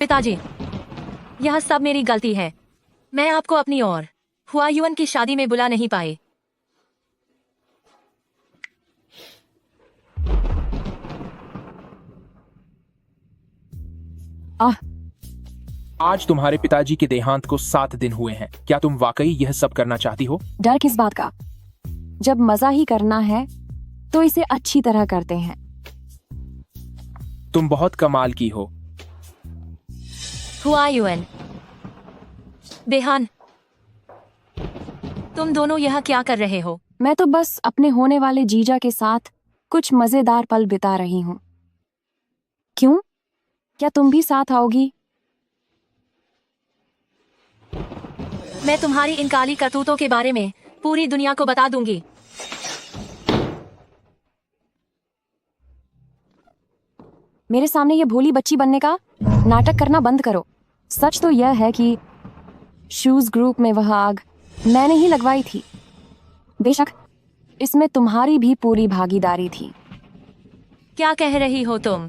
पिताजी, यह सब मेरी गलती है। मैं आपको अपनी और हुआ युअन की शादी में बुला नहीं पाए। आह, आज तुम्हारे पिताजी के देहांत को 7 दिन हुए हैं। क्या तुम वाकई यह सब करना चाहती हो? डर किस बात का? जब मजा ही करना है तो इसे अच्छी तरह करते हैं। तुम बहुत कमाल की हो। हुआ युअन, बेहान, तुम दोनों यह क्या कर रहे हो? मैं तो बस अपने होने वाले जीजा के साथ कुछ मजेदार पल बिता रही हूँ। क्यों? क्या तुम भी साथ आओगी? मैं तुम्हारी इन काली करतूतों के बारे में पूरी दुनिया को बता दूंगी। मेरे सामने ये भोली बच्ची बनने का नाटक करना बंद करो। सच तो यह है कि शूज ग्रुप में वह आग मैंने ही लगवाई थी। बेशक इसमें तुम्हारी भी पूरी भागीदारी थी। क्या कह रही हो तुम?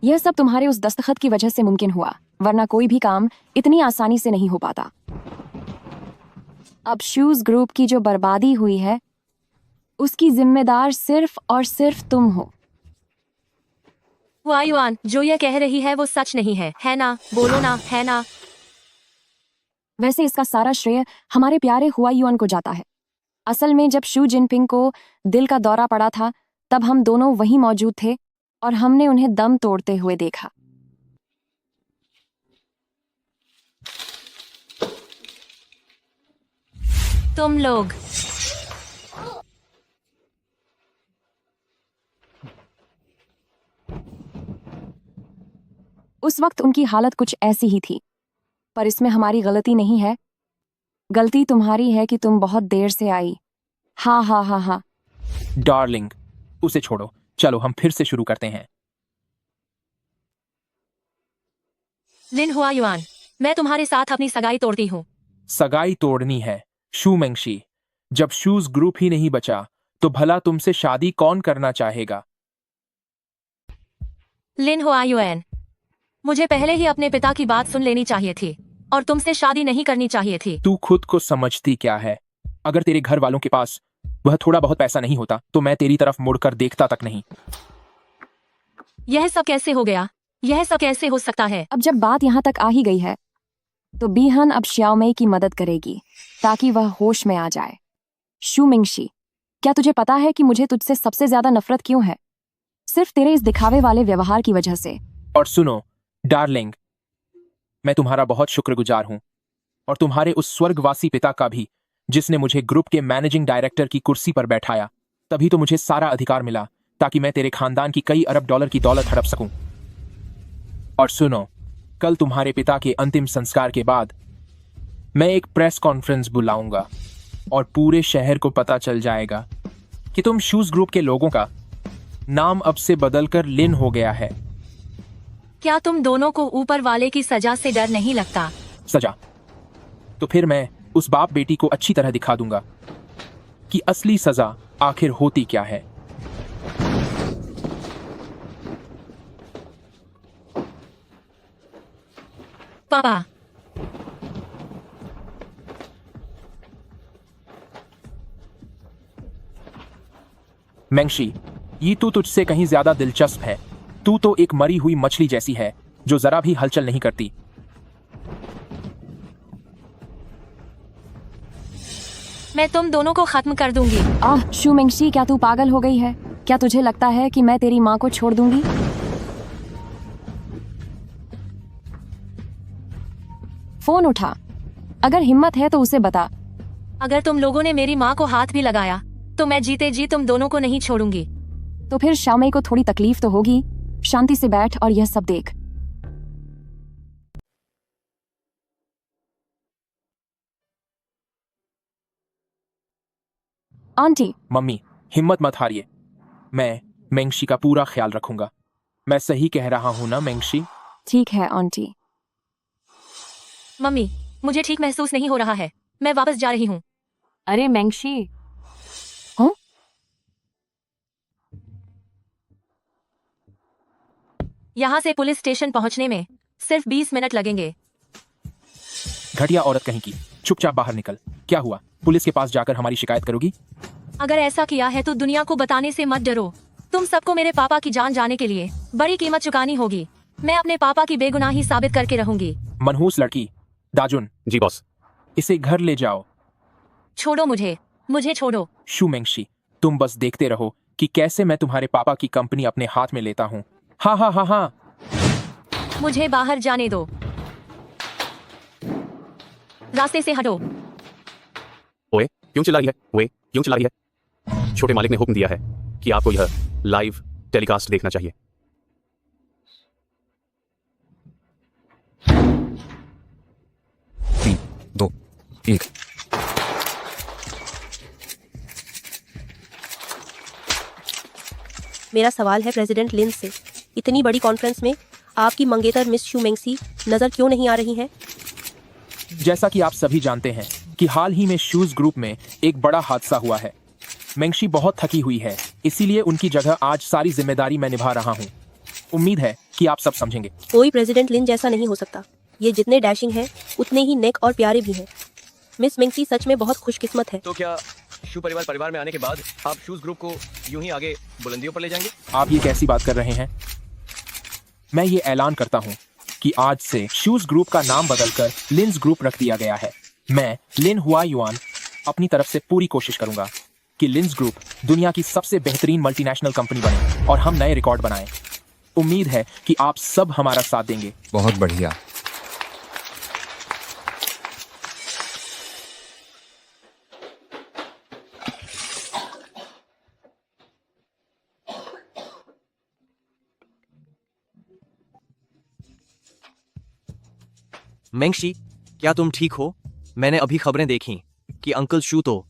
यह सब तुम्हारे उस दस्तखत की वजह से मुमकिन हुआ, वरना कोई भी काम इतनी आसानी से नहीं हो पाता। अब शूज ग्रुप की जो बर्बादी हुई है उसकी जिम्मेदार सिर्फ और सिर्फ तुम हो। हुआ युअन, जो यह कह रही है वो सच नहीं है ना? बोलो ना, है ना? वैसे इसका सारा श्रेय हमारे प्यारे हुआ युअन को जाता है। असल में जब शू जिनपिंग को दिल का दौरा पड़ा था तब हम दोनों वहीं मौजूद थे और हमने उन्हें दम तोड़ते हुए देखा। तुम लोग उस वक्त उनकी हालत कुछ ऐसी ही थी, पर इसमें हमारी गलती नहीं है। गलती तुम्हारी है कि तुम बहुत देर से आई। हाँ हाँ हाँ हाँ। डार्लिंग, उसे छोड़ो। चलो हम फिर से शुरू करते हैं। लिन हुआ युअन, मैं तुम्हारे साथ अपनी सगाई तोड़ती हूँ। सगाई तोड़नी है? शू मेंगशी, जब शूज ग्रुप ही नहीं बचा तो भला तुमसे शादी कौन करना चाहेगा? लिन हुआ युअन, मुझे पहले ही अपने पिता की बात सुन लेनी चाहिए थी और तुमसे शादी नहीं करनी चाहिए थी। तू खुद को समझती क्या है? अगर तेरे घर वालों के पास वह थोड़ा बहुत पैसा नहीं होता तो मैं तेरी तरफ मुड़कर देखता तक नहीं। यह सब कैसे हो गया? यह सब कैसे हो सकता है? अब जब बात यहाँ तक आ ही गई है तो बीहन अब श्याओमई की मदद करेगी ताकि वह होश में आ जाए। शू मिंगशी, क्या तुझे पता है कि मुझे तुझसे सबसे ज्यादा नफरत क्यों है? सिर्फ तेरे इस दिखावे वाले व्यवहार की वजह से। और सुनो डार्लिंग, मैं तुम्हारा बहुत शुक्रगुजार हूं, और तुम्हारे उस स्वर्गवासी पिता का भी, जिसने मुझे ग्रुप के मैनेजिंग डायरेक्टर की कुर्सी पर बैठाया। तभी तो मुझे सारा अधिकार मिला ताकि मैं तेरे खानदान की कई अरब डॉलर की दौलत हड़प सकूं। और सुनो, कल तुम्हारे पिता के अंतिम संस्कार के बाद मैं एक प्रेस कॉन्फ्रेंस बुलाऊंगा और पूरे शहर को पता चल जाएगा कि तुम शूज ग्रुप के लोगों का नाम अब से बदलकर लिन हो गया है। क्या तुम दोनों को ऊपर वाले की सजा से डर नहीं लगता? सजा? तो फिर मैं उस बाप बेटी को अच्छी तरह दिखा दूंगा कि असली सजा आखिर होती क्या है। पापा, मेंगशी, ये तू तुझसे कहीं ज्यादा दिलचस्प है। तू तो एक मरी हुई मछली जैसी है जो जरा भी हलचल नहीं करती। मैं तुम दोनों को खत्म कर दूंगी। आह शू मिंगशी, क्या तू पागल हो गई है? क्या तुझे लगता है कि मैं तेरी माँ को छोड़ दूंगी? फोन उठा, अगर हिम्मत है तो उसे बता। अगर तुम लोगों ने मेरी माँ को हाथ भी लगाया तो मैं जीते जी तुम दोनों को नहीं छोड़ूंगी। तो फिर श्यामई को थोड़ी तकलीफ तो होगी। शांति से बैठ और यह सब देख। आंटी, मम्मी, हिम्मत मत हारिए। मैं मेंगशी का पूरा ख्याल रखूंगा। मैं सही कह रहा हूं ना मेंगशी? ठीक है आंटी। मम्मी, मुझे ठीक महसूस नहीं हो रहा है। मैं वापस जा रही हूँ। अरे मेंगशी, हाँ? यहाँ से पुलिस स्टेशन पहुँचने में सिर्फ 20 मिनट लगेंगे। घटिया औरत कहीं की, चुपचाप बाहर निकल। क्या हुआ, पुलिस के पास जाकर हमारी शिकायत करोगी? अगर ऐसा किया है तो दुनिया को बताने से मत डरो। तुम सबको मेरे पापा की जान जाने के लिए बड़ी कीमत चुकानी होगी। मैं अपने पापा की बेगुनाही साबित करके रहूंगी। मनहूस लड़की। दाजुन, जी बॉस। इसे घर ले जाओ। छोड़ो मुझे छोड़ो। शू मेंगशी, तुम बस देखते रहो कि कैसे मैं तुम्हारे पापा की कंपनी अपने हाथ में लेता हूँ। हाँ हाँ हाँ हाँ। मुझे बाहर जाने दो। रास्ते से हटो। ओए क्यों चिल्ला रही है? ओए क्यों चिल्ला रही है? छोटे मालिक ने हुक्म दिया है कि आपको यह लाइव टेलीकास्ट देखना चाहिए। तीन, दो, एक। मेरा सवाल है प्रेसिडेंट लिन से, इतनी बड़ी कॉन्फ्रेंस में आपकी मंगेतर मिस शू मेंगसी नजर क्यों नहीं आ रही हैं? जैसा कि आप सभी जानते हैं कि हाल ही में शूज ग्रुप में एक बड़ा हादसा हुआ है। मेंगशी बहुत थकी हुई है, इसीलिए उनकी जगह आज सारी जिम्मेदारी मैं निभा रहा हूँ। उम्मीद है कि आप सब समझेंगे। कोई प्रेसिडेंट लिन जैसा नहीं हो सकता। ये जितने डैशिंग हैं उतने ही नेक और प्यारे भी हैं। मिस मेंगसी सच में बहुत खुशकिस्मत है। तो क्या शू परिवार में आने के बाद आप शूज ग्रुप को यूं ही आगे बुलंदियों पर ले जाएंगे? आप ये कैसी बात कर रहे हैं? मैं ये ऐलान करता हूँ कि आज से शूज ग्रुप का नाम बदलकर लिन्स ग्रुप रख दिया गया है। मैं लिन हुआ युआन अपनी तरफ से पूरी कोशिश करूंगा कि लिन्स ग्रुप दुनिया की सबसे बेहतरीन मल्टीनेशनल कंपनी बने और हम नए रिकॉर्ड बनाएं। उम्मीद है कि आप सब हमारा साथ देंगे। बहुत बढ़िया। मेंगशी, क्या तुम ठीक हो? मैंने अभी खबरें देखी कि अंकल शू तो।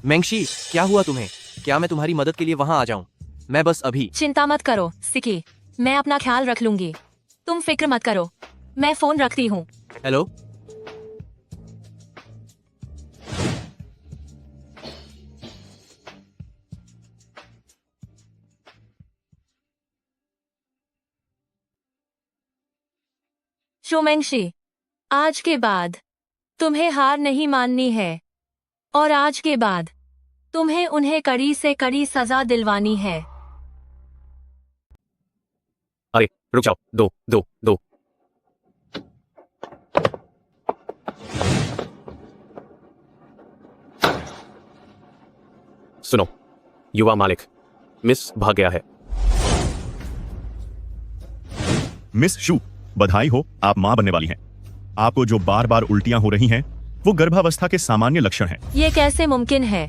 मेंगशी, क्या हुआ तुम्हें? क्या मैं तुम्हारी मदद के लिए वहां आ जाऊं? मैं बस अभी। चिंता मत करो सिकी, मैं अपना ख्याल रख लूंगी। तुम फिक्र मत करो, मैं फोन रखती हूँ। हेलो। शू मेंगशी, आज के बाद तुम्हें हार नहीं माननी है और आज के बाद तुम्हें उन्हें कड़ी से कड़ी सजा दिलवानी है। अरे रुक जाओ। दो दो दो। सुनो, युवा मालिक, मिस भाग गया है। मिस शू, बधाई हो, आप मां बनने वाली हैं। आपको जो बार बार उल्टियां हो रही हैं, वो गर्भावस्था के सामान्य लक्षण हैं। ये कैसे मुमकिन है?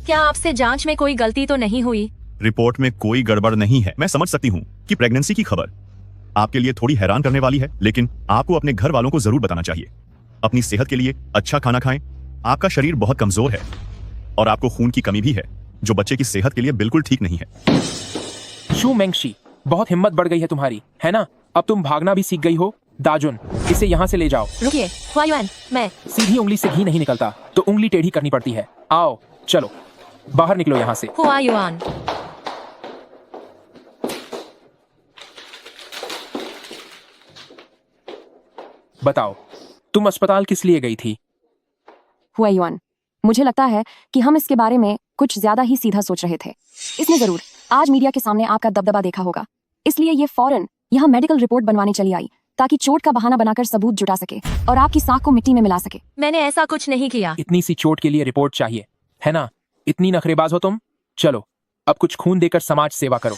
क्या आपसे जांच में कोई गलती तो नहीं हुई? रिपोर्ट में कोई गड़बड़ नहीं है। मैं समझ सकती हूँ कि प्रेगनेंसी की खबर आपके लिए थोड़ी हैरान करने वाली है, लेकिन आपको अपने घर वालों को जरूर बताना चाहिए। अपनी सेहत के लिए अच्छा खाना खाएं। आपका शरीर बहुत कमजोर है और आपको खून की कमी भी है, जो बच्चे की सेहत के लिए बिल्कुल ठीक नहीं है। शू मेंगशी, बहुत हिम्मत बढ़ गई है तुम्हारी, है ना? अब तुम भागना भी सीख गई हो। दाजुन, इसे यहाँ से ले जाओ। रुकिए हुआ युआन, मैं। सीधी उंगली से घी नहीं निकलता, तो उंगली टेढ़ी करनी पड़ती है। आओ चलो, बाहर निकलो यहाँ से। हुआ युआन। बताओ, तुम अस्पताल किस लिए गई थी? हुआ युआन, मुझे लगता है कि हम इसके बारे में कुछ ज्यादा ही सीधा सोच रहे थे। इसने जरूर आज मीडिया के सामने आपका दबदबा देखा होगा, इसलिए ये फौरन यहाँ मेडिकल रिपोर्ट बनवाने चली आई ताकि चोट का बहाना बनाकर सबूत जुटा सके और आपकी साख को मिट्टी में मिला सके। मैंने ऐसा कुछ नहीं किया। इतनी सी चोट के लिए रिपोर्ट चाहिए, है ना? इतनी नखरेबाज हो तुम? चलो, अब कुछ खून देकर समाज सेवा करो।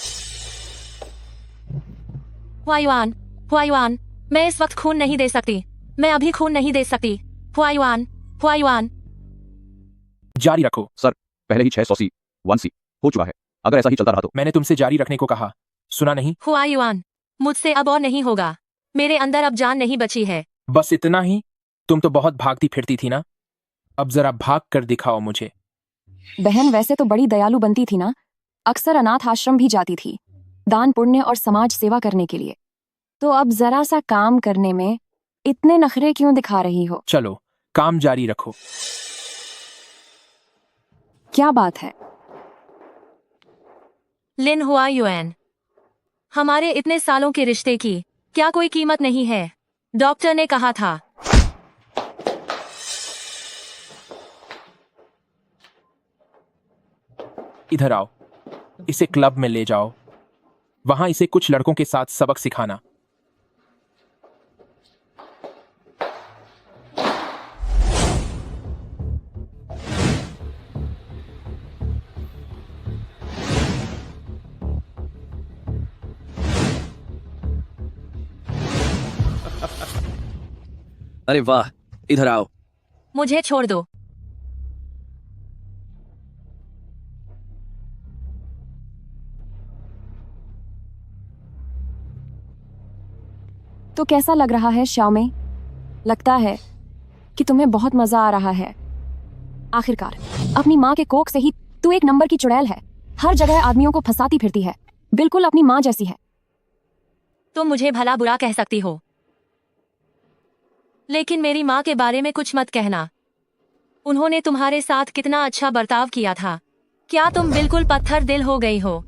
हुआ युआन, मैं इस वक्त खून नहीं दे सकती। मैं अभी खून नहीं दे सकती। हुआ युआन। जारी रखो। सर, पहले ही 600 1C हो चुका है। अगर ऐसा ही चलता रहा तो। मैंने तुमसे जारी रखने को कहा, सुना नहीं? हुआ युआन, मुझसे अब और नहीं होगा। मेरे अंदर अब जान नहीं बची है। बस इतना ही? तुम तो बहुत भागती फिरती थी ना, अब जरा भाग कर दिखाओ मुझे। बहन वैसे तो बड़ी दयालु बनती थी ना, अक्सर अनाथ आश्रम भी जाती थी दान पुण्य और समाज सेवा करने के लिए। तो अब जरा सा काम करने में इतने नखरे क्यों दिखा रही हो? चलो, काम जारी रखो। क्या बात है? लिन हुआ युआन, हमारे इतने सालों के रिश्ते की क्या कोई कीमत नहीं है? डॉक्टर ने कहा था। इधर आओ, इसे क्लब में ले जाओ, वहां इसे कुछ लड़कों के साथ सबक सिखाना। अरे वाह, इधर आओ। मुझे छोड़ दो। तो कैसा लग रहा है श्याओमी? लगता है कि तुम्हें बहुत मजा आ रहा है। आखिरकार अपनी माँ के कोख से ही तू एक नंबर की चुड़ैल है। हर जगह आदमियों को फंसाती फिरती है, बिल्कुल अपनी माँ जैसी है। तुम मुझे भला बुरा कह सकती हो, लेकिन मेरी माँ के बारे में कुछ मत कहना। उन्होंने तुम्हारे साथ कितना अच्छा बर्ताव किया था। क्या तुम बिल्कुल पत्थर दिल हो गई हो?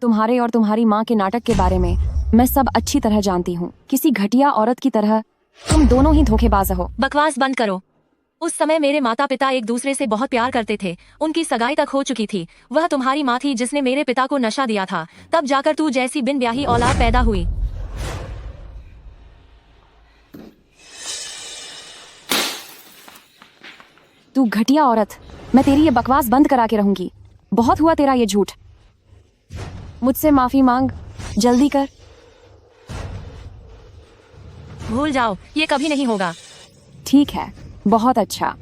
तुम्हारे और तुम्हारी माँ के नाटक के बारे में मैं सब अच्छी तरह जानती हूँ। किसी घटिया औरत की तरह तुम दोनों ही धोखेबाज हो। बकवास बंद करो। उस समय मेरे माता पिता एक दूसरे से बहुत प्यार करते थे। उनकी सगाई तक हो चुकी थी। वह तुम्हारी माँ थी जिसने मेरे पिता को नशा दिया था। तब जाकर तू जैसी बिन ब्याही औलाद पैदा हुई। तू घटिया औरत, मैं तेरी ये बकवास बंद करा के रहूंगी। बहुत हुआ तेरा ये झूठ। मुझसे माफी मांग, जल्दी कर। भूल जाओ, ये कभी नहीं होगा। ठीक है, बहुत अच्छा।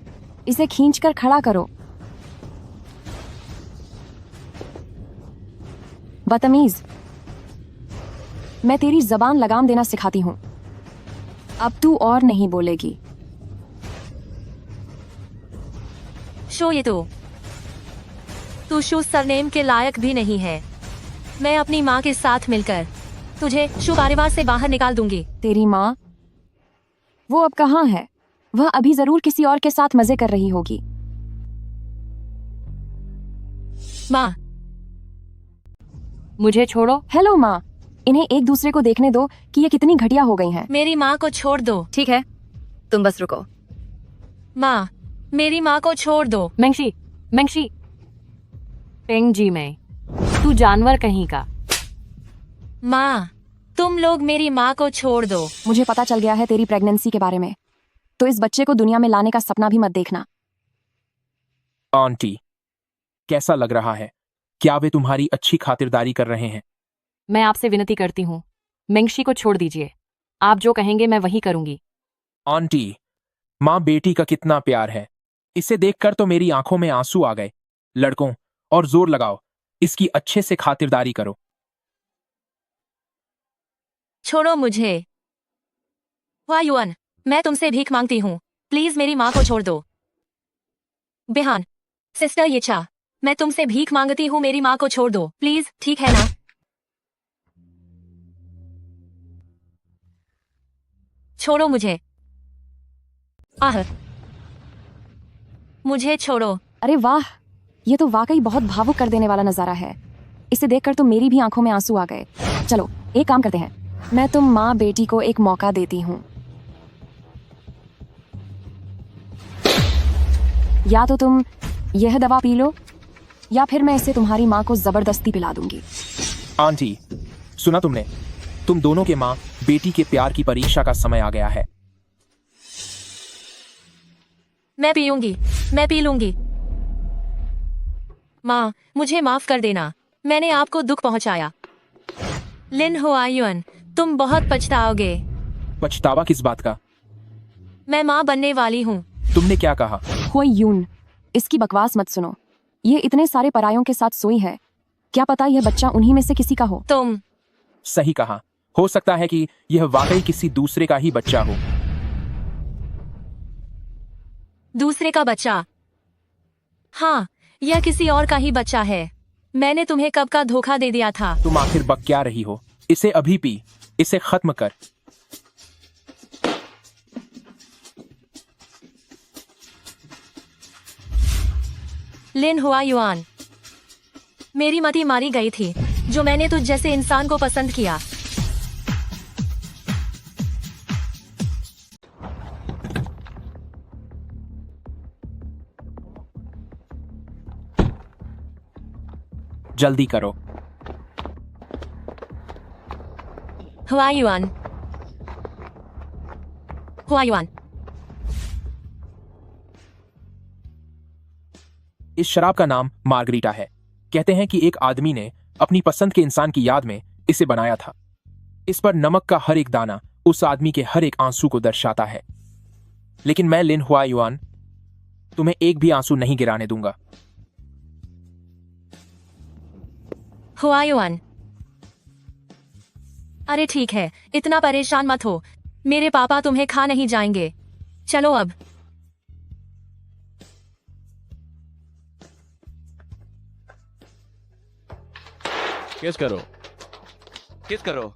इसे खींचकर खड़ा करो। बदतमीज, मैं तेरी जबान लगाम देना सिखाती हूँ। अब तू और नहीं बोलेगी। शो ये तू शू सरनेम के लायक भी नहीं है। मैं अपनी माँ के साथ मिलकर तुझे शू परिवार से बाहर निकाल दूंगी। तेरी माँ? वो अब कहाँ है? वह अभी जरूर किसी और के साथ मजे कर रही होगी। माँ, मुझे छोड़ो। हेलो माँ, इन्हें एक दूसरे को देखने दो कि ये कितनी घटिया हो गई हैं। मेरी माँ को छोड़ दो। ठीक है, तुम बस रुको। माँ, मेरी माँ को छोड़ दो। मेंगशी, मेंगशी, पेंग जी में, तू जानवर कहीं का। माँ, तुम लोग मेरी माँ को छोड़ दो। मुझे पता चल गया है तेरी प्रेगनेंसी के बारे में, तो इस बच्चे को दुनिया में लाने का सपना भी मत देखना। आंटी, कैसा लग रहा है? क्या वे तुम्हारी अच्छी खातिरदारी कर रहे हैं? मैं आपसे विनती करती हूँ, मेंगशी को छोड़ दीजिए। आप जो कहेंगे मैं वही करूंगी। आंटी, माँ बेटी का कितना प्यार है। इसे देखकर तो मेरी आंखों में आंसू आ गए। लड़कों, और जोर लगाओ, इसकी अच्छे से खातिरदारी करो। छोड़ो मुझे। हुआ युअन, मैं तुमसे भीख मांगती हूँ, प्लीज मेरी माँ को छोड़ दो। बेहान, सिस्टर येचा, मैं तुमसे भीख मांगती हूँ, मेरी माँ को छोड़ दो प्लीज, ठीक है ना? छोड़ो मुझे। आह, मुझे छोड़ो। अरे वाह, ये तो वाकई बहुत भावुक कर देने वाला नजारा है। इसे देखकर तो मेरी भी आंखों में आंसू आ गए। चलो एक काम करते हैं, मैं तुम माँ बेटी को एक मौका देती हूँ। या तो तुम यह दवा पी लो, या फिर मैं इसे तुम्हारी माँ को जबरदस्ती पिला दूंगी। आंटी, सुना तुमने? तुम दोनों के माँ बेटी के प्यार की परीक्षा का समय आ गया है। मैं पीऊंगी, मैं पी लूंगी। माँ, मुझे माफ कर देना, मैंने आपको दुख पहुंचाया। लिन हुआयुन, तुम बहुत पछताओगे। पछतावा किस बात का? मैं माँ बनने वाली हूँ। तुमने क्या कहा? हुआयुन, इसकी बकवास मत सुनो। ये इतने सारे परायों के साथ सोई है, क्या पता यह बच्चा उन्हीं में से किसी का हो। तुम सही कहा, हो सकता है कि यह वाकई किसी दूसरे का ही बच्चा हो। दूसरे का बच्चा? हाँ, यह किसी और का ही बच्चा है। मैंने तुम्हें कब का धोखा दे दिया था। तुम आखिर बक क्या रही हो? इसे अभी पी, इसे खत्म कर। लिन हुआयुन, मेरी मती मारी गई थी जो मैंने तुझ जैसे इंसान को पसंद किया। जल्दी करो। हुआयुआन, हुआयुआन, इस शराब का नाम मार्गरीटा है। कहते हैं कि एक आदमी ने अपनी पसंद के इंसान की याद में इसे बनाया था। इस पर नमक का हर एक दाना उस आदमी के हर एक आंसू को दर्शाता है। लेकिन मैं लिन हुआयुआन तुम्हें एक भी आंसू नहीं गिराने दूंगा। हुआयुआन। अरे ठीक है, इतना परेशान मत हो। मेरे पापा तुम्हें खा नहीं जाएंगे। चलो अब। किस करो, किस करो।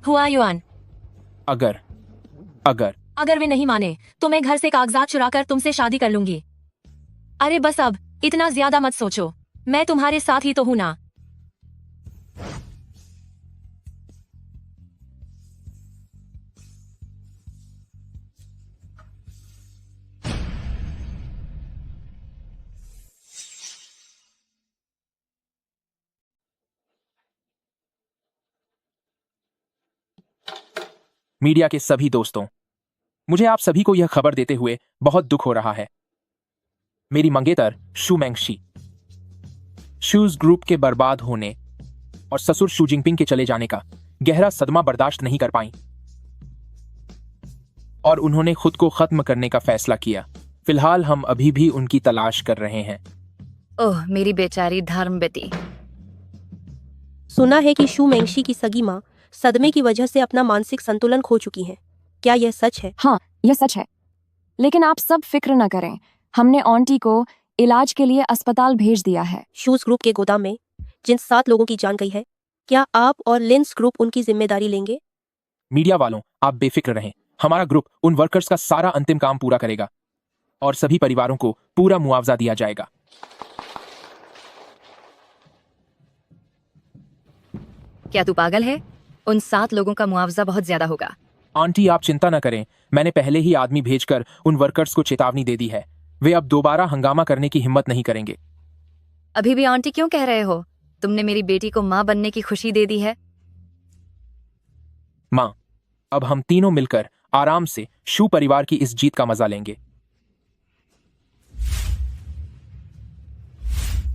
हुआयुआन, अगर अगर अगर वे नहीं माने तो मैं घर से कागजात चुराकर तुमसे शादी कर लूंगी। अरे बस अब इतना ज्यादा मत सोचो, मैं तुम्हारे साथ ही तो हूं ना। मीडिया के सभी दोस्तों, मुझे आप सभी को यह खबर देते हुए बहुत दुख हो रहा है। मेरी मंगेतर शू मेंगशी शूज ग्रुप के बर्बाद होने और ससुर शू जिनपिंग के चले जाने का गहरा सदमा बर्दाश्त नहीं कर पाई और उन्होंने खुद को खत्म करने का फैसला किया। फिलहाल हम अभी भी उनकी तलाश कर रहे हैं। ओह मेरी बेचारी धर्मवती। सुना है कि शू मेंगशी की सगी माँ सदमे की वजह से अपना मानसिक संतुलन खो चुकी हैं। क्या यह सच है? हाँ, यह सच है। लेकिन आप सब फिक्र न करें, हमने आंटी को इलाज के लिए अस्पताल भेज दिया है। शूज ग्रुप के गोदाम में जिन 7 लोगों की जान गई है, क्या आप और लिंस ग्रुप उनकी जिम्मेदारी लेंगे? मीडिया वालों, आप बेफिक्र रहें। हमारा ग्रुप उन वर्कर्स का सारा अंतिम काम पूरा करेगा और सभी परिवारों को पूरा मुआवजा दिया जाएगा। क्या तू पागल है? उन 7 लोगों का मुआवजा बहुत ज्यादा होगा। आंटी आप चिंता न करें, मैंने पहले ही आदमी भेजकर उन वर्कर्स को चेतावनी दे दी है। वे अब दोबारा हंगामा करने की हिम्मत नहीं करेंगे। अभी भी आंटी क्यों कह रहे हो? तुमने मेरी बेटी को माँ बनने की खुशी दे दी है। माँ, अब हम तीनों मिलकर आराम से शू परिवार की इस जीत का मजा लेंगे।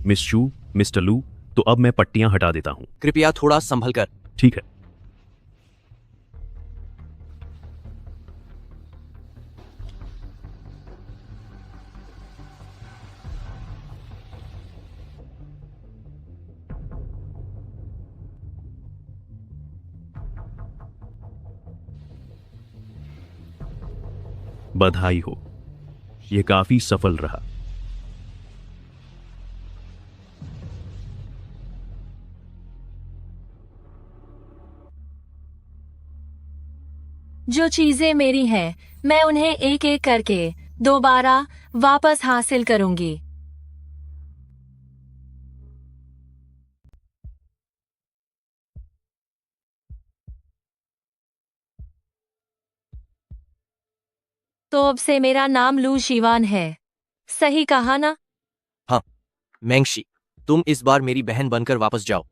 मिस शू, मिस्टर लू, तो अब मैं पट्टियां हटा देता हूं। कृपया थोड़ा संभल कर। ठीक है। बधाई हो, यह काफी सफल रहा। जो चीजें मेरी हैं, मैं उन्हें एक एक करके दोबारा वापस हासिल करूंगी। तो अब से मेरा नाम लू शिवान है, सही कहा ना? हाँ मेंगशी, तुम इस बार मेरी बहन बनकर वापस जाओ।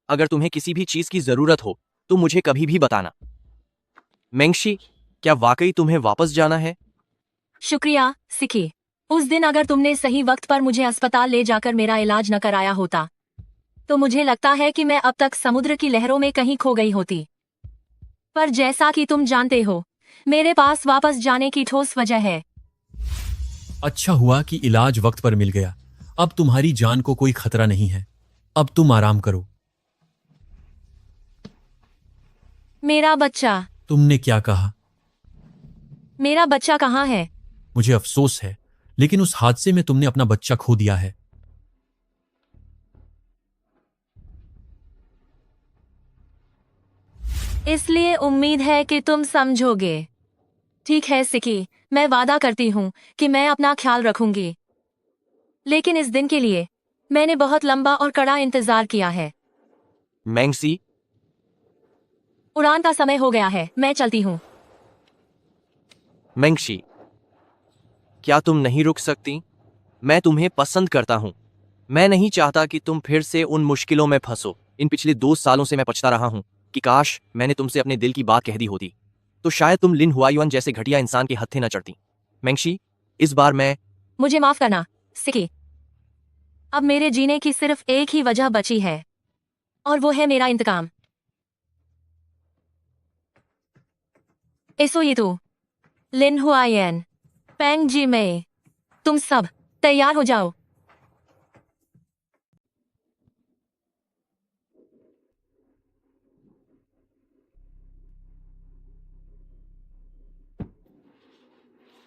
अगर तुम्हें किसी भी चीज की जरूरत हो तो मुझे कभी भी बताना। मेंगशी, क्या वाकई तुम्हें वापस जाना है? शुक्रिया सिकी। उस दिन अगर तुमने सही वक्त पर मुझे अस्पताल ले जाकर मेरा इलाज न कराया होता तो मुझे लगता है कि मैं अब तक समुद्र की लहरों में कहीं खो गई होती। पर जैसा कि तुम जानते हो, मेरे पास वापस जाने की ठोस वजह है। अच्छा हुआ कि इलाज वक्त पर मिल गया। अब तुम्हारी जान को कोई खतरा नहीं है। अब तुम आराम करो। मेरा बच्चा। तुमने क्या कहा? मेरा बच्चा कहाँ है? मुझे अफसोस है, लेकिन उस हादसे में तुमने अपना बच्चा खो दिया है। इसलिए उम्मीद है कि तुम समझोगे। ठीक है सिकी, मैं वादा करती हूँ कि मैं अपना ख्याल रखूंगी। लेकिन इस दिन के लिए मैंने बहुत लंबा और कड़ा इंतजार किया है। मेंगशी, उड़ान का समय हो गया है, मैं चलती हूँ। मेंगशी, क्या तुम नहीं रुक सकती? मैं तुम्हें पसंद करता हूं। मैं नहीं चाहता कि तुम फिर से उन मुश्किलों में फंसो। इन पिछले 2 सालों से मैं पछता रहा हूं कि काश मैंने तुमसे अपने दिल की बात कह दी होती, तो शायद तुम लिन हुआयुआन जैसे घटिया इंसान के हत्थे न चढ़ती। मेंगशी, इस बार मैं मुझे माफ करना, सिकी। अब मेरे जीने की सिर्फ एक ही वजह बची है, और वो है मेरा इंतकाम। एसो ये तो लिन हुआयन, पेंग जी मई, तुम सब तैयार हो जाओ।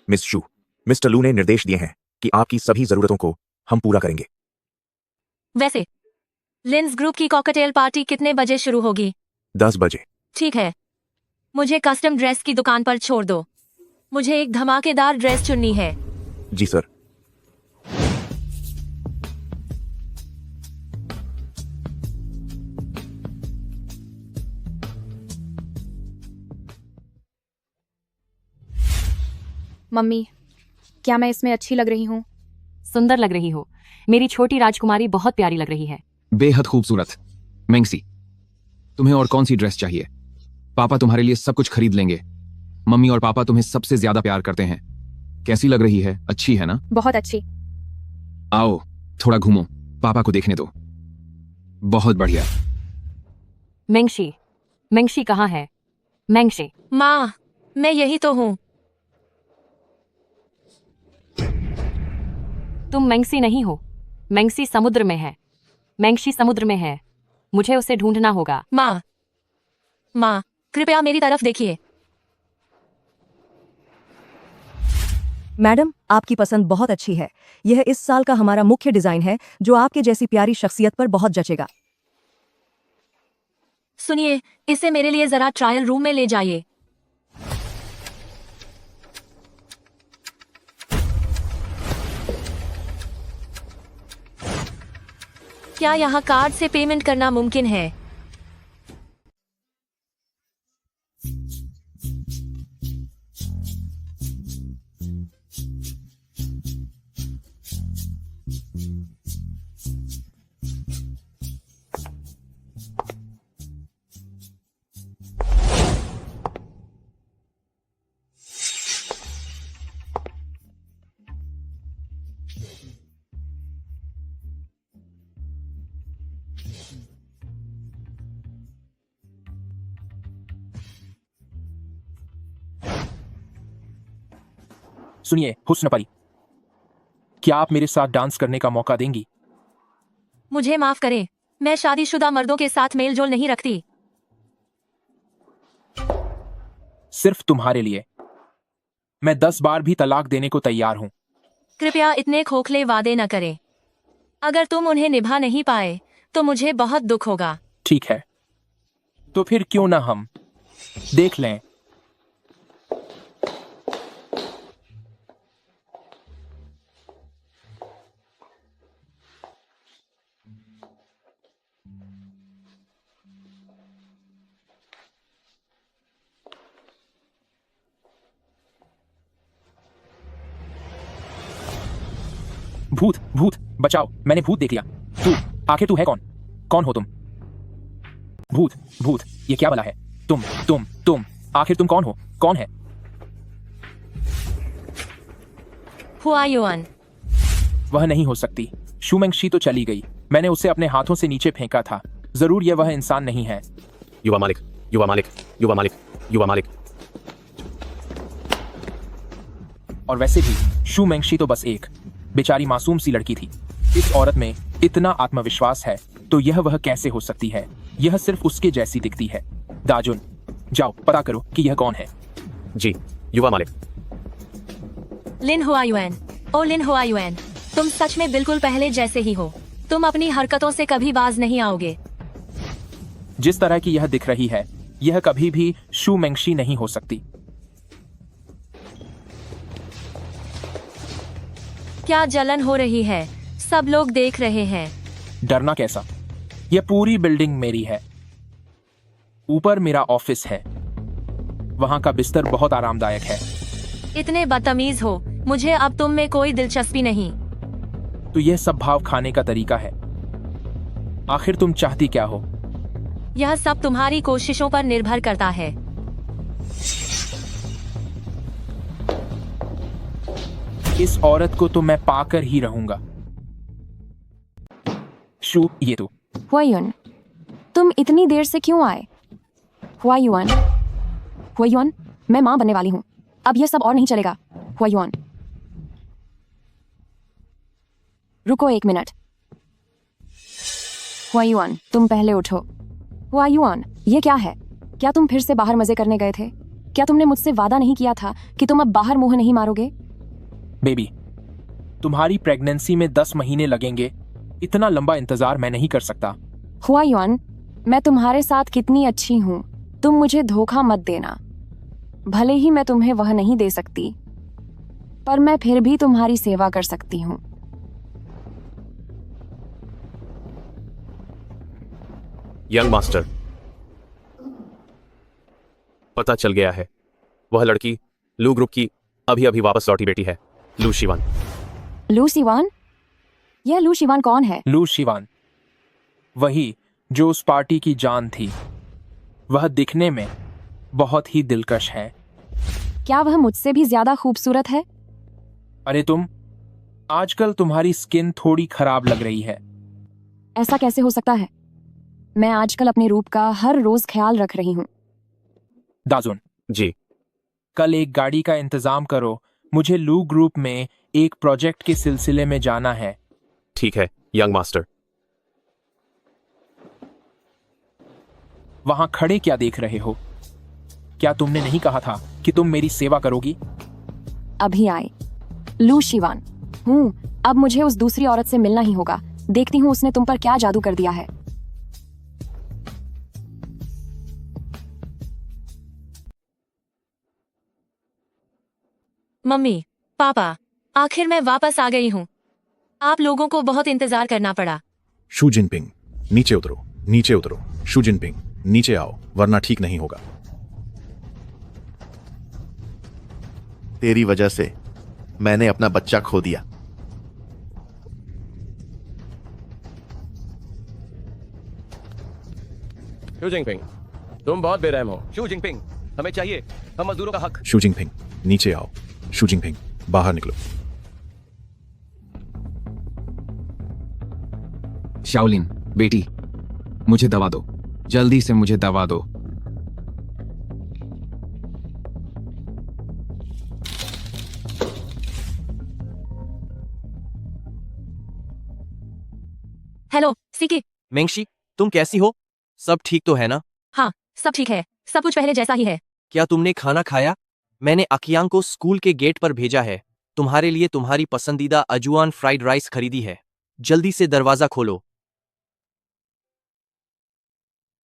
मिस शू, मिस्टर लू ने निर्देश दिए हैं कि आपकी सभी जरूरतों को हम पूरा करेंगे। वैसे लिन्स ग्रुप की कॉकटेल पार्टी कितने बजे शुरू होगी? 10 बजे। ठीक है, मुझे कस्टम ड्रेस की दुकान पर छोड़ दो। मुझे एक धमाकेदार ड्रेस चुननी है। जी सर। मम्मी, क्या मैं इसमें अच्छी लग रही हूँ? सुंदर लग रही हो। मेरी छोटी राजकुमारी बहुत प्यारी लग रही है। बेहद खूबसूरत। मेंगसी, तुम्हें और कौन सी ड्रेस चाहिए? पापा तुम्हारे लिए सब कुछ खरीद लेंगे। मम्मी और पापा तुम्हें सबसे ज्यादा प्यार करते हैं। कैसी लग रही है? अच्छी है ना? बहुत अच्छी। आओ थोड़ा घूमो, पापा को देखने दो। बहुत बढ़िया। मेंगशी, मेंगशी कहाँ है? मेंगशी। माँ, मैं यही तो हूँ। तुम मेंगसी नहीं हो। मेंगसी समुद्र में है। मेंगशी समुद्र में है। मुझे उसे ढूंढना होगा। माँ, कृपया मेरी तरफ देखिए। मैडम, आपकी पसंद बहुत अच्छी है। यह इस साल का हमारा मुख्य डिजाइन है जो आपके जैसी प्यारी शख्सियत पर बहुत जचेगा। सुनिए, इसे मेरे लिए जरा ट्रायल रूम में ले जाइए। क्या यहाँ कार्ड से पेमेंट करना मुमकिन है? सुनिए हुस्न परी, क्या आप मेरे साथ डांस करने का मौका देंगी? मुझे माफ करें, मैं शादीशुदा मर्दों के साथ मेलजोल नहीं रखती। सिर्फ तुम्हारे लिए मैं 10 बार भी तलाक देने को तैयार हूं। कृपया इतने खोखले वादे न करें। अगर तुम उन्हें निभा नहीं पाए तो मुझे बहुत दुख होगा। ठीक है, तो फिर क्यों ना हम देख लें। भूत भूत बचाओ, मैंने भूत देख लिया। आखिर तू है कौन? कौन हो तुम? भूत भूत, ये क्या बला है? तुम आखिर तुम कौन हो? कौन है? हुआयुआन। वह नहीं हो सकती। शू मेंगशी तो चली गई। मैंने उसे अपने हाथों से नीचे फेंका था। जरूर यह वह इंसान नहीं है। युवा मालिक, युवा मालिक, युवा मालिक, युवा मालिक। और वैसे भी शू मेंगशी तो बस एक बेचारी मासूम सी लड़की थी। इस औरत में इतना आत्मविश्वास है तो यह वह कैसे हो सकती है? यह सिर्फ उसके जैसी दिखती है। दाजुन, जाओ पता करो कि यह कौन है। जी युवा मालिक। लिन हुआयुआन, ओ लिन हुआयुआन, तुम सच में बिल्कुल पहले जैसे ही हो। तुम अपनी हरकतों से कभी बाज नहीं आओगे। जिस तरह की यह दिख रही है, यह कभी भी शू मेंगशी नहीं हो सकती। क्या जलन हो रही है? सब लोग देख रहे हैं। डरना कैसा? यह पूरी बिल्डिंग मेरी है। ऊपर मेरा ऑफिस है। वहां का बिस्तर बहुत आरामदायक है। इतने बदतमीज हो, मुझे अब तुम में कोई दिलचस्पी नहीं। तो यह सब भाव खाने का तरीका है। आखिर तुम चाहती क्या हो? यह सब तुम्हारी कोशिशों पर निर्भर करता है। इस औरत को तो मैं पाकर ही रहूंगा। शू, ये तू। हुआयुन, तुम इतनी देर से क्यों आए? हुआयुन, हुआयुन, मैं मां बनने वाली हूं। अब यह सब और नहीं चलेगा। हुआयुन, रुको 1 मिनट। हुआयुन, तुम पहले उठो। हुआयुन, ये क्या है? क्या तुम फिर से बाहर मजे करने गए थे? क्या तुमने मुझसे वादा नहीं किया था कि तुम अब बाहर मुंह नहीं मारोगे? बेबी, तुम्हारी प्रेगनेंसी में 10 महीने लगेंगे। इतना लंबा इंतजार मैं नहीं कर सकता। हुआयुन, मैं तुम्हारे साथ कितनी अच्छी हूं, तुम मुझे धोखा मत देना। भले ही मैं तुम्हें वह नहीं दे सकती, पर मैं फिर भी तुम्हारी सेवा कर सकती हूं। यंग मास्टर, पता चल गया है, वह लड़की लू ग्रुप की अभी अभी वापस लौटी बेटी है, लू शिवान। लू शिवान? यह लू शिवान कौन है? लू शिवान, वही जो उस पार्टी की जान थी। वह दिखने में बहुत ही दिलकश है। क्या वह मुझसे भी ज्यादा खूबसूरत है? अरे तुम, आजकल तुम्हारी स्किन थोड़ी खराब लग रही है। ऐसा कैसे हो सकता है? मैं आजकल अपने रूप का हर रोज ख्याल रख रही हूँ। दाजुन जी, कल एक गाड़ी का इंतजाम करो। मुझे लू ग्रुप में एक प्रोजेक्ट के सिलसिले में जाना है। ठीक है यंग मास्टर। वहां खड़े क्या देख रहे हो? क्या तुमने नहीं कहा था कि तुम मेरी सेवा करोगी? अभी आए। लू शिवान हूँ। अब मुझे उस दूसरी औरत से मिलना ही होगा। देखती हूँ उसने तुम पर क्या जादू कर दिया है। मम्मी, पापा, आखिर मैं वापस आ गई हूँ। आप लोगों को बहुत इंतजार करना पड़ा। शू जिनपिंग, नीचे उतरो, नीचे उतरो। शू जिनपिंग, नीचे आओ, वरना ठीक नहीं होगा। तेरी वजह से मैंने अपना बच्चा खो दिया। शू जिनपिंग, तुम बहुत बेरहम हो। शू जिनपिंग, हमें चाहिए, हम मजदूरों का हक। शू जिनपिंग, नीचे आओ। शू जिनपिंग, बाहर निकलो। शाओलिन, बेटी, मुझे दवा दो। जल्दी से मुझे दवा दो। हेलो सिकी। मेंगशी, तुम कैसी हो? सब ठीक तो है ना? हाँ, सब ठीक है। सब कुछ पहले जैसा ही है। क्या तुमने खाना खाया? मैंने अकियांग को स्कूल के गेट पर भेजा है। तुम्हारे लिए तुम्हारी पसंदीदा अजुआन फ्राइड राइस खरीदी है। जल्दी से दरवाजा खोलो।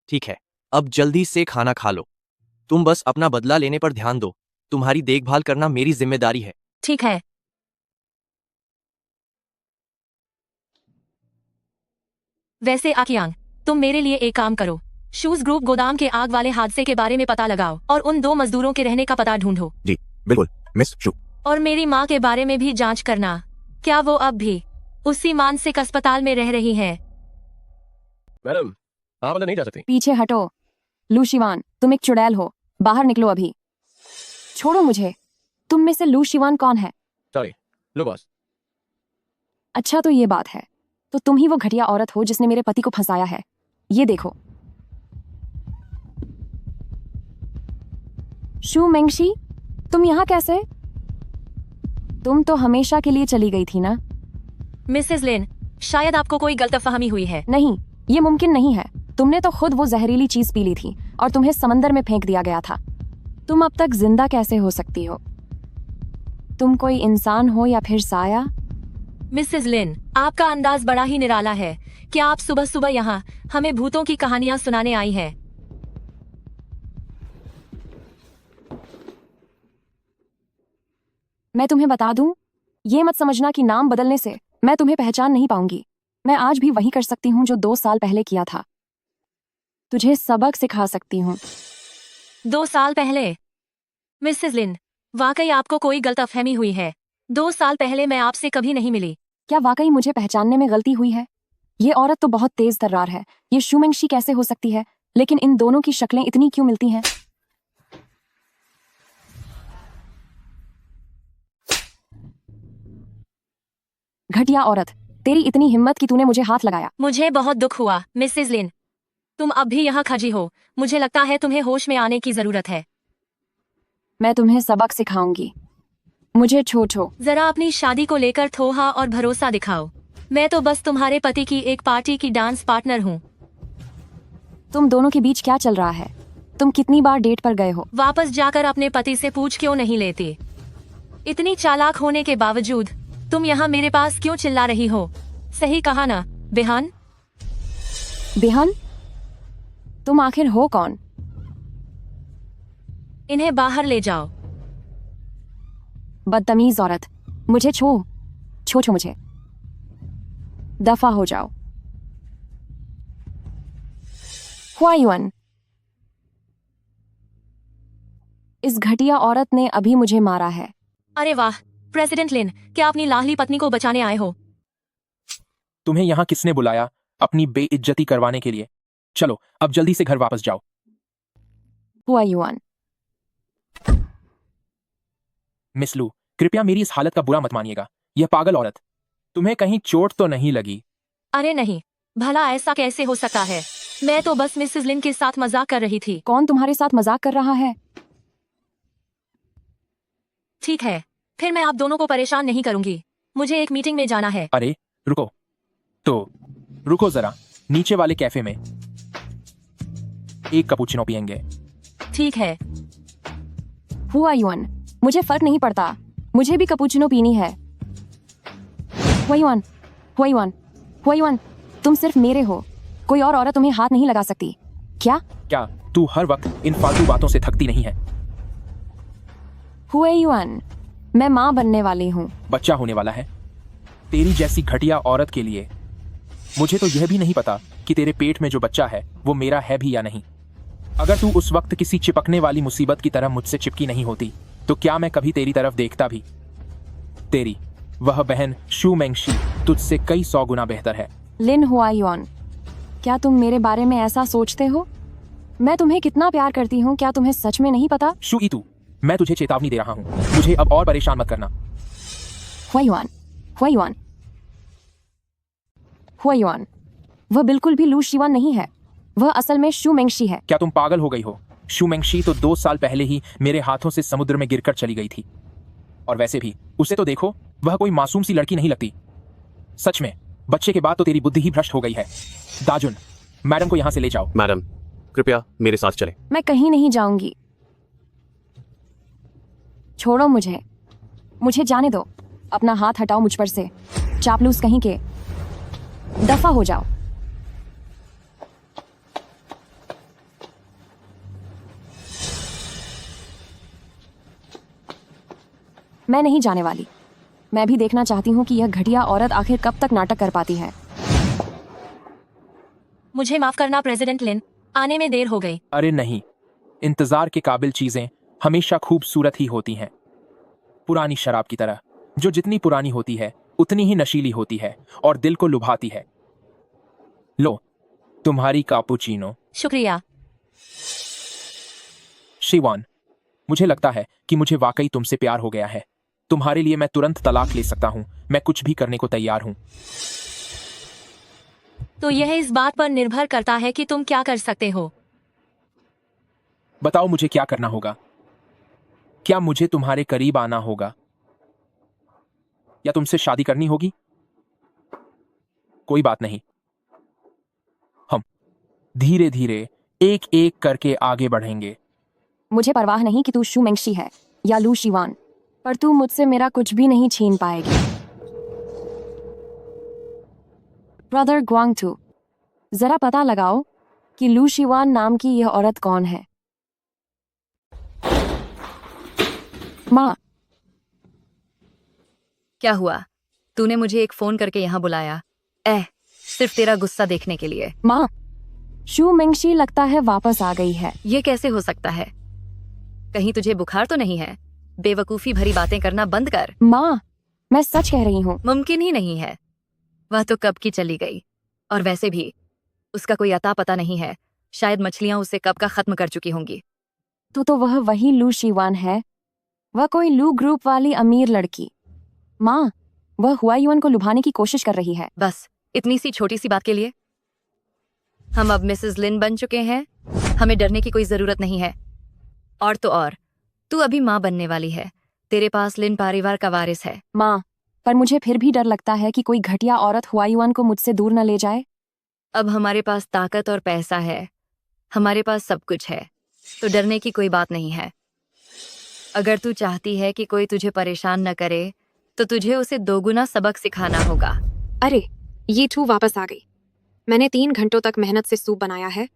ठीक है, अब जल्दी से खाना खा लो। तुम बस अपना बदला लेने पर ध्यान दो। तुम्हारी देखभाल करना मेरी जिम्मेदारी है। ठीक है। वैसे आकियांग, तुम मेरे लिए एक काम करो। शूज ग्रुप गोदाम के आग वाले हादसे के बारे में पता लगाओ और उन 2 मजदूरों के रहने का पता ढूंढो। जी बिल्कुल मिस शू। और मेरी माँ के बारे में भी जांच करना। क्या वो अब भी उसी मानसिक अस्पताल में रह रही हैं? मैडम, आप अंदर नहीं जा सकती। पीछे हटो। लू शिवान, तुम एक चुड़ैल हो। बाहर निकलो अभी। छोड़ो मुझे। तुम में से लू शिवान कौन है? सॉरी, लो बॉस। अच्छा, तो ये बात है। तो तुम ही वो घटिया औरत हो जिसने मेरे पति को फंसाया है। ये देखो। शू मेंगशी, तुम यहाँ कैसे? तुम तो हमेशा के लिए चली गई थी ना? मिसेस लिन, शायद आपको कोई गलतफहमी हुई है। नहीं, ये मुमकिन नहीं है। तुमने तो खुद वो जहरीली चीज पी ली थी और तुम्हें समंदर में फेंक दिया गया था। तुम अब तक जिंदा कैसे हो सकती हो? तुम कोई इंसान हो या फिर साया? मिसेस लिन, आपका अंदाज बड़ा ही निराला है। क्या आप सुबह सुबह यहाँ हमें भूतों की कहानियां सुनाने आई हैं? मैं तुम्हें बता दूं, ये मत समझना कि नाम बदलने से मैं तुम्हें पहचान नहीं पाऊंगी। मैं आज भी वही कर सकती हूँ जो 2 साल पहले किया था। तुझे सबक सिखा सकती हूँ। 2 साल पहले मिसेस लिन, वाकई आपको कोई गलतफहमी हुई है। 2 साल पहले मैं आपसे कभी नहीं मिली। क्या वाकई मुझे पहचानने में गलती हुई है? ये औरत तो बहुत तेज तर्रार है। ये शुमेंगशी कैसे हो सकती है? लेकिन इन दोनों की शक्लें इतनी क्यों मिलती हैं? घटिया औरत, तेरी इतनी हिम्मत कि तूने मुझे हाथ लगाया। मुझे बहुत दुख हुआ मिसेस लिन। तुम अब भी यहाँ खड़ी हो। मुझे लगता है तुम्हें होश में आने की जरूरत है। मैं तुम्हें सबक सिखाऊंगी। मुझे छोड़ो। जरा अपनी शादी को लेकर थोहा और भरोसा दिखाओ। मैं तो बस तुम्हारे पति की एक पार्टी की डांस पार्टनर हूँ। तुम दोनों के बीच क्या चल रहा है? तुम कितनी बार डेट पर गए हो? वापस जाकर अपने पति से पूछ क्यों नहीं लेते? इतनी चालाक होने के बावजूद तुम यहाँ मेरे पास क्यों चिल्ला रही हो? सही कहा ना बेहान? बेहान? तुम आखिर हो कौन? इन्हें बाहर ले जाओ। बदतमीज औरत, मुझे छो मुझे। दफा हो जाओ। हुआयुन, इस घटिया औरत ने अभी मुझे मारा है। अरे वाह प्रेसिडेंट लिन, क्या अपनी लाडली पत्नी को बचाने आए हो? तुम्हें यहाँ किसने बुलाया अपनी बेइज्जती करवाने के लिए? चलो अब जल्दी से घर वापस जाओ। हुआयुन, मिस लू, कृपया मेरी इस हालत का बुरा मत मानिएगा। यह पागल औरत, तुम्हें कहीं चोट तो नहीं लगी? अरे नहीं, भला ऐसा कैसे हो सकता है? मैं तो बस मिसेस लिन के साथ मजाक कर रही थी। कौन तुम्हारे साथ मजाक कर रहा है? ठीक है, फिर मैं आप दोनों को परेशान नहीं करूंगी। मुझे एक मीटिंग में जाना है। अरे रुको, तो रुको जरा, नीचे वाले कैफे में एक कैपुचिनो पियेंगे। ठीक है। हुआयुन, मुझे फर्क नहीं पड़ता, मुझे भी कैपुचिनो पीनी है। हुआयुन, हुआयुन, हुआयुन, तुम सिर्फ मेरे हो, कोई और औरत तुम्हें हाथ नहीं लगा सकती। क्या तू हर वक्त इन फालतू बातों से थकती नहीं है? हुआयुन, मैं माँ बनने वाली हूँ। बच्चा होने वाला है? तेरी जैसी घटिया औरत के लिए मुझे तो यह भी नहीं पता कि तेरे पेट में जो बच्चा है वो मेरा है भी या नहीं। अगर तू उस वक्त किसी चिपकने वाली मुसीबत की तरह मुझसे चिपकी नहीं होती तो क्या मैं कभी तेरी तरफ देखता भी? तेरी वह बहन शू मेंगशी तुझसे कई 100 गुना बेहतर है। लिन हुआयुन, क्या तुम मेरे बारे में ऐसा सोचते हो? मैं तुम्हें कितना प्यार करती हूँ, क्या तुम्हें सच में नहीं पता? शू ईतू, मैं तुझे चेतावनी दे रहा हूँ, मुझे अब और परेशान मत करना। हुआयुन, हुआयुन, हुआयुन, वह बिल्कुल भी लू शिवान नहीं है, वह असल में शू मेंगशी है। क्या तुम पागल हो गई हो? शू मेंगशी तो 2 साल पहले ही मेरे हाथों से समुद्र में गिरकर चली गई थी। और वैसे भी उसे तो देखो, वह कोई मासूम सी लड़की नहीं लगती। सच में बच्चे के बाद तो तेरी बुद्धि ही भ्रष्ट हो गई है। दाजुन, मैडम को यहाँ से ले जाओ। मैडम कृपया मेरे साथ चलें। मैं कहीं नहीं जाऊंगी। छोड़ो मुझे जाने दो। अपना हाथ हटाओ मुझ पर से, चापलूस कहीं के। दफा हो जाओ। मैं नहीं जाने वाली। मैं भी देखना चाहती हूँ कि यह घटिया औरत आखिर कब तक नाटक कर पाती है। मुझे माफ करना प्रेसिडेंट लिन, आने में देर हो गई। अरे नहीं, इंतजार के काबिल चीजें हमेशा खूबसूरत ही होती हैं, पुरानी शराब की तरह, जो जितनी पुरानी होती है उतनी ही नशीली होती है और दिल को लुभाती है। लो, तुम्हारी कापुचीनो। शुक्रिया। शिवान, मुझे लगता है कि मुझे वाकई तुमसे प्यार हो गया है। तुम्हारे लिए मैं तुरंत तलाक ले सकता हूँ, मैं कुछ भी करने को तैयार हूँ। तो यह इस बात पर निर्भर करता है कि तुम क्या कर सकते हो। बताओ मुझे क्या करना होगा? क्या मुझे तुम्हारे करीब आना होगा या तुमसे शादी करनी होगी? कोई बात नहीं, हम धीरे धीरे एक एक करके आगे बढ़ेंगे। मुझे परवाह नहीं कि तू शू मेंगशी है या लू शिवान, पर तू मुझसे मेरा कुछ भी नहीं छीन पाएगी। ब्रदर ग्वांगटू, जरा पता लगाओ कि लू शिवान नाम की यह औरत कौन है। माँ, क्या हुआ? तूने मुझे एक फोन करके यहाँ बुलाया? सिर्फ तेरा गुस्सा देखने के लिए। माँ, शू मेंगशी लगता है वापस आ गई है। ये कैसे हो सकता है? कहीं तुझे बुखार तो नहीं है? बेवकूफी भरी बातें करना बंद कर। माँ, मैं सच कह रही हूँ। मुमकिन ही नहीं है। वह तो कब की चली गई, और वैसे भी उसका कोई अता पता नहीं है। शायद मछलियां उसे कब का खत्म कर चुकी होंगी। तो वह वही लू शिवान है। वह कोई लू ग्रुप वाली अमीर लड़की। माँ, वह हुआयुआन को लुभाने की कोशिश कर रही है। बस इतनी सी छोटी सी बात के लिए हम अब मिसेस लिन बन चुके हैं। हमें डरने की कोई जरूरत नहीं है। और तो और, तू अभी माँ बनने वाली है। तेरे पास लिन परिवार का वारिस है। माँ, पर मुझे फिर भी डर लगता है कि कोई घटिया औरत हुआयुआन को मुझसे दूर न ले जाए। अब हमारे पास ताकत और पैसा है। हमारे पास सब कुछ है, तो डरने की कोई बात नहीं है। अगर तू चाहती है कि कोई तुझे परेशान न करे, तो तुझे उसे दोगुना सबक सिखाना होगा। अरे, ये छू वापस आ गई। मैंने 3 घंटों तक मेहनत से सूप बनाया है।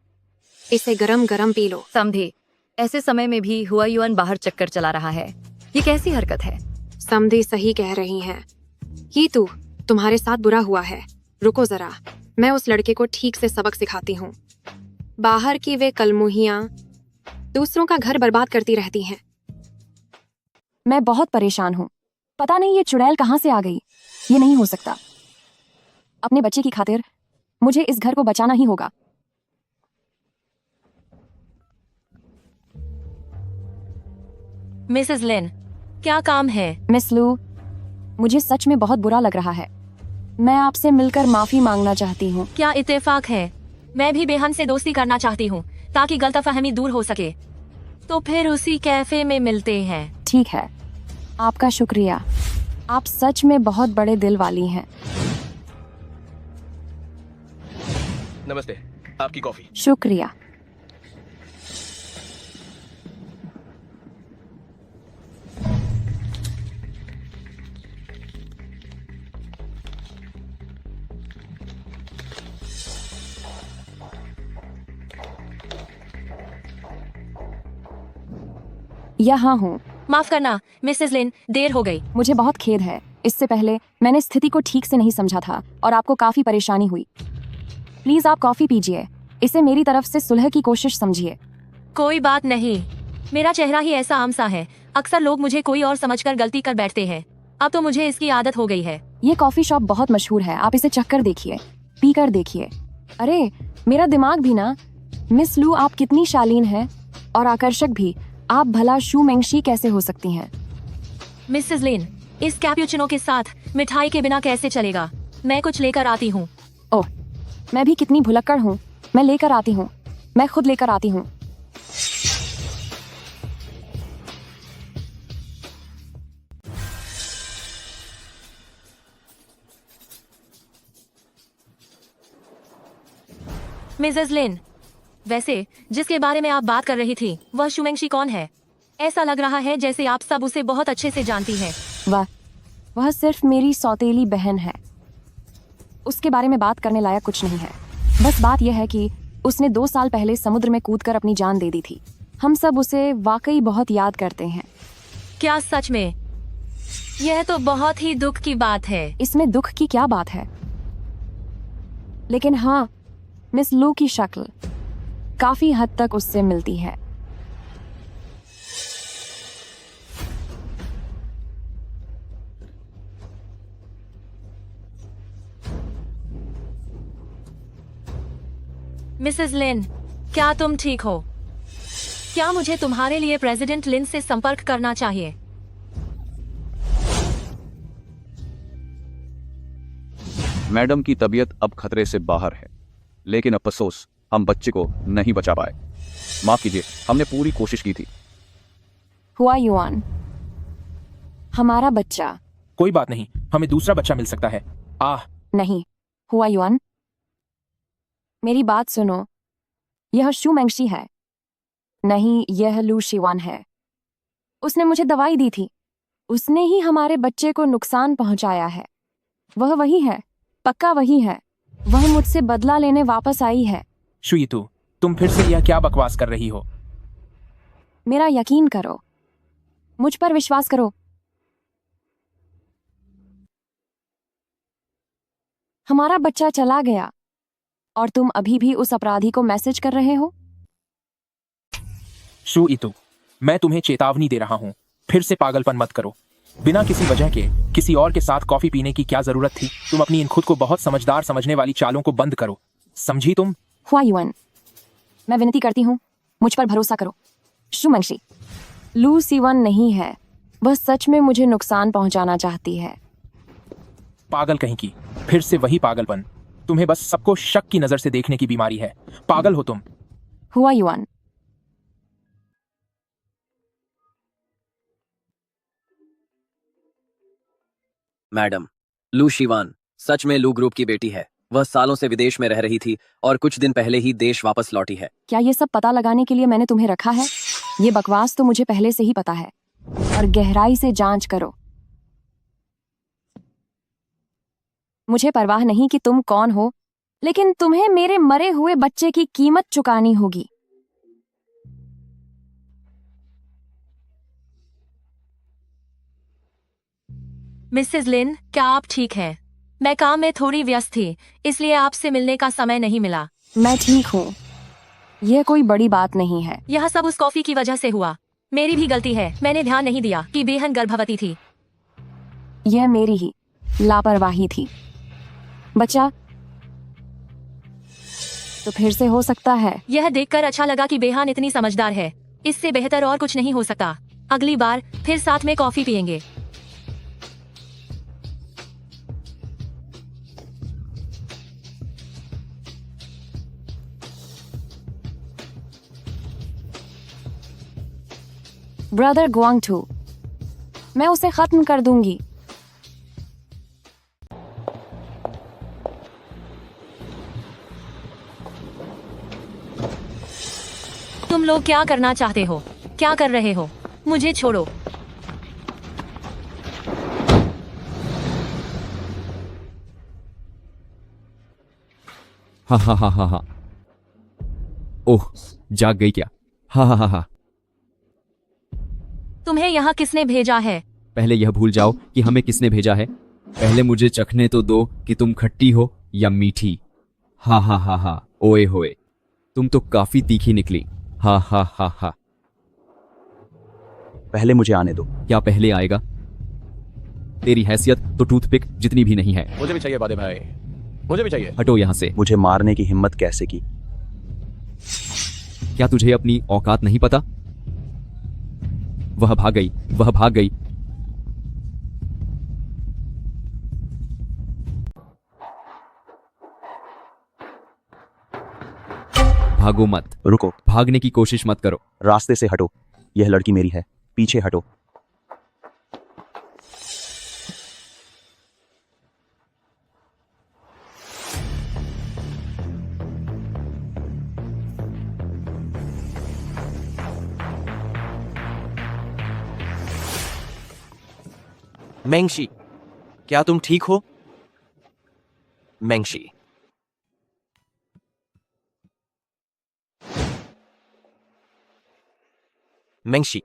इसे गरम गरम पी लो। समझे? ऐसे समय में भी हुआयुआन बाहर चक्कर चला रहा है। ये कैसी हरकत है? समधी सही कह रही हैं। ये तुम्हारे साथ बुरा हुआ है। रुको जरा, मैं उस लड़के को ठीक से सबक सिखाती हूँ। बाहर की वे कलमुहियाँ दूसरों का घर बर्बाद करती रहती हैं। मैं बहुत परेशान हूँ। पता नहीं ये चुड़ैल कहाँ से आ गई। ये नहीं हो सकता। अपने बच्चे की खातिर मुझे इस घर को बचाना ही होगा। मिसेस लिन, क्या काम है? मिस लू, मुझे सच में बहुत बुरा लग रहा है। मैं आपसे मिलकर माफी मांगना चाहती हूँ। क्या इत्तेफाक है। मैं भी बेहन से दोस्ती करना चाहती हूँ ताकि गलतफहमी दूर हो सके। तो फिर उसी कैफे में मिलते हैं। ठीक है, आपका शुक्रिया। आप सच में बहुत बड़े दिल वाली हैं। नमस्ते, आपकी कॉफी। शुक्रिया। यहाँ हूँ। माफ करना मिसेस लिन, देर हो गई। मुझे बहुत खेद है। इससे पहले मैंने स्थिति को ठीक से नहीं समझा था और आपको काफी परेशानी हुई। प्लीज आप कॉफी पीजिए। इसे मेरी तरफ से सुलह की कोशिश समझिए। कोई बात नहीं, मेरा चेहरा ही ऐसा आम सा है। अक्सर लोग मुझे कोई और समझकर गलती कर बैठते हैं। अब तो मुझे इसकी आदत हो गई है। ये कॉफी शॉप बहुत मशहूर है। आप इसे चक्कर देखिए, पी कर देखिए। अरे, मेरा दिमाग भी ना। मिस लू, आप कितनी शालीन हैं और आकर्षक भी। आप भला शू मेंगशी कैसे हो सकती हैं? मिसेस लिन, इस कैप्यूचिनो के साथ मिठाई के बिना कैसे चलेगा? मैं कुछ लेकर आती हूँ। ओह, मैं भी कितनी भुलक्कड़ हूँ। मैं लेकर आती हूँ। मैं खुद लेकर आती हूँ। मिसेस लिन, वैसे जिसके बारे में आप बात कर रही थी, वह शू मेंगशी कौन है? ऐसा लग रहा है जैसे आप सब उसे बहुत अच्छे से जानती हैं। वह सिर्फ मेरी सौतेली बहन है। उसके बारे में बात करने लायक कुछ नहीं है। बस बात यह है कि उसने 2 साल पहले समुद्र में कूदकर अपनी जान दे दी थी। हम सब उसे वाकई बहुत याद करते हैं। क्या सच में? यह तो बहुत ही दुख की बात है। इसमें दुख की क्या बात है? लेकिन हाँ, मिस लू की शक्ल काफी हद तक उससे मिलती है। मिसेस लिन, क्या तुम ठीक हो? क्या मुझे तुम्हारे लिए प्रेसिडेंट लिन से संपर्क करना चाहिए? मैडम की तबीयत अब खतरे से बाहर है, लेकिन अफसोस हम बच्चे को नहीं बचा पाए। माफ कीजिए, हमने पूरी कोशिश की थी। हुआयुआन, हमारा बच्चा। कोई बात नहीं, हमें दूसरा बच्चा मिल सकता है। नहीं, हुआयुआन, मेरी बात सुनो। यह शू मेंगशी है। नहीं, यह लू शिवान है। उसने मुझे दवाई दी थी। उसने ही हमारे बच्चे को नुकसान पहुंचाया है। वह वही है, पक्का वही है। वह मुझसे बदला लेने वापस आई है। शुयितु, तुम फिर से यह क्या बकवास कर रही हो? मेरा यकीन करो, मुझ पर विश्वास करो। हमारा बच्चा चला गया। और तुम अभी भी उस अपराधी को मैसेज कर रहे हो? शू इतु, मैं तुम्हें चेतावनी दे रहा हूँ, फिर से पागलपन मत करो। बिना किसी वजह के किसी और के साथ कॉफी पीने की क्या जरूरत थी? तुम अपनी इन खुद को बहुत समझदार समझने वाली चालों को बंद करो, समझी तुम? हुआ युआन, मैं विनती करती हूँ, मुझ पर भरोसा करो। शू मेंगशी, लू सीवन नहीं है, वह सच में मुझे नुकसान पहुंचाना चाहती है। पागल कहीं की, फिर से वही पागलपन। तुम्हें बस सबको शक की नजर से देखने की बीमारी है। पागल हो तुम। हुआ युआन। मैडम, लू शिवान सच में लू ग्रुप की बेटी है। वह सालों से विदेश में रह रही थी और कुछ दिन पहले ही देश वापस लौटी है। क्या ये सब पता लगाने के लिए मैंने तुम्हें रखा है? ये बकवास तो मुझे पहले से ही पता है, और गहराई से जांच करो। मुझे परवाह नहीं कि तुम कौन हो, लेकिन तुम्हें मेरे मरे हुए बच्चे की कीमत चुकानी होगी। मिसेस लिन, क्या आप ठीक हैं? मैं काम में थोड़ी व्यस्त थी, इसलिए आपसे मिलने का समय नहीं मिला। मैं ठीक हूँ, यह कोई बड़ी बात नहीं है। यह सब उस कॉफी की वजह से हुआ। मेरी भी गलती है, मैंने ध्यान नहीं दिया कि बेहन गर्भवती थी। यह मेरी ही लापरवाही थी। बच्चा तो फिर से हो सकता है। यह देखकर अच्छा लगा कि बेहान इतनी समझदार है। इससे बेहतर और कुछ नहीं हो सकता। अगली बार फिर साथ में कॉफी पियेंगे। ब्रदर गुआंगटू, मैं उसे खत्म कर दूंगी। तुम लोग क्या करना चाहते हो? क्या कर रहे हो? मुझे छोड़ो। हा हा हा हा हा। ओह, जाग गई क्या? हा हा हा हा। तुम्हें यहाँ किसने भेजा है? पहले यह भूल जाओ कि हमें किसने भेजा है। पहले मुझे चखने तो दो कि तुम खट्टी हो या मीठी। हा हा हा हा। ओए होए, तुम तो काफी तीखी निकली। हा हा हा हा। पहले मुझे आने दो। क्या पहले आएगा? तेरी हैसियत तो टूथपिक जितनी भी नहीं है। मुझे भी चाहिए बादे भाई, मुझे भी चाहिए। हटो यहाँ से। मुझे मारने की हिम्मत कैसे की? क्या तुझे अपनी औकात नहीं पता? वह भाग गई, वह भाग गई। भागो मत। रुको। भागने की कोशिश मत करो। रास्ते से हटो। यह लड़की मेरी है, पीछे हटो। मेंगशी, क्या तुम ठीक हो? मेंगशी, मेंगशी,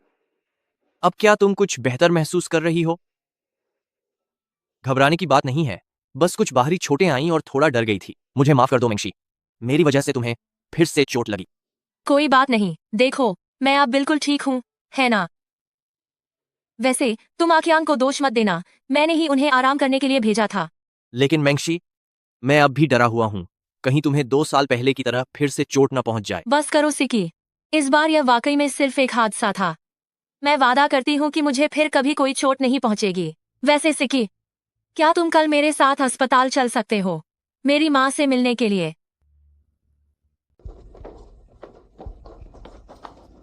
अब क्या तुम कुछ बेहतर महसूस कर रही हो? घबराने की बात नहीं है, बस कुछ बाहरी चोटें आईं और थोड़ा डर गई थी। मुझे माफ कर दो मेंगशी, मेरी वजह से तुम्हें फिर से चोट लगी। कोई बात नहीं, देखो मैं अब बिल्कुल ठीक हूँ, है ना? वैसे तुम आकियांग को दोष मत देना, मैंने ही उन्हें आराम करने के लिए भेजा था। लेकिन मेंगशी, मैं अब भी डरा हुआ हूं, कहीं तुम्हें 2 साल पहले की तरह फिर से चोट न पहुंच जाए। बस करो सिकी, इस बार यह वाकई में सिर्फ एक हादसा था। मैं वादा करती हूँ कि मुझे फिर कभी कोई चोट नहीं पहुंचेगी। वैसे सिकी, क्या तुम कल मेरे साथ अस्पताल चल सकते हो मेरी माँ से मिलने के लिए?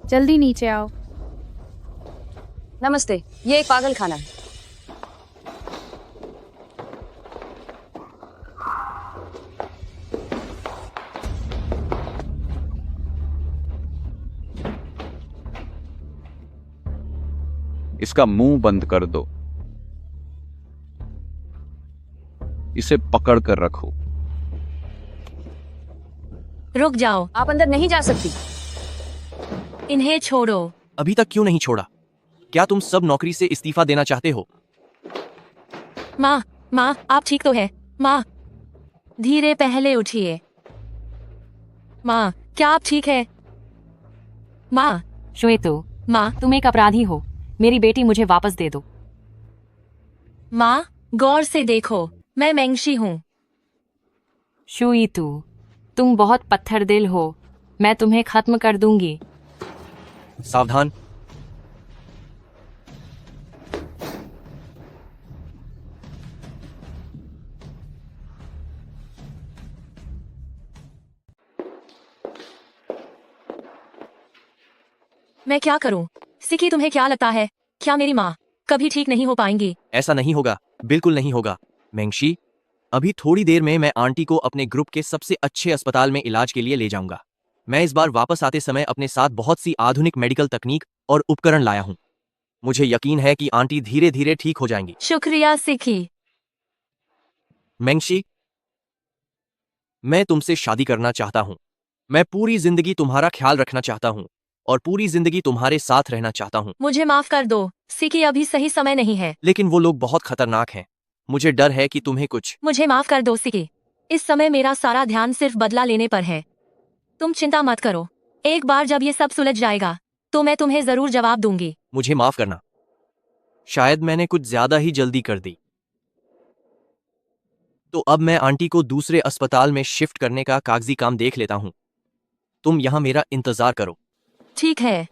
जल्दी नीचे आओ। नमस्ते, ये एक पागल खाना है। इसका मुंह बंद कर दो। इसे पकड़ कर रखो। रुक जाओ, आप अंदर नहीं जा सकती। इन्हें छोड़ो। अभी तक क्यों नहीं छोड़ा? क्या तुम सब नौकरी से इस्तीफा देना चाहते हो? माँ, माँ, आप ठीक तो है? माँ, धीरे पहले उठिए। माँ, क्या आप ठीक है? माँ, श्वेतु, माँ, तुम एक अपराधी हो। मेरी बेटी मुझे वापस दे दो। माँ, गौर से देखो, मैं मेंगशी हूँ। शुईतु, तुम बहुत पत्थर दिल हो। मैं तुम्हें खत्म कर दूंगी। सावधान। मैं क्या करूँ? सिकी, तुम्हें क्या लगता है, क्या मेरी माँ कभी ठीक नहीं हो पाएंगी? ऐसा नहीं होगा, बिल्कुल नहीं होगा। मेंगशी, अभी थोड़ी देर में मैं आंटी को अपने ग्रुप के सबसे अच्छे अस्पताल में इलाज के लिए ले जाऊंगा। मैं इस बार वापस आते समय अपने साथ बहुत सी आधुनिक मेडिकल तकनीक और उपकरण लाया हूं। मुझे यकीन है कि आंटी धीरे धीरे ठीक हो जाएंगी। शुक्रिया सिकी। मेंगशी, मैं तुमसे शादी करना चाहता हूं। मैं पूरी जिंदगी तुम्हारा ख्याल रखना चाहता हूं और पूरी जिंदगी तुम्हारे साथ रहना चाहता हूं। मुझे माफ कर दो सिकी, अभी सही समय नहीं है। लेकिन वो लोग बहुत खतरनाक हैं। मुझे डर है कि तुम्हें कुछ। मुझे माफ कर दो सिकी, इस समय मेरा सारा ध्यान सिर्फ बदला लेने पर है। तुम चिंता मत करो, एक बार जब ये सब सुलझ जाएगा तो मैं तुम्हें जरूर जवाब दूंगी। मुझे माफ करना, शायद मैंने कुछ ज्यादा ही जल्दी कर दी। तो अब मैं आंटी को दूसरे अस्पताल में शिफ्ट करने का कागजी काम देख लेता हूं। तुम यहां मेरा इंतजार करो। ठीक है।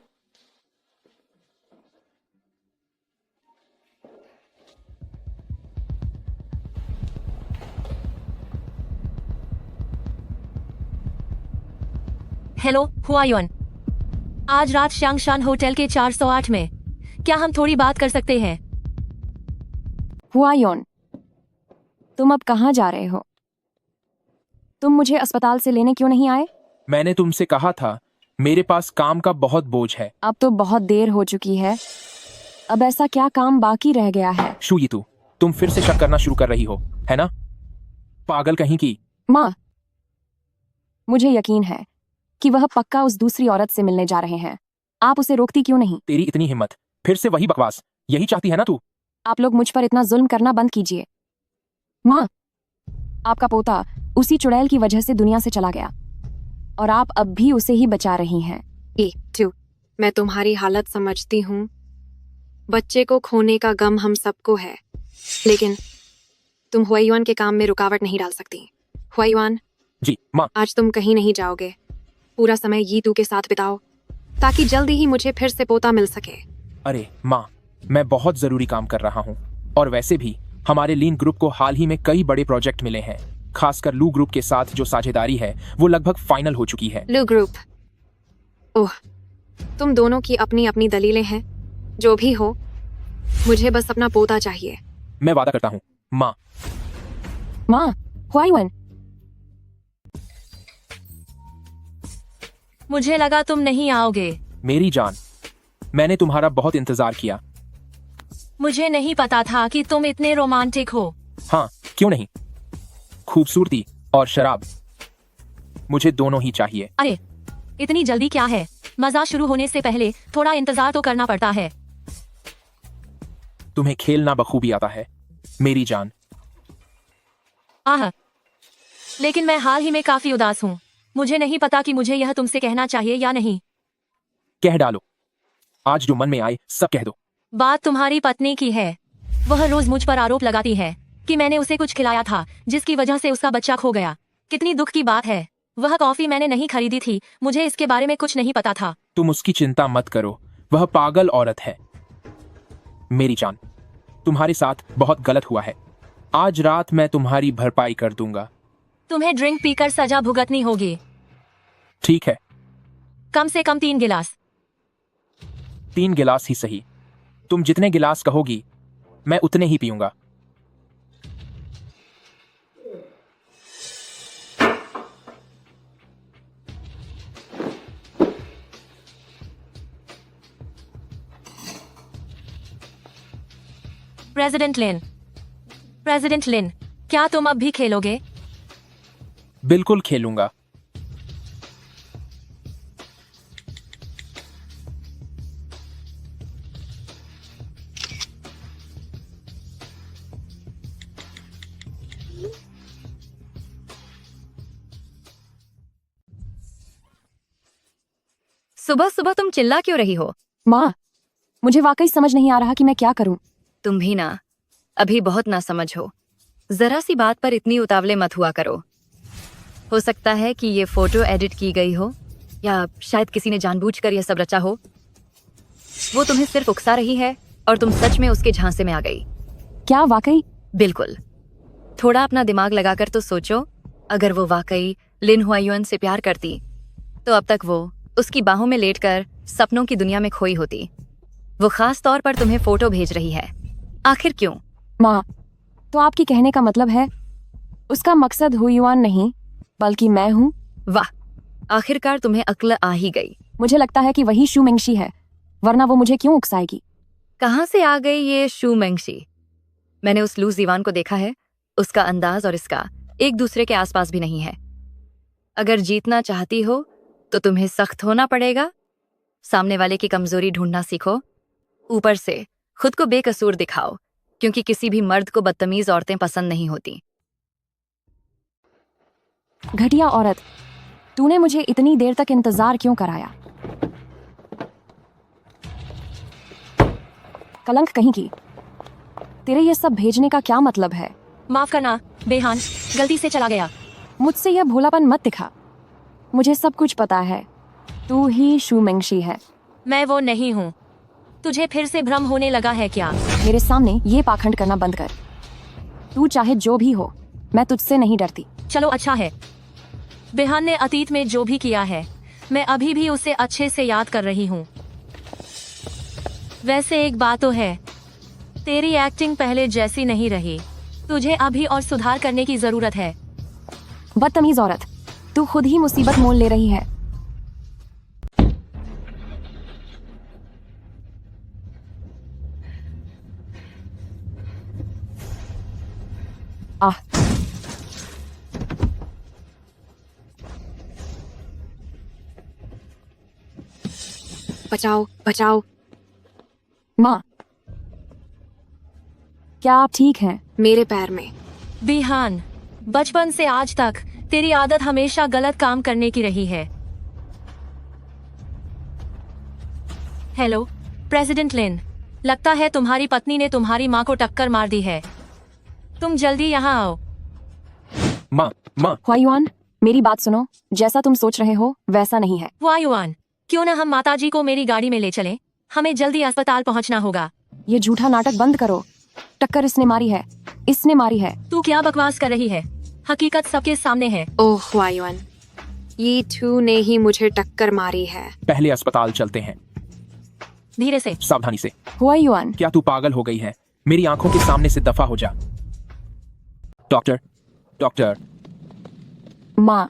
हेलो हुआयुन, आज रात शांगशान होटल के 408 में क्या हम थोड़ी बात कर सकते हैं? हुआयोन, तुम अब कहाँ जा रहे हो? तुम मुझे अस्पताल से लेने क्यों नहीं आए? मैंने तुमसे कहा था, मेरे पास काम का बहुत बोझ है। अब तो बहुत देर हो चुकी है। अब ऐसा क्या काम बाकी रह गया है? शुईतु, तुम फिर से शक करना शुरू कर रही हो, है ना? पागल कहीं की। माँ, मुझे यकीन है कि वह पक्का उस दूसरी औरत से मिलने जा रहे हैं। आप उसे रोकती क्यों नहीं? तेरी इतनी हिम्मत, फिर से वही बकवास, यही चाहती है ना तू? आप लोग मुझ पर इतना जुल्म करना बंद कीजिए। माँ, आपका पोता उसी चुड़ैल की वजह से दुनिया से चला गया और आप अब भी उसे ही बचा रही हैं। मैं तुम्हारी हालत समझती हूँ। बच्चे को खोने का गम हम सबको है, लेकिन तुम हुआयुआन के काम में रुकावट नहीं डाल सकती। हुआयुआन जी माँ। आज तुम कहीं नहीं जाओगे। पूरा समय यीतू के साथ बिताओ ताकि जल्दी ही मुझे फिर से पोता मिल सके। अरे माँ, मैं बहुत जरूरी काम कर रहा हूँ और वैसे भी हमारे लीन ग्रुप को हाल ही में कई बड़े प्रोजेक्ट मिले हैं। खासकर लू ग्रुप के साथ जो साझेदारी है वो लगभग फाइनल हो चुकी है। लू ग्रुप, ओह, तुम दोनों की अपनी अपनी दलीलें हैं। जो भी हो, मुझे बस अपना पोता चाहिए। मैं वादा करता हूँ माँ। माँ, हुआयुन, मुझे लगा तुम नहीं आओगे। मेरी जान, मैंने तुम्हारा बहुत इंतजार किया। मुझे नहीं पता था कि तुम इतने रोमांटिक हो। हाँ, क्यों नहीं? खूबसूरती और शराब, मुझे दोनों ही चाहिए। अरे, इतनी जल्दी क्या है? मजा शुरू होने से पहले थोड़ा इंतजार तो करना पड़ता है। तुम्हें खेलना बखूबी आता है मेरी जान। आह, लेकिन मैं हाल ही में काफी उदास हूँ। मुझे नहीं पता कि मुझे यह तुमसे कहना चाहिए या नहीं। कह डालो, आज जो मन में आए सब कह दो। बात तुम्हारी पत्नी की है। वह रोज मुझ पर आरोप लगाती है कि मैंने उसे कुछ खिलाया था जिसकी वजह से उसका बच्चा खो गया। कितनी दुख की बात है। वह कॉफी मैंने नहीं खरीदी थी, मुझे इसके बारे में कुछ नहीं पता था। तुम उसकी चिंता मत करो, वह पागल औरत है। मेरी जान, तुम्हारे साथ बहुत गलत हुआ है। आज रात मैं तुम्हारी भरपाई कर दूंगा। तुम्हें ड्रिंक पीकर सजा भुगतनी होगी। ठीक है, कम से कम 3 गिलास। 3 गिलास ही सही। तुम जितने गिलास कहोगी मैं उतने ही पीऊंगा। प्रेसिडेंट लिन, क्या तुम अब भी खेलोगे? बिल्कुल खेलूंगा। सुबह सुबह तुम चिल्ला क्यों रही हो? माँ, मुझे वाकई समझ नहीं आ रहा कि मैं क्या करूं। तुम भी ना अभी बहुत ना समझ हो। जरा सी बात पर इतनी उतावले मत हुआ करो। हो सकता है कि ये फोटो एडिट की गई हो, या शायद किसी ने जानबूझकर यह सब रचा हो। वो तुम्हें सिर्फ उकसा रही है और तुम सच में उसके झांसे में आ गई। क्या वाकई? बिल्कुल। थोड़ा अपना दिमाग लगाकर तो सोचो, अगर वो वाकई लिन हुआयुन से प्यार करती तो अब तक वो उसकी बाहों में लेटकर सपनों की दुनिया में खोई होती। वो खास तौर पर तुम्हें फोटो भेज रही है। आखिर क्यों? माँ, तो आपकी कहने का मतलब है उसका मकसद हुआयुन नहीं बल्कि मैं हूँ? वाह, आखिरकार तुम्हें अक्ल आ ही गई। मुझे लगता है कि वही शू मेंगशी है, वरना वो मुझे क्यों उकसाएगी। कहाँ से आ गई ये शू मेंगशी? मैंने उस लू जीवान को देखा है। उसका अंदाज और इसका एक दूसरे के आसपास भी नहीं है। अगर जीतना चाहती हो तो तुम्हें सख्त होना पड़ेगा। सामने वाले की कमजोरी ढूंढना सीखो। ऊपर से खुद को बेकसूर दिखाओ, क्योंकि किसी भी मर्द को बदतमीज औरतें पसंद नहीं होती। घटिया औरत, तूने मुझे इतनी देर तक इंतजार क्यों कराया? कलंक कहीं की। तेरे ये सब भेजने का क्या मतलब है? माफ करना बेहान, गलती से चला गया। मुझसे यह भोलापन मत दिखा। मुझे सब कुछ पता है। तू ही शू मेंगशी है। मैं वो नहीं हूँ। तुझे फिर से भ्रम होने लगा है क्या? मेरे सामने ये पाखंड करना बंद कर। तू चाहे जो भी हो, मैं तुझसे नहीं डरती। चलो अच्छा है। बेहान ने अतीत में जो भी किया है, मैं अभी भी उसे अच्छे से याद कर रही हूँ। वैसे एक बात तो है, तेरी एक्टिंग पहले जैसी नहीं रही। तुझे अभी और सुधार करने की जरूरत है। बदतमीज औरत, तू खुद ही मुसीबत मोल ले रही है। आह, बचाओ बचाओ। माँ, क्या आप ठीक हैं? मेरे पैर में। बेहान, बचपन से आज तक तेरी आदत हमेशा गलत काम करने की रही है। हेलो प्रेसिडेंट लिन, लगता है तुम्हारी पत्नी ने तुम्हारी माँ को टक्कर मार दी है। तुम जल्दी यहाँ आओ। माँ, हुआयुन, मेरी बात सुनो। जैसा तुम सोच रहे हो वैसा नहीं है। हुआयुन, क्यों न हम माताजी को मेरी गाड़ी में ले चलें? हमें जल्दी अस्पताल पहुँचना होगा। ये झूठा नाटक बंद करो। टक्कर इसने मारी है। इसने मारी है। तू क्या बकवास कर रही है? हकीकत सबके सामने है। ओह हुआयुन, ये टू ने ही मुझे टक्कर मारी है। पहले अस्पताल चलते हैं। धीरे से, सावधानी से। हुआयुन, क्या तू पागल हो गई है? मेरी आंखों के सामने से दफा हो जा। Doctor, doctor. माँ,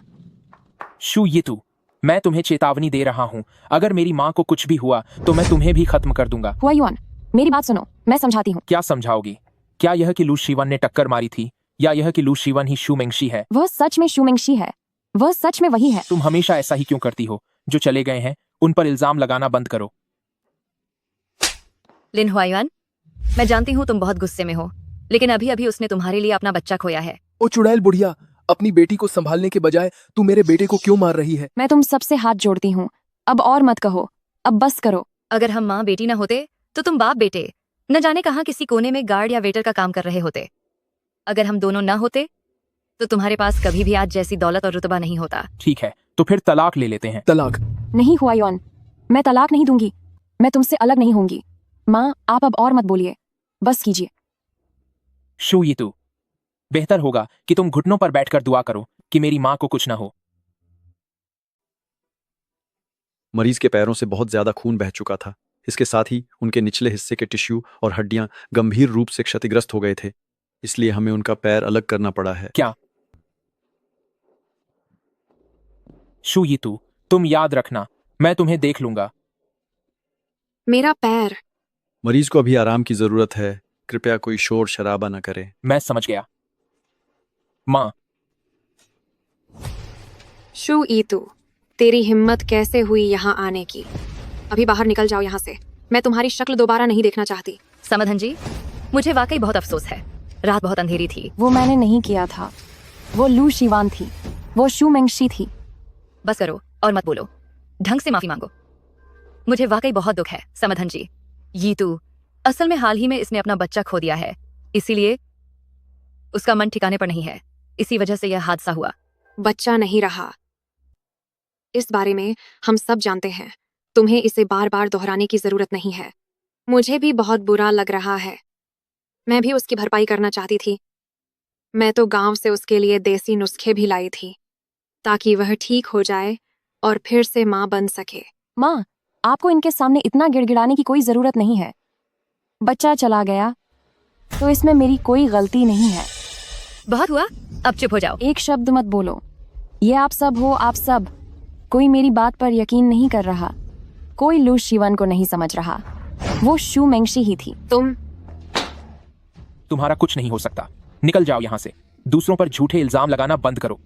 शू ये तू, मैं तुम्हें चेतावनी दे रहा हूँ। अगर मेरी माँ को कुछ भी हुआ तो मैं तुम्हें भी खत्म कर दूंगा। हुआयुन, मेरी बात सुनो, मैं समझाती हूँ। क्या समझाओगी? क्या यह कि लू शिवन ने टक्कर मारी थी, या यह कि लू शिवन ही शू मेंगशी है? वह सच में शू मेंगशी है। वह सच में वही है। तुम हमेशा ऐसा ही क्यों करती हो? जो चले गए हैं उन पर इल्जाम लगाना बंद करो। लिन हुआयुन, मैं जानती हूँ तुम बहुत गुस्से में हो, लेकिन अभी अभी उसने तुम्हारे लिए अपना बच्चा खोया है। ओ चुड़ैल बुढ़िया, अपनी बेटी को संभालने के बजाय तू मेरे बेटे को क्यों मार रही है? मैं तुम सबसे हाथ जोड़ती हूँ। अब और मत कहो। अब बस करो। अगर हम माँ बेटी न होते तो तुम बाप बेटे न जाने कहाँ किसी कोने में गार्ड या वेटर का काम कर रहे होते। अगर हम दोनों न होते तो तुम्हारे पास कभी भी आज जैसी दौलत और रुतबा नहीं होता। ठीक है, तो फिर तलाक ले लेते हैं। तलाक नहीं हुआयुन, मैं तलाक नहीं दूंगी। मैं तुमसे अलग नहीं होंगी। माँ, आप अब और मत बोलिए, बस कीजिए। शू ये तू, बेहतर होगा कि तुम घुटनों पर बैठकर दुआ करो कि मेरी माँ को कुछ न हो। मरीज के पैरों से बहुत ज्यादा खून बह चुका था। इसके साथ ही उनके निचले हिस्से के टिश्यू और हड्डियां गंभीर रूप से क्षतिग्रस्त हो गए थे, इसलिए हमें उनका पैर अलग करना पड़ा है। क्या? शू ये तू, तुम याद रखना, मैं तुम्हें देख लूंगा। मेरा पैर। मरीज को अभी आराम की जरूरत है। कृपया कोई शोर शराबा न करें। मैं समझ गया। माँ। शू ईतू, तेरी हिम्मत कैसे हुई यहाँ आने की? अभी बाहर निकल जाओ यहाँ से। मैं तुम्हारी शक्ल दोबारा नहीं देखना चाहती। समाधान जी, मुझे वाकई बहुत अफसोस है। रात बहुत अंधेरी थी। वो मैंने नहीं किया था। वो लू शिवान थी। वो शू मेंगशी थी। बस करो और मत बोलो। ढंग से माफी मांगो। मुझे वाकई बहुत दुख है समाधान जी। ये तू असल में हाल ही में इसने अपना बच्चा खो दिया है, इसीलिए उसका मन ठिकाने पर नहीं है। इसी वजह से यह हादसा हुआ। बच्चा नहीं रहा, इस बारे में हम सब जानते हैं। तुम्हें इसे बार बार दोहराने की जरूरत नहीं है। मुझे भी बहुत बुरा लग रहा है। मैं भी उसकी भरपाई करना चाहती थी। मैं तो गांव से उसके लिए देसी नुस्खे भी लाई थी ताकि वह ठीक हो जाए और फिर से माँ बन सके। माँ, आपको इनके सामने इतना गिड़गिड़ाने की कोई जरूरत नहीं है। बच्चा चला गया तो इसमें मेरी कोई गलती नहीं है। बहुत हुआ, अब चुप हो जाओ। एक शब्द मत बोलो। ये आप सब हो, आप सब। कोई मेरी बात पर यकीन नहीं कर रहा। कोई लू शिवन को नहीं समझ रहा। वो शू मेंगशी ही थी। तुम्हारा कुछ नहीं हो सकता। निकल जाओ यहाँ से। दूसरों पर झूठे इल्जाम लगाना बंद करो।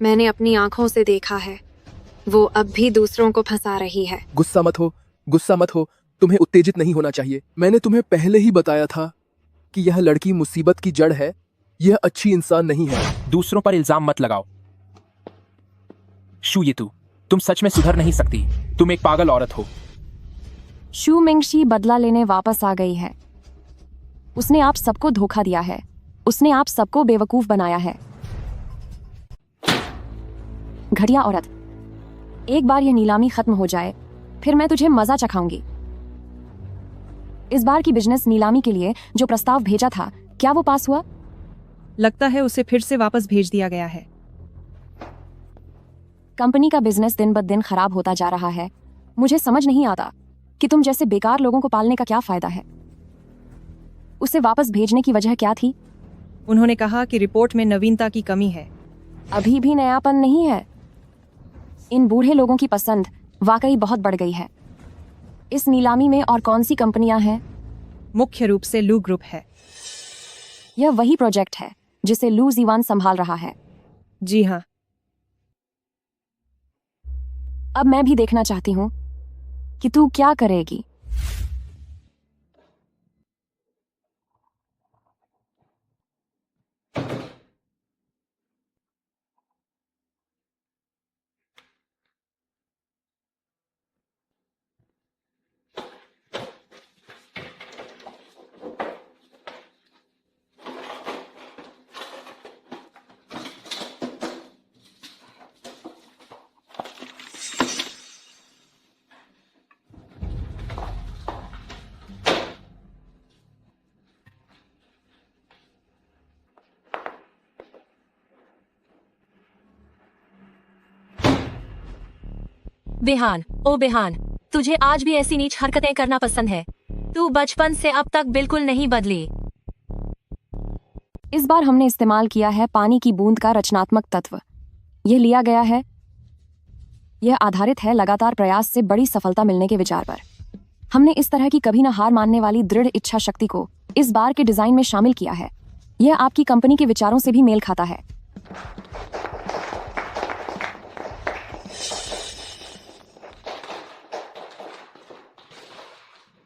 मैंने अपनी आंखों से देखा है, वो अब भी दूसरों को फंसा रही है। गुस्सा मत हो, गुस्सा मत हो। तुम्हें उत्तेजित नहीं होना चाहिए। मैंने तुम्हें पहले ही बताया था कि यह लड़की मुसीबत की जड़ है। यह अच्छी इंसान नहीं है। दूसरों पर इल्जाम मत लगाओ। शू ये तुम सच में सुधर नहीं सकती। तुम एक पागल औरत हो। शू मेंगशी बदला लेने वापस आ गई है। उसने आप सबको धोखा दिया है। उसने आप सबको बेवकूफ बनाया है। घटिया औरत, एक बार यह नीलामी खत्म हो जाए फिर मैं तुझे मजा चखाऊंगी। इस बार की बिजनेस नीलामी के लिए जो प्रस्ताव भेजा था, क्या वो पास हुआ? लगता है उसे फिर से वापस भेज दिया गया है। कंपनी का बिजनेस दिन ब दिन खराब होता जा रहा है। मुझे समझ नहीं आता कि तुम जैसे बेकार लोगों को पालने का क्या फायदा है। उसे वापस भेजने की वजह क्या थी? उन्होंने कहा कि रिपोर्ट में नवीनता की कमी है। अभी भी नयापन नहीं है। इन बूढ़े लोगों की पसंद वाकई बहुत बढ़ गई है। इस नीलामी में और कौन सी कंपनियां हैं? मुख्य रूप से लू ग्रुप है। यह वही प्रोजेक्ट है जिसे लू जीवान संभाल रहा है। जी हाँ। अब मैं भी देखना चाहती हूँ कि तू क्या करेगी। बेहान, ओ बेहान, तुझे आज भी ऐसी नीच हरकतें करना पसंद है। तू बचपन से अब तक बिल्कुल नहीं बदली। इस बार हमने इस्तेमाल किया है पानी की बूंद का रचनात्मक तत्व। यह लिया गया है, यह आधारित है लगातार प्रयास से बड़ी सफलता मिलने के विचार पर। हमने इस तरह की कभी न हार मानने वाली दृढ़ इच्छा शक्ति को इस बार के डिजाइन में शामिल किया है। यह आपकी कंपनी के विचारों से भी मेल खाता है।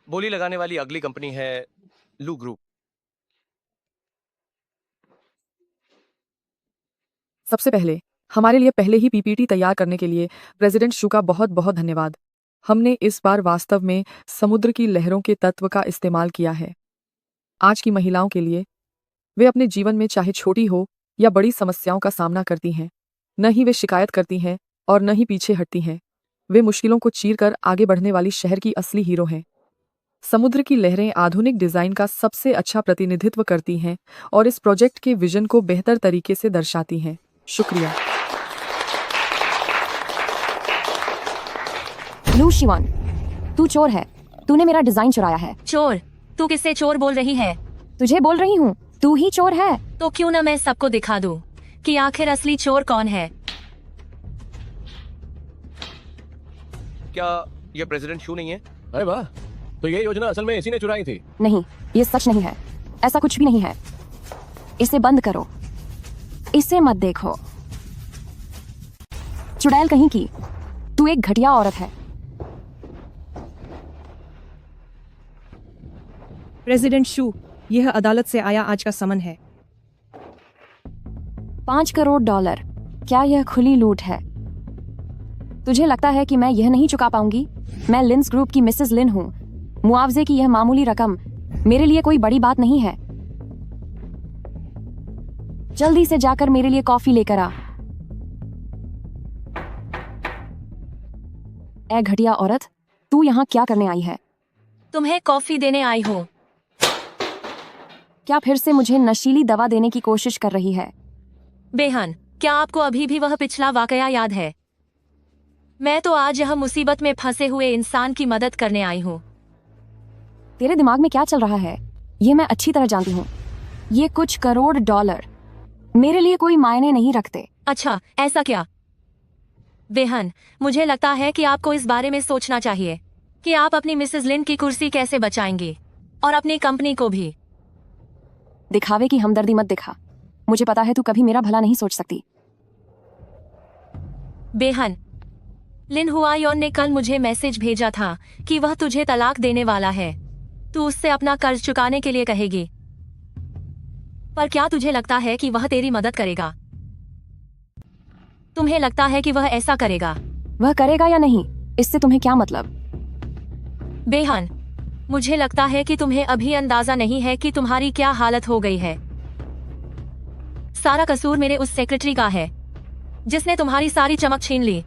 बोली लगाने वाली अगली कंपनी है लू ग्रुप। सबसे पहले हमारे लिए पहले ही पीपीटी तैयार करने के लिए प्रेसिडेंट शू का बहुत बहुत धन्यवाद। हमने इस बार वास्तव में समुद्र की लहरों के तत्व का इस्तेमाल किया है। आज की महिलाओं के लिए, वे अपने जीवन में चाहे छोटी हो या बड़ी समस्याओं का सामना करती हैं। न ही वे शिकायत करती हैं और न ही पीछे हटती हैं। वे मुश्किलों को चीर कर आगे बढ़ने वाली शहर की असली हीरो हैं। समुद्र की लहरें आधुनिक डिजाइन का सबसे अच्छा प्रतिनिधित्व करती हैं और इस प्रोजेक्ट के विजन को बेहतर तरीके से दर्शाती हैं। शुक्रिया। लू शिवान, तू चोर है। तूने मेरा डिजाइन चुराया है। चोर? तू किससे चोर बोल रही है? तुझे बोल रही हूँ, तू ही चोर है। तो क्यों ना मैं सबको दिखा दूं कि आखिर असली चोर कौन है। क्या ये प्रेसिडेंट शू नहीं है? अरे वाह, तो ये योजना असल में इसी ने चुराई थी। नहीं, ये सच नहीं है। ऐसा कुछ भी नहीं है। इसे बंद करो। इसे मत देखो। चुड़ैल कहीं की, तू एक घटिया औरत है। प्रेसिडेंट शू, यह अदालत से आया आज का समन है। 5 करोड़ डॉलर। क्या यह खुली लूट है? तुझे लगता है कि मैं यह नहीं चुका पाऊंगी? मैं लिन्स ग्रुप की मिसेस लिन हूँ। मुआवजे की यह मामूली रकम मेरे लिए कोई बड़ी बात नहीं है। जल्दी से जाकर मेरे लिए कॉफी लेकर आ। ए घटिया औरत, तू यहाँ क्या करने आई है? तुम्हें कॉफी देने आई हूँ। क्या फिर से मुझे नशीली दवा देने की कोशिश कर रही है? बेहन, क्या आपको अभी भी वह पिछला वाकया याद है? मैं तो आज यह मुसीबत में फंसे हुए इंसान की मदद करने आई हूँ। तेरे दिमाग में क्या चल रहा है? ये मैं अच्छी तरह जानती हूँ। ये कुछ करोड़ डॉलर मेरे लिए कोई मायने नहीं रखते। अच्छा, ऐसा क्या? बेहन, मुझे लगता है कि आपको इस बारे में सोचना चाहिए कि आप अपनी मिसेस लिन की कुर्सी कैसे बचाएंगे और अपनी कंपनी को भी। दिखावे की हमदर्दी मत दिखा। मुझे पता है तू कभी मेरा भला नहीं सोच सकती। बेहन, लिन हुआयोन ने कल मुझे मैसेज भेजा था कि वह तुझे तलाक देने वाला है। तू उससे अपना कर्ज चुकाने के लिए कहेगी। पर क्या तुझे लगता है कि वह तेरी मदद करेगा? तुम्हें लगता है कि वह ऐसा करेगा? वह करेगा या नहीं, इससे तुम्हें क्या मतलब? बेहन, मुझे लगता है कि तुम्हें अभी अंदाजा नहीं है कि तुम्हारी क्या हालत हो गई है। सारा कसूर मेरे उस सेक्रेटरी का है जिसने तुम्हारी सारी चमक छीन ली।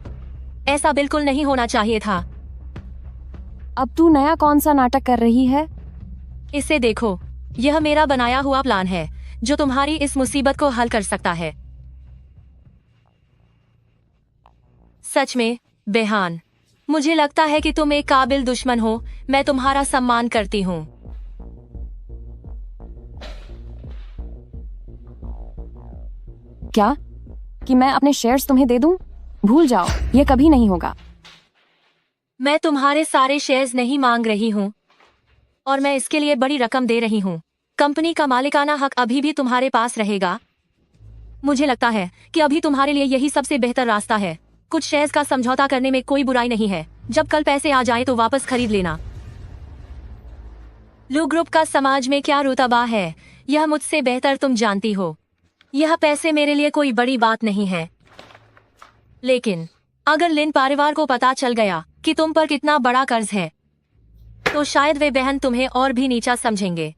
ऐसा बिल्कुल नहीं होना चाहिए था। अब तू नया कौन सा नाटक कर रही है? इसे देखो, यह मेरा बनाया हुआ प्लान है जो तुम्हारी इस मुसीबत को हल कर सकता है। सच में, बेहान, मुझे लगता है कि तुम एक काबिल दुश्मन हो। मैं तुम्हारा सम्मान करती हूँ। क्या? कि मैं अपने शेयर्स तुम्हें दे दूं? भूल जाओ, ये कभी नहीं होगा। मैं तुम्हारे सारे शेयर्स नहीं मांग रही हूँ और मैं इसके लिए बड़ी रकम दे रही हूँ। कंपनी का मालिकाना हक अभी भी तुम्हारे पास रहेगा। मुझे लगता है कि अभी तुम्हारे लिए यही सबसे बेहतर रास्ता है। कुछ शेयर्स का समझौता करने में कोई बुराई नहीं है। जब कल पैसे आ जाए तो वापस खरीद लेना। लू ग्रुप का समाज में क्या रुतबा है, यह मुझसे बेहतर तुम जानती हो। यह पैसे मेरे लिए कोई बड़ी बात नहीं है, लेकिन अगर लिन परिवार को पता चल गया कि तुम पर कितना बड़ा कर्ज है तो शायद वे बहन तुम्हें और भी नीचा समझेंगे।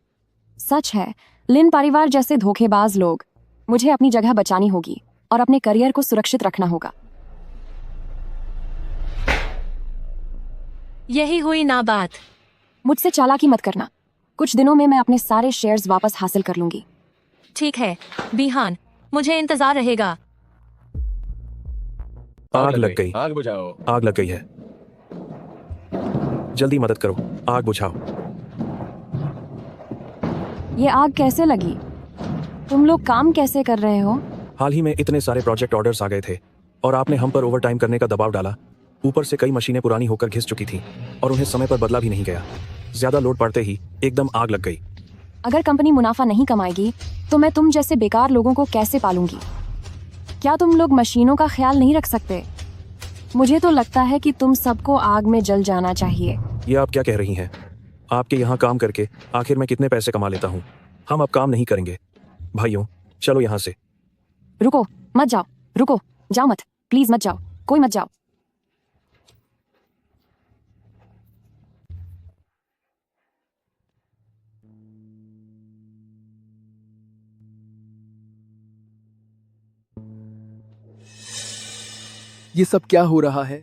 सच है, लिन परिवार जैसे धोखेबाज लोग। मुझे अपनी जगह बचानी होगी और अपने करियर को सुरक्षित रखना होगा। यही हुई ना बात। मुझसे चालाकी मत करना। कुछ दिनों में मैं अपने सारे शेयर्स वापस हासिल कर लूंगी। ठीक है बिहान, मुझे इंतजार रहेगा। आग लग गई। आग बुझाओ। आग लग गई है। जल्दी मदद करो, आग बुझाओ। ये आग कैसे लगी? तुम लोग काम कैसे कर रहे हो? हाल ही में इतने सारे प्रोजेक्ट ऑर्डर्स आ गए थे और आपने हम पर ओवरटाइम करने का दबाव डाला। ऊपर से कई मशीनें पुरानी होकर घिस चुकी थी और उन्हें समय पर बदला भी नहीं गया। ज्यादा लोड पड़ते ही एकदम आग लग गई। अगर कंपनी मुनाफा नहीं कमाएगी तो मैं तुम जैसे बेकार लोगों को कैसे पालूंगी? क्या तुम लोग मशीनों का ख्याल नहीं रख सकते? मुझे तो लगता है कि तुम सबको आग में जल जाना चाहिए। ये आप क्या कह रही हैं? आपके यहाँ काम करके आखिर मैं कितने पैसे कमा लेता हूँ। हम अब काम नहीं करेंगे। भाइयों, चलो यहाँ से। रुको, मत जाओ। रुको, जाओ मत, प्लीज मत जाओ। कोई मत जाओ। ये सब क्या हो रहा है?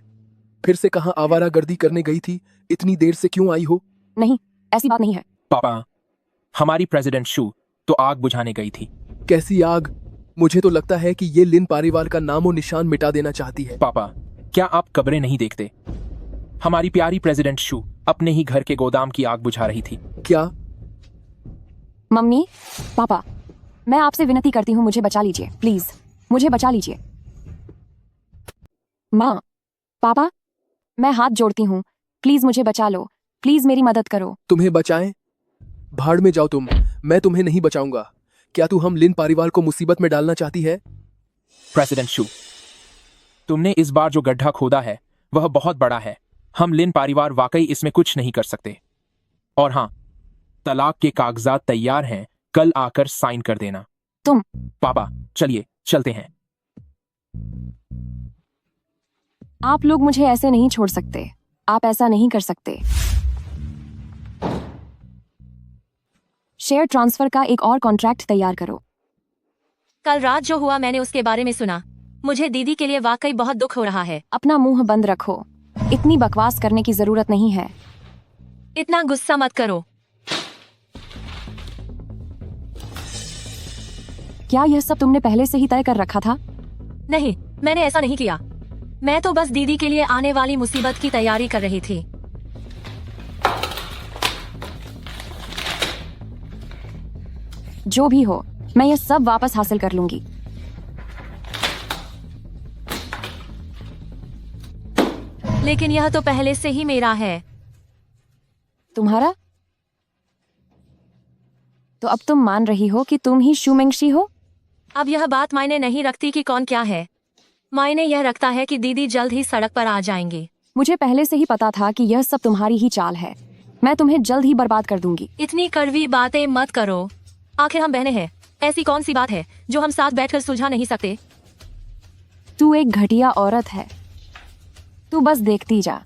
फिर से कहाँ आवारागर्दी करने गई थी? इतनी देर से क्यों आई हो? नहीं, ऐसी बात नहीं है। पापा, हमारी प्रेसिडेंट शू तो आग बुझाने गई थी। कैसी आग? मुझे तो लगता है कि ये लिन परिवार का नामो निशान मिटा देना चाहती है। पापा, क्या आप खबरें नहीं देखते? हमारी प्यारी प्रेसिडेंट शू अपने ही घर के गोदाम की आग बुझा रही थी। क्या? मम्मी, पापा, मैं आपसे विनती करती हूँ, मुझे बचा लीजिए प्लीज। मुझे बचा लीजिए। माँ, पापा, मैं हाथ जोड़ती हूँ, प्लीज मुझे बचा लो। प्लीज मेरी मदद करो। तुम्हें बचाएं? भाड़ में जाओ तुम। मैं तुम्हें नहीं बचाऊंगा। क्या तू हम लिन परिवार को मुसीबत में डालना चाहती है? प्रेसिडेंट शू, तुमने इस बार जो गड्ढा खोदा है वह बहुत बड़ा है। हम लिन परिवार वाकई इसमें कुछ नहीं कर सकते। और हाँ, तलाक के कागजात तैयार हैं, कल आकर साइन कर देना। तुम? पापा, चलिए चलते हैं। आप लोग मुझे ऐसे नहीं छोड़ सकते। आप ऐसा नहीं कर सकते। शेयर ट्रांसफर का एक और कॉन्ट्रैक्ट तैयार करो। कल रात जो हुआ मैंने उसके बारे में सुना। मुझे दीदी के लिए वाकई बहुत दुख हो रहा है। अपना मुंह बंद रखो। इतनी बकवास करने की जरूरत नहीं है। इतना गुस्सा मत करो। क्या यह सब तुमने पहले से ही तय कर रखा था? नहीं, मैंने ऐसा नहीं किया। मैं तो बस दीदी के लिए आने वाली मुसीबत की तैयारी कर रही थी। जो भी हो, मैं यह सब वापस हासिल कर लूंगी। लेकिन यह तो पहले से ही मेरा है। तुम्हारा? तो अब तुम मान रही हो कि तुम ही शू मेंगशी हो? अब यह बात मायने नहीं रखती कि कौन क्या है। मायने यह रखता है कि दीदी जल्द ही सड़क पर आ जाएंगी। मुझे पहले से ही पता था कि यह सब तुम्हारी ही चाल है। मैं तुम्हें जल्द ही बर्बाद कर दूंगी। इतनी कड़वी बातें मत करो। आखिर हम बहनें हैं। ऐसी कौन सी बात है जो हम साथ बैठकर सुलझा नहीं सकते? तू एक घटिया औरत है। तू बस देखती जा।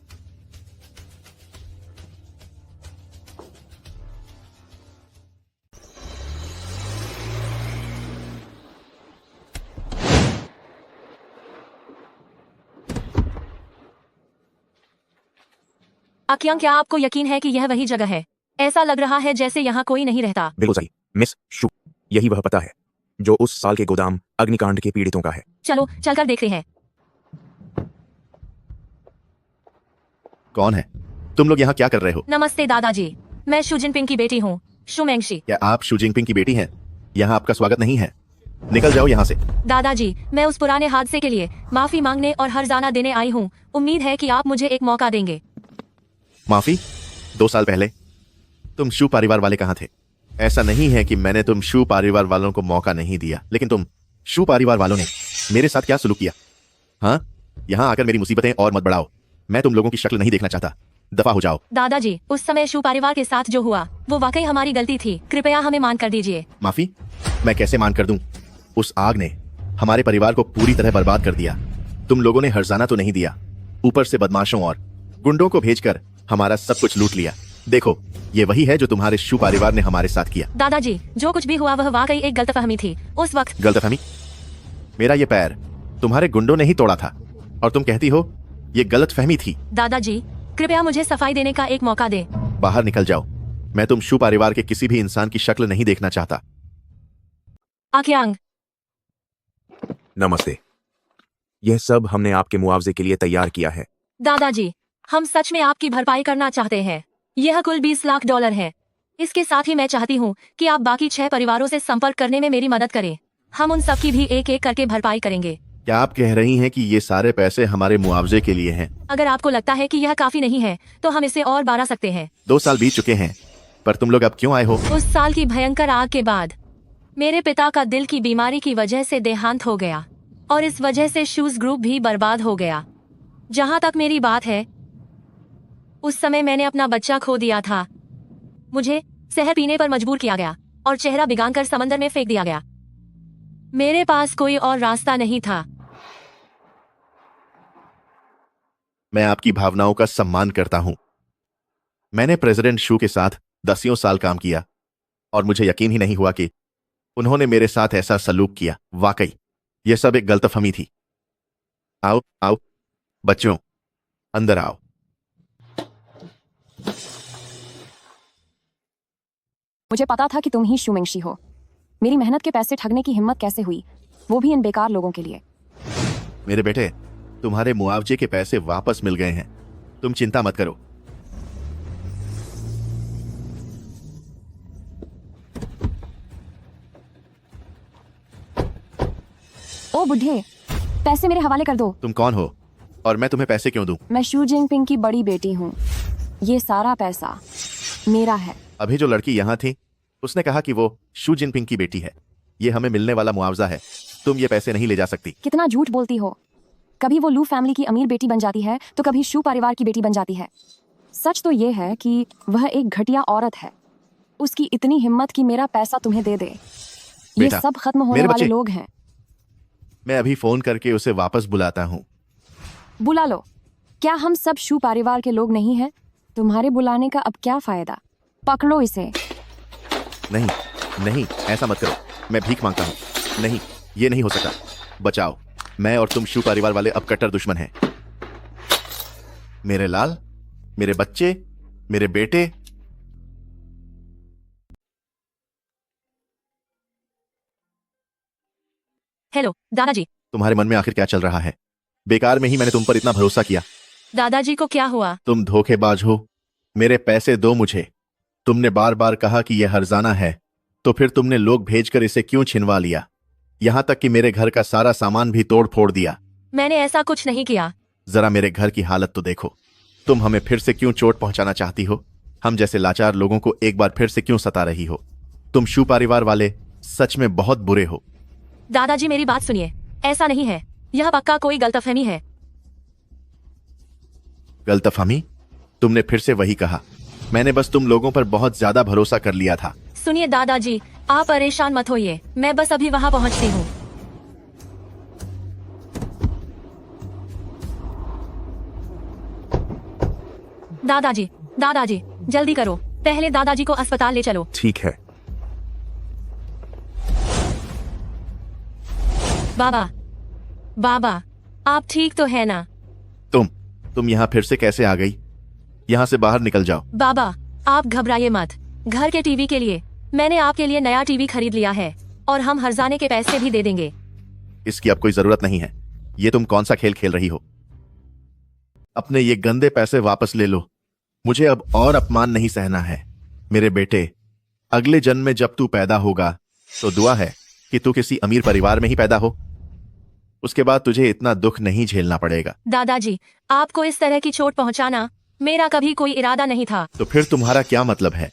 आक्यांग, क्या आपको यकीन है कि यह वही जगह है? ऐसा लग रहा है जैसे यहाँ कोई नहीं रहता। बिल्कुल सही मिस शू, यही वह पता है जो उस साल के गोदाम अग्निकांड के पीड़ितों का है। चलो चलकर देखते हैं। कौन है? तुम लोग यहाँ क्या कर रहे हो? नमस्ते दादाजी, मैं शू जिनपिंग की बेटी हूँ, शू मेंगशी। क्या आप शू जिनपिंग की बेटी हैं? यहाँ आपका स्वागत नहीं है। निकल जाओ यहाँ से। दादाजी, मैं उस पुराने हादसे के लिए माफी मांगने और हर्जाना देने आई हूँ। उम्मीद है कि आप मुझे एक मौका देंगे। माफी? 2 साल पहले तुम शू परिवार वाले कहाँ थे? ऐसा नहीं है कि मैंने तुम शू परिवार वालों को मौका नहीं दिया, लेकिन तुम शू परिवार वालों ने मेरे साथ क्या सुलूक किया? हाँ, यहाँ आकर मेरी मुसीबतें और मत बढ़ाओ। मैं तुम लोगों की शक्ल नहीं देखना चाहता। दफा हो जाओ। दादाजी, उस समय शू परिवार के साथ जो हुआ वो वाकई हमारी गलती थी। कृपया हमें मान कर दीजिए। माफी? मैं कैसे मान कर दूं? उस आग ने हमारे परिवार को पूरी तरह बर्बाद कर दिया। तुम लोगों ने हर्जाना तो नहीं दिया, ऊपर से बदमाशों और गुंडों को भेजकर हमारा सब कुछ लूट लिया। देखो, ये वही है जो तुम्हारे शू परिवार ने हमारे साथ किया। दादाजी, जो कुछ भी हुआ वह वाकई एक गलतफहमी थी। उस वक्त गलतफहमी? मेरा ये पैर तुम्हारे गुंडों ने ही तोड़ा था और तुम कहती हो ये गलतफहमी थी। दादाजी, कृपया मुझे सफाई देने का एक मौका दे। बाहर निकल जाओ। मैं तुम शू परिवार के किसी भी इंसान की शक्ल नहीं देखना चाहता। आक्यांग, नमस्ते। यह सब हमने आपके मुआवजे के लिए तैयार किया है। दादाजी, हम सच में आपकी भरपाई करना चाहते हैं। यह कुल $20 लाख है। इसके साथ ही मैं चाहती हूँ कि आप बाकी 6 परिवारों से संपर्क करने में मेरी मदद करें। हम उन सबकी भी एक एक करके भरपाई करेंगे। क्या आप कह रही हैं कि ये सारे पैसे हमारे मुआवजे के लिए हैं? अगर आपको लगता है कि यह काफी नहीं है तो हम इसे और बढ़ा सकते हैं। 2 साल बीत चुके हैं, पर तुम लोग अब क्यों आए हो? उस साल की भयंकर आग के बाद मेरे पिता का दिल की बीमारी की वजह से देहांत हो गया और इस वजह से शूज ग्रुप भी बर्बाद हो गया। जहाँ तक मेरी बात है, उस समय मैंने अपना बच्चा खो दिया था। मुझे शहद पीने पर मजबूर किया गया और चेहरा बिगाड़कर समंदर में फेंक दिया गया। मेरे पास कोई और रास्ता नहीं था। मैं आपकी भावनाओं का सम्मान करता हूं। मैंने प्रेसिडेंट शू के साथ 10 साल काम किया और मुझे यकीन ही नहीं हुआ कि उन्होंने मेरे साथ ऐसा सलूक किया। वाकई यह सब एक गलतफहमी थी। आओ आओ बच्चों, अंदर आओ। मुझे पता था कि तुम ही शू मेंगशी हो। मेरी मेहनत के पैसे ठगने की हिम्मत कैसे हुई, वो भी इन बेकार लोगों के लिए। मेरे बेटे, तुम्हारे मुआवजे के पैसे वापस मिल गए हैं। तुम चिंता मत करो। ओ बुढ़े, पैसे मेरे हवाले कर दो। तुम कौन हो और मैं तुम्हें पैसे क्यों दूं? मैं शू जिनपिंग की बड़ी बेटी हूँ। ये सारा पैसा मेरा है। अभी जो लड़की यहाँ थी उसने कहा कि वो शू जिनपिंग की बेटी है। ये हमें मिलने वाला मुआवजा है। तुम ये पैसे नहीं ले जा सकती। कितना झूठ बोलती हो। कभी वो लू फैमिली की अमीर बेटी बन जाती है तो कभी शू परिवार की बेटी बन जाती है। सच तो ये है कि वह एक घटिया औरत है। उसकी इतनी हिम्मत कि मेरा पैसा तुम्हें दे दे। ये बेटा, सब खत्म होने मेरे वाले बच्चे। लोग हैं। मैं अभी फोन करके उसे वापस बुलाता हूँ। बुला लो। क्या हम सब शू परिवार के लोग नहीं हैं? तुम्हारे बुलाने का अब क्या फायदा? पकड़ो इसे। नहीं नहीं, ऐसा मत करो, मैं भीख मांगता हूँ। नहीं, ये नहीं हो सकता। बचाओ, मैं और तुम शू परिवार वाले अब कट्टर दुश्मन हैं। मेरे लाल, मेरे बच्चे, मेरे बेटे। हेलो दादाजी। तुम्हारे मन में आखिर क्या चल रहा है? बेकार में ही मैंने तुम पर इतना भरोसा किया। दादाजी को क्या हुआ? तुम धोखेबाज हो। मेरे पैसे दो मुझे। तुमने बार बार कहा कि यह हर्जाना है, तो फिर तुमने लोग भेजकर इसे क्यों छिनवा लिया? यहां तक कि मेरे घर का सारा सामान भी तोड़ फोड़ दिया। मैंने ऐसा कुछ नहीं किया। जरा मेरे घर की हालत तो देखो। तुम हमें फिर से क्यों चोट पहुंचाना चाहती हो? हम जैसे लाचार लोगों को एक बार फिर से क्यों सता रही हो? तुम शू परिवार वाले सच में बहुत बुरे हो। दादाजी मेरी बात सुनिए, ऐसा नहीं है। यह पक्का कोई गलतफहमी है। गलतफहमी? तुमने फिर से वही कहा। मैंने बस तुम लोगों पर बहुत ज्यादा भरोसा कर लिया था। सुनिए दादाजी, आप परेशान मत होइए, मैं बस अभी वहां पहुंचती हूँ। दादाजी, दादाजी, जल्दी करो, पहले दादाजी को अस्पताल ले चलो। ठीक है। बाबा, बाबा, आप ठीक तो है ना? तुम यहाँ फिर से कैसे आ गई? यहाँ से बाहर निकल जाओ। बाबा, आप घबराइए मत। घर के टीवी के लिए मैंने आपके लिए नया टीवी खरीद लिया है और हम हर्जाने के पैसे भी दे देंगे। इसकी अब कोई जरूरत नहीं है। ये तुम कौन सा खेल खेल रही हो? अपने ये गंदे पैसे वापस ले लो। मुझे अब और अपमान नहीं सहना है। मेरे बेटे, अगले जन्म में जब तू पैदा होगा तो दुआ है कि तू किसी अमीर परिवार में ही पैदा हो। उसके बाद तुझे इतना दुख नहीं झेलना पड़ेगा। दादाजी, आपको इस तरह की चोट पहुंचाना मेरा कभी कोई इरादा नहीं था। तो फिर तुम्हारा क्या मतलब है?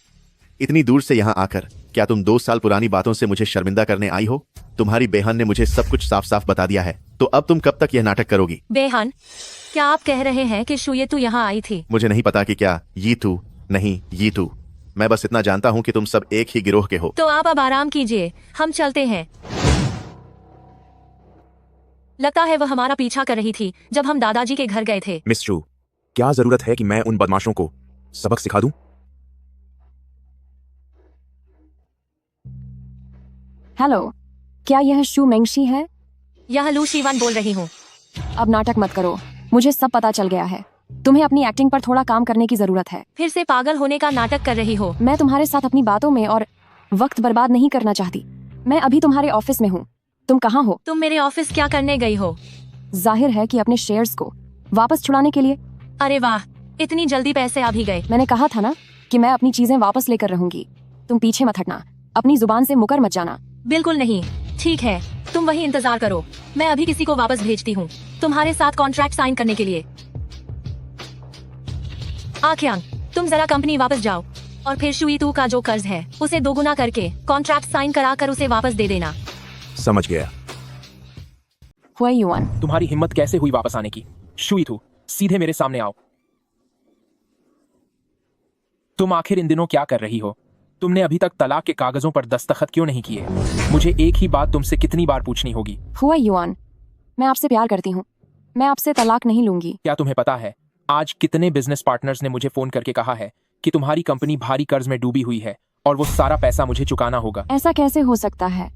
इतनी दूर से यहाँ आकर क्या तुम 2 साल पुरानी बातों से मुझे शर्मिंदा करने आई हो? तुम्हारी बेहन ने मुझे सब कुछ साफ साफ बता दिया है, तो अब तुम कब तक यह नाटक करोगी? बेहन? क्या आप कह रहे हैं कि शुयेतु यहाँ आई थी? मुझे नहीं पता कि क्या यीतू, नहीं यीतू। मैं बस इतना जानता हूँ कि तुम सब एक ही गिरोह के हो। तो आप अब आराम कीजिए, हम चलते हैं। लगता है वह हमारा पीछा कर रही थी जब हम दादाजी के घर गए थे। मिस शू, क्या जरूरत है कि मैं उन बदमाशों को सबक सिखा दूं? हेलो, क्या यह शू मेंगशी है? यह लू शिवान बोल रही हूँ। अब नाटक मत करो, मुझे सब पता चल गया है। तुम्हें अपनी एक्टिंग पर थोड़ा काम करने की जरूरत है। फिर से पागल होने का नाटक कर रही हो? मैं तुम्हारे साथ अपनी बातों में और वक्त बर्बाद नहीं करना चाहती। मैं अभी तुम्हारे ऑफिस में हूँ। तुम कहाँ हो? तुम मेरे ऑफिस क्या करने गई हो? जाहिर है कि अपने शेयर्स को वापस छुड़ाने के लिए। अरे वाह, इतनी जल्दी पैसे आ भी गए। मैंने कहा था ना कि मैं अपनी चीजें वापस लेकर रहूंगी। तुम पीछे मत हटना, अपनी जुबान से मुकर मत जाना। बिल्कुल नहीं। ठीक है, तुम वही इंतजार करो, मैं अभी किसी को वापस भेजती हूँ तुम्हारे साथ कॉन्ट्रैक्ट साइन करने के लिए। आख्यांग, तुम जरा कंपनी वापस जाओ और फिर शुयेतु का जो कर्ज है उसे दोगुना करके कॉन्ट्रैक्ट साइन कराकर उसे वापस दे देना। समझ गया। हुआ युआन, तुम्हारी हिम्मत कैसे हुई वापस आने की? शुयेतु, सीधे मेरे सामने आओ। तुम आखिर इन दिनों क्या कर रही हो? तुमने अभी तक तलाक के कागजों पर दस्तखत क्यों नहीं किए? मुझे एक ही बात तुमसे कितनी बार पूछनी होगी? हुआ युआन, मैं आपसे प्यार करती हूँ। मैं आपसे तलाक नहीं लूंगी। क्या तुम्हें पता है आज कितने बिजनेस पार्टनर्स ने मुझे फोन करके कहा है कि तुम्हारी कंपनी भारी कर्ज में डूबी हुई है और वो सारा पैसा मुझे चुकाना होगा? ऐसा कैसे हो सकता है?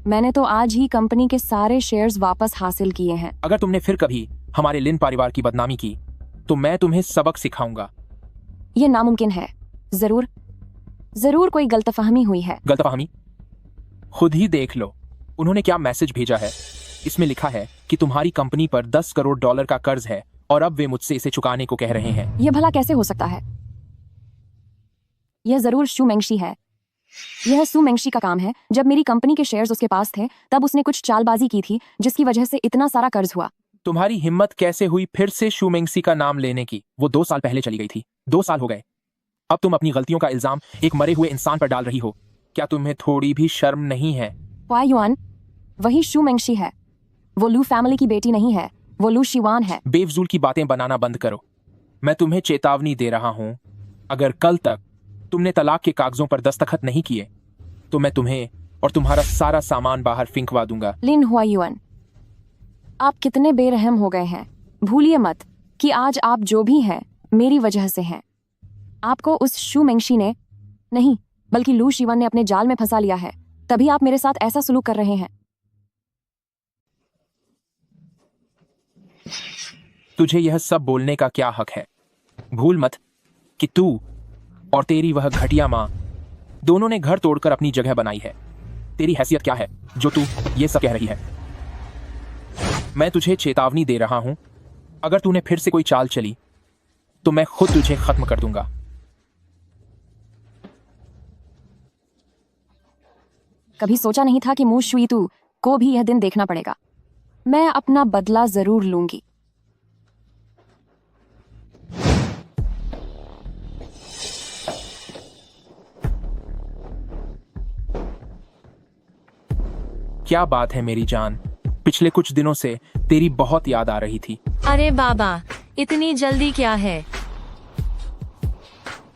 मैंने तो आज ही कंपनी के सारे शेयर्स वापस हासिल किए हैं। अगर तुमने फिर कभी हमारे लिन परिवार की बदनामी की तो मैं तुम्हें सबक सिखाऊंगा। ये नामुमकिन है। जरूर जरूर कोई गलतफहमी हुई है। गलतफहमी? खुद ही देख लो, उन्होंने क्या मैसेज भेजा है। इसमें लिखा है कि तुम्हारी कंपनी पर $10 करोड़ का कर्ज है और अब वे मुझसे इसे चुकाने को कह रहे हैं। यह भला कैसे हो सकता है? यह जरूर शू मेंगशी है। यह सू मेंगशी का काम है। जब मेरी कंपनी के शेयर्स उसके पास थे तब उसने कुछ चालबाजी की थी जिसकी वजह से इतना सारा कर्ज हुआ। तुम्हारी हिम्मत कैसे हुई फिर से शू मेंगशी का नाम लेने की? वो 2 साल पहले चली गई थी। 2 साल हो गए। अब तुम अपनी गलतियों का इल्जाम एक मरे हुए इंसान पर डाल रही हो। क्या तुम्हें थोड़ी भी शर्म नहीं है? हुआ युआन, वही शू मेंगशी है। वो लू फैमिली की बेटी नहीं है, वो लू शिवान है। बेफजूल की बातें बनाना बंद करो। मैं तुम्हें चेतावनी दे रहा हूं, अगर कल तक तुमने तलाक के कागजों पर दस्तखत नहीं किए तो मैं तुम्हें और तुम्हारा सारा सामान बाहर फेंकवा दूंगा। लिन हुआ युआन, आप कितने बेरहम हो गए हैं। भूलिए मत कि आज आप जो भी हैं मेरी वजह से हैं। आपको उस शू मेंगशी ने नहीं बल्कि लू शिवन ने अपने जाल में फंसा लिया है, तभी आप मेरे साथ ऐसा सलूक कर रहे हैं। तुझे यह सब बोलने का क्या हक है? भूल मत कि तू और तेरी वह घटिया माँ दोनों ने घर तोड़कर अपनी जगह बनाई है। तेरी हैसियत क्या है जो तू ये सब कह रही है? मैं तुझे चेतावनी दे रहा हूं, अगर तूने फिर से कोई चाल चली तो मैं खुद तुझे खत्म कर दूंगा। कभी सोचा नहीं था कि मू शुईतू को भी यह दिन देखना पड़ेगा। मैं अपना बदला जरूर लूंगी। क्या बात है मेरी जान, पिछले कुछ दिनों से तेरी बहुत याद आ रही थी। अरे बाबा, इतनी जल्दी क्या है?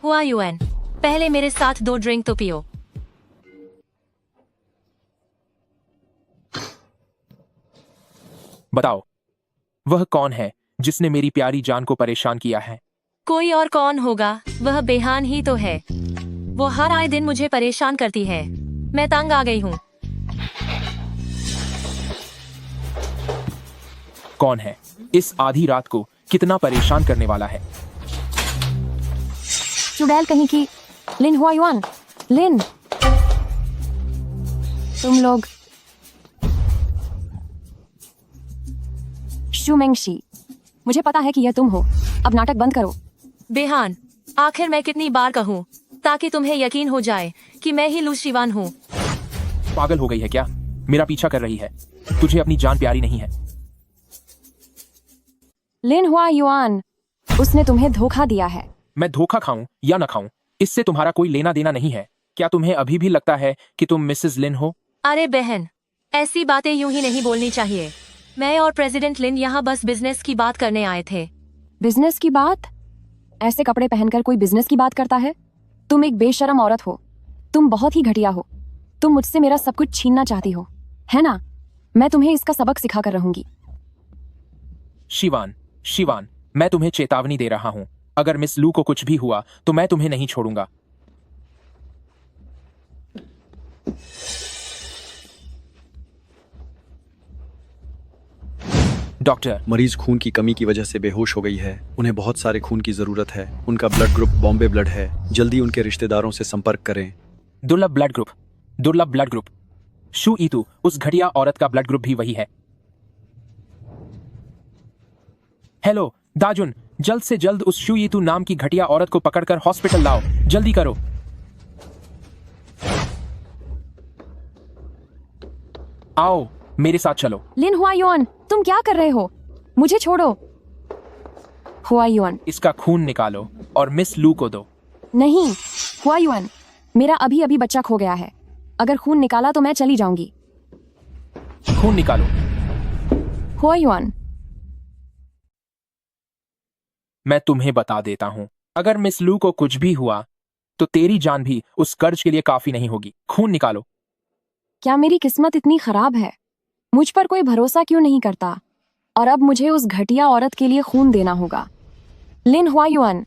हुआ यूएन, पहले मेरे साथ 2 ड्रिंक तो पियो। बताओ, वह कौन है जिसने मेरी प्यारी जान को परेशान किया है? कोई और कौन होगा, वह बेहान ही तो है। वो हर आए दिन मुझे परेशान करती है, मैं तंग आ गई हूँ। कौन है इस आधी रात को कितना परेशान करने वाला है? चुड़ैल कहीं की। लिन हुआ युआन, लिन, तुम लोग। शू मेंगशी, मुझे पता है कि यह तुम हो। अब नाटक बंद करो। बेहान, आखिर मैं कितनी बार कहूँ ताकि तुम्हें यकीन हो जाए कि मैं ही लू शिवान हूँ। पागल हो गई है क्या? मेरा पीछा कर रही है। तुझे अपनी जान प्यारी नहीं है? लिन हुआ युआन, उसने तुम्हें धोखा दिया है। मैं धोखा खाऊं या न खाऊं, इससे तुम्हारा कोई लेना देना नहीं है। क्या तुम्हें अभी भी लगता है कि तुम मिसेस लिन हो? अरे बहन, ऐसी बातें यूं ही नहीं बोलनी चाहिए। मैं और प्रेसिडेंट लिन यहाँ बस बिजनेस की बात करने आए थे। बिजनेस की बात? ऐसे कपड़े पहनकर कोई बिजनेस की बात करता है? तुम एक बेशरम औरत हो। तुम बहुत ही घटिया हो। तुम मुझसे मेरा सब कुछ छीनना चाहती हो, है ना? मैं तुम्हें इसका सबक सिखा कर रहूंगी। शिवान, शिवान, मैं तुम्हें चेतावनी दे रहा हूं, अगर मिस लू को कुछ भी हुआ तो मैं तुम्हें नहीं छोड़ूंगा। डॉक्टर, मरीज खून की कमी की वजह से बेहोश हो गई है। उन्हें बहुत सारे खून की जरूरत है। उनका ब्लड ग्रुप बॉम्बे ब्लड है। जल्दी उनके रिश्तेदारों से संपर्क करें। दुर्लभ ब्लड ग्रुप, दुर्लभ ब्लड ग्रुप। शू ईतू, उस घटिया औरत का ब्लड ग्रुप भी वही है। हेलो दाजुन, जल्द से जल्द उस शू ईतू नाम की घटिया औरत को पकड़कर हॉस्पिटल लाओ, जल्दी करो। आओ मेरे साथ चलो। लिन हुआ युआन, तुम क्या कर रहे हो? मुझे छोड़ो। हुआ युआन, इसका खून निकालो और मिस लू को दो। नहीं हुआ युआन, मेरा अभी अभी बच्चा खो गया है। अगर खून निकाला तो मैं चली जाऊंगी। खून निकालो। हुआ युआन, मैं तुम्हें बता देता हूं, अगर मिस लू को कुछ भी हुआ तो तेरी जान भी उस कर्ज के लिए काफी नहीं होगी। खून निकालो। क्या मेरी किस्मत इतनी खराब है? मुझ पर कोई भरोसा क्यों नहीं करता? और अब मुझे उस घटिया औरत के लिए खून देना होगा। लिन हुआ युआन,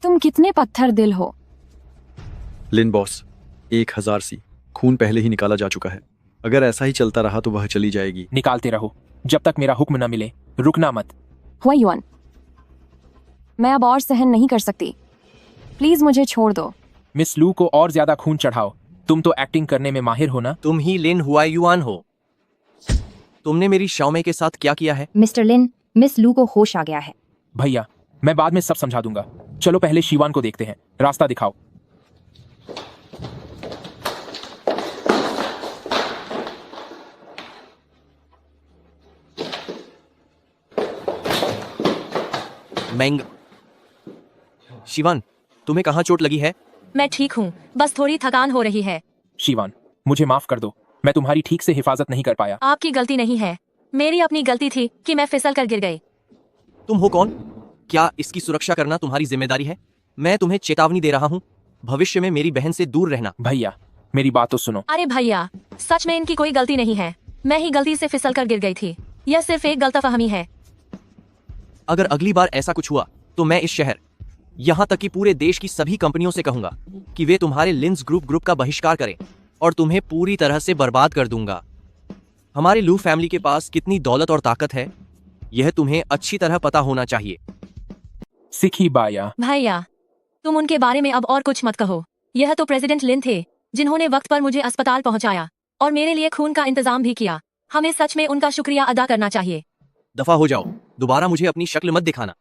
तुम कितने पत्थर दिल हो। लिन बॉस, 1000 सी खून पहले ही निकाला जा चुका है। अगर ऐसा ही चलता रहा तो वह चली जाएगी। निकालते रहो जब तक मेरा हुक्म न मिले, रुकना मत। हुआ युआन, मैं अब और सहन नहीं कर सकती। प्लीज मुझे छोड़ दो। मिस लू को और ज्यादा खून चढ़ाओ। तुम तो एक्टिंग करने में माहिर हो ना? तुम ही लिन हुआ युआन हो। तुमने मेरी शाओमे के साथ क्या किया है? मिस्टर लिन, मिस लू को होश आ गया है। भैया, मैं बाद में सब समझा दूंगा। चलो पहले शिवान को देखते हैं। रास्ता दिखाओ। मैंग, शिवान, तुम्हें कहाँ चोट लगी है? मैं ठीक हूँ, बस थोड़ी थकान हो रही है। शिवान, मुझे माफ कर दो, मैं तुम्हारी ठीक से हिफाजत नहीं कर पाया। आपकी गलती नहीं है, मेरी अपनी गलती थी कि मैं फिसल कर गिर गई। तुम हो कौन? क्या इसकी सुरक्षा करना तुम्हारी जिम्मेदारी है? मैं तुम्हें चेतावनी दे रहा हूँ, भविष्य में मेरी बहन से दूर रहना। भैया, मेरी बात तो सुनो। अरे भैया, सच में इनकी कोई गलती नहीं है। मैं ही गलती से फिसल कर गिर गई थी। यह सिर्फ एक गलतफहमी है। अगर अगली बार ऐसा कुछ हुआ तो मैं इस शहर, यहाँ तक कि पूरे देश की सभी कंपनियों से कहूंगा कि वे तुम्हारे लिंस ग्रुप का बहिष्कार करें और तुम्हें पूरी तरह से बर्बाद कर दूंगा। हमारे लू फैमिली के पास कितनी दौलत और ताकत है, यह तुम्हें अच्छी तरह पता होना चाहिए। सिखी बाया। भैया, तुम उनके बारे में अब और कुछ मत कहो। यह तो प्रेसिडेंट लिन थे जिन्होंने वक्त पर मुझे अस्पताल पहुंचाया और मेरे लिए खून का इंतजाम भी किया। हमें सच में उनका शुक्रिया अदा करना चाहिए। दफा हो जाओ, दोबारा मुझे अपनी शक्ल मत दिखाना।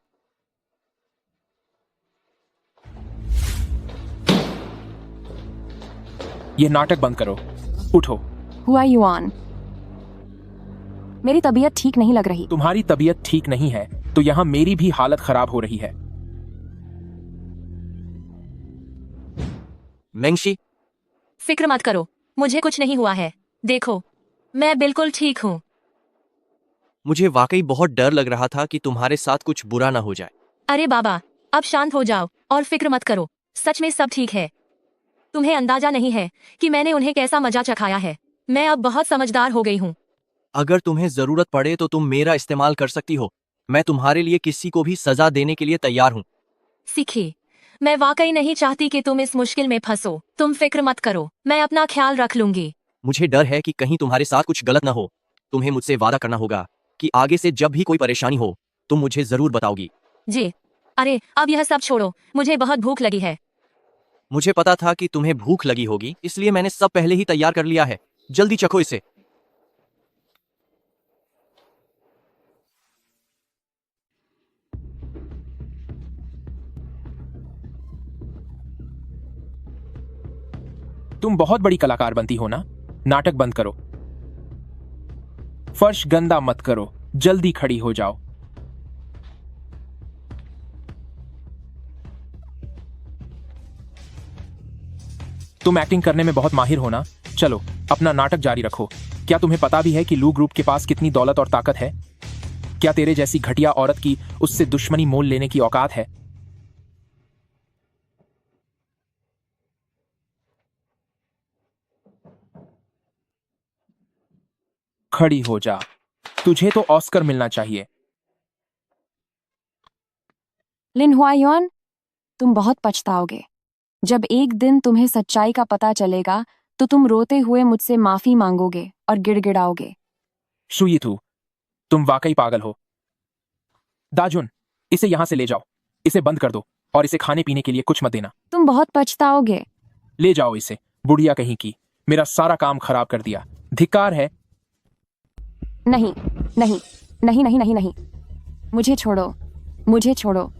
ये नाटक बंद करो, उठो। हुआ युआन, मेरी तबीयत ठीक नहीं लग रही। तुम्हारी तबीयत ठीक नहीं है तो यहाँ मेरी भी हालत खराब हो रही है। मेंगशी, फिक्र मत करो, मुझे कुछ नहीं हुआ है। देखो, मैं बिल्कुल ठीक हूँ। मुझे वाकई बहुत डर लग रहा था कि तुम्हारे साथ कुछ बुरा ना हो जाए। अरे बाबा, अब शांत हो जाओ और फिक्र मत करो। सच में सब ठीक है। तुम्हें अंदाजा नहीं है कि मैंने उन्हें कैसा मजा चखाया है। मैं अब बहुत समझदार हो गई हूँ। अगर तुम्हें जरूरत पड़े तो तुम मेरा इस्तेमाल कर सकती हो। मैं तुम्हारे लिए किसी को भी सजा देने के लिए तैयार हूँ। सीखी, मैं वाकई नहीं चाहती कि तुम इस मुश्किल में फंसो। तुम फिक्र मत करो, मैं अपना ख्याल रख लूंगी। मुझे डर है कि कहीं तुम्हारे साथ कुछ गलत ना हो। तुम्हें मुझसे वादा करना होगा कि आगे से जब भी कोई परेशानी हो तुम मुझे जरूर बताओगी। जी। अरे अब यह सब छोड़ो, मुझे बहुत भूख लगी है। मुझे पता था कि तुम्हें भूख लगी होगी, इसलिए मैंने सब पहले ही तैयार कर लिया है। जल्दी चखो इसे। तुम बहुत बड़ी कलाकार बनती हो ना। नाटक बंद करो, फर्श गंदा मत करो, जल्दी खड़ी हो जाओ। तुम एक्टिंग करने में बहुत माहिर हो ना। चलो अपना नाटक जारी रखो। क्या तुम्हें पता भी है कि लू ग्रुप के पास कितनी दौलत और ताकत है? क्या तेरे जैसी घटिया औरत की उससे दुश्मनी मोल लेने की औकात है? खड़ी हो जा, तुझे तो ऑस्कर मिलना चाहिए। लिन हुआयुआन, तुम बहुत पछताओगे। जब एक दिन तुम्हें सच्चाई का पता चलेगा तो तुम रोते हुए मुझसे माफी मांगोगे और गिड़गिड़ाओगे। शुयिथु, तुम वाकई पागल हो। दाजुन, इसे यहां से ले जाओ। इसे बंद कर दो और इसे खाने पीने के लिए कुछ मत देना। तुम बहुत पछताओगे। ले जाओ इसे, बुढ़िया कहीं की। मेरा सारा काम खराब कर दिया। धिक्कार है। नहीं नहीं नहीं नहीं नहीं नहीं, मुझे छोड़ो, मुझे छोड़ो।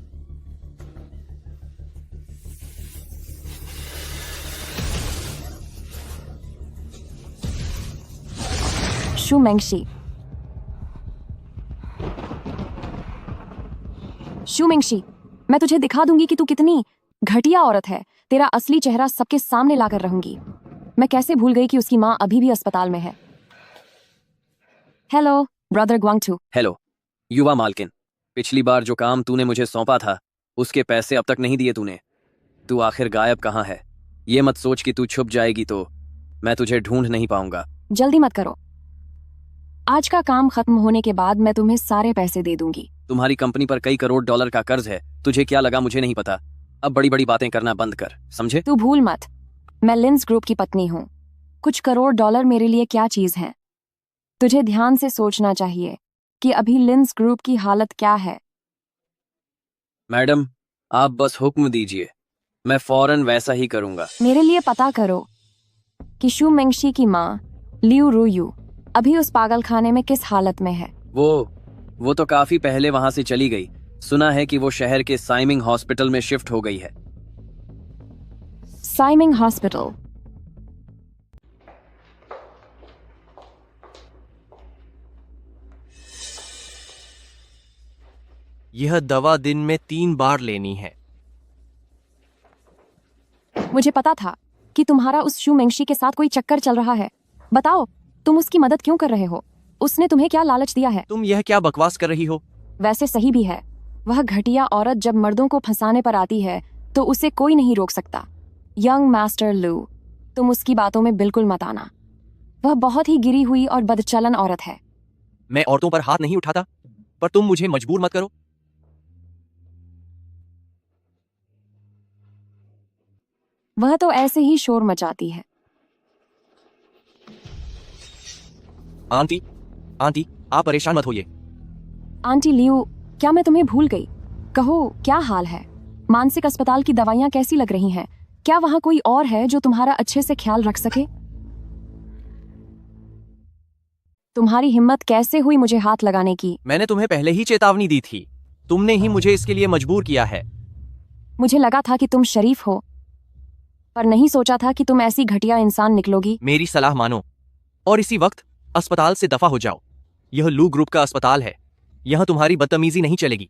शू मेंगशी, शू मेंगशी, मैं तुझे दिखा दूंगी कि तू कितनी घटिया औरत है। तेरा असली चेहरा सबके सामने लाकर रहूंगी। मैं कैसे भूल गई कि उसकी मां अभी भी अस्पताल में है। Hello brother ग्वांगटू। हेलो युवा मालकिन, पिछली बार जो काम तूने मुझे सौंपा था उसके पैसे अब तक नहीं दिए तूने। तू आखिर गायब कहाँ है? ये मत सोच कि तू छुप जाएगी तो मैं तुझे ढूंढ नहीं पाऊंगा। जल्दी मत करो, आज का काम खत्म होने के बाद मैं तुम्हें सारे पैसे दे दूंगी। तुम्हारी कंपनी पर कई करोड़ डॉलर का कर्ज है। तुझे क्या लगा मुझे नहीं पता? अब बड़ी बड़ी बातें करना बंद कर, समझे? तू भूल मत, मैं लिंस ग्रुप की पत्नी हूँ। कुछ करोड़ डॉलर मेरे लिए क्या चीज है? तुझे ध्यान से सोचना चाहिए कि अभी लिंस ग्रुप की हालत क्या है। मैडम, आप बस हुक्म दीजिए, मैं फौरन वैसा ही करूंगा। मेरे लिए पता करो कि शू मेंगशी की माँ लियू रुयू अभी उस पागल खाने में किस हालत में है। वो तो काफी पहले वहां से चली गई। सुना है कि वो शहर के साइमिंग हॉस्पिटल में शिफ्ट हो गई है। साइमिंग हॉस्पिटल? यह दवा दिन में 3 बार लेनी है। मुझे पता था कि तुम्हारा उस शू मेंगशी के साथ कोई चक्कर चल रहा है। बताओ, तुम उसकी मदद क्यों कर रहे हो? उसने तुम्हें क्या लालच दिया है? तुम यह क्या बकवास कर रही हो? वैसे सही भी है। वह घटिया औरत जब मर्दों को फंसाने पर आती है तो उसे कोई नहीं रोक सकता। यंग मास्टर लू, तुम उसकी बातों में बिल्कुल मत आना। वह बहुत ही गिरी हुई और बदचलन औरत है। मैं औरतों पर हाथ नहीं उठाता, पर तुम मुझे मजबूर मत करो। वह तो ऐसे ही शोर मचाती है। आंटी आंटी आप परेशान मत होइए। आंटी लियू, क्या मैं तुम्हें भूल गई? कहो, क्या हाल है? मानसिक अस्पताल की दवाइयाँ कैसी लग रही हैं? क्या वहाँ कोई और है जो तुम्हारा अच्छे से ख्याल रख सके? तुम्हारी हिम्मत कैसे हुई मुझे हाथ लगाने की? मैंने तुम्हें पहले ही चेतावनी दी थी, तुमने ही मुझे इसके लिए मजबूर किया है। मुझे लगा था कि तुम शरीफ हो, पर नहीं सोचा था कि तुम ऐसी घटिया इंसान निकलोगी। मेरी सलाह मानो और इसी वक्त अस्पताल से दफा हो जाओ। यह लू ग्रुप का अस्पताल है, यहां तुम्हारी बदतमीजी नहीं चलेगी।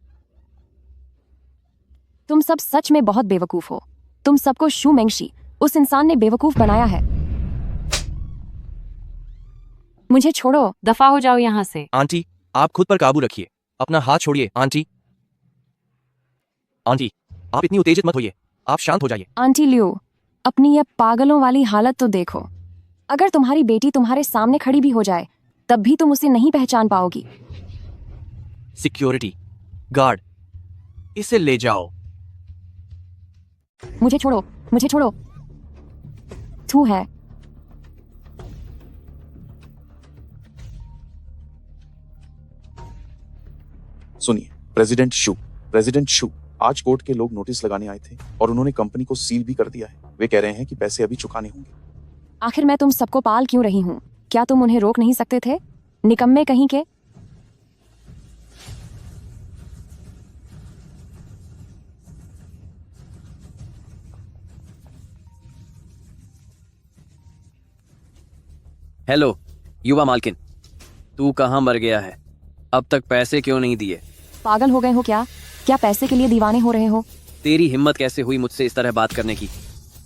तुम सब सच में बहुत बेवकूफ हो। तुम सबको शू मेंगशी, उस इंसान ने बेवकूफ बनाया है। मुझे छोड़ो। दफा हो जाओ यहाँ से। आंटी आप खुद पर काबू रखिए, अपना हाथ छोड़िए। आंटी आंटी आप इतनी उत्तेजित मत होइए, आप शांत हो जाइए। आंटी लियो, अपनी यह पागलों वाली हालत तो देखो। अगर तुम्हारी बेटी तुम्हारे सामने खड़ी भी हो जाए तब भी तुम उसे नहीं पहचान पाओगी। सिक्योरिटी गार्ड, इसे ले जाओ। मुझे छोड़ो, मुझे छोड़ो। तू है। सुनिए प्रेसिडेंट शू, आज कोर्ट के लोग नोटिस लगाने आए थे और उन्होंने कंपनी को सील भी कर दिया है। वे कह रहे हैं कि पैसे अभी चुकाने होंगे। आखिर मैं तुम सबको पाल क्यों रही हूँ? क्या तुम उन्हें रोक नहीं सकते थे? निकम्मे कहीं के। हेलो युवा मालकिन, तू कहाँ मर गया है? अब तक पैसे क्यों नहीं दिए? पागल हो गए हो क्या? क्या पैसे के लिए दीवाने हो रहे हो? तेरी हिम्मत कैसे हुई मुझसे इस तरह बात करने की?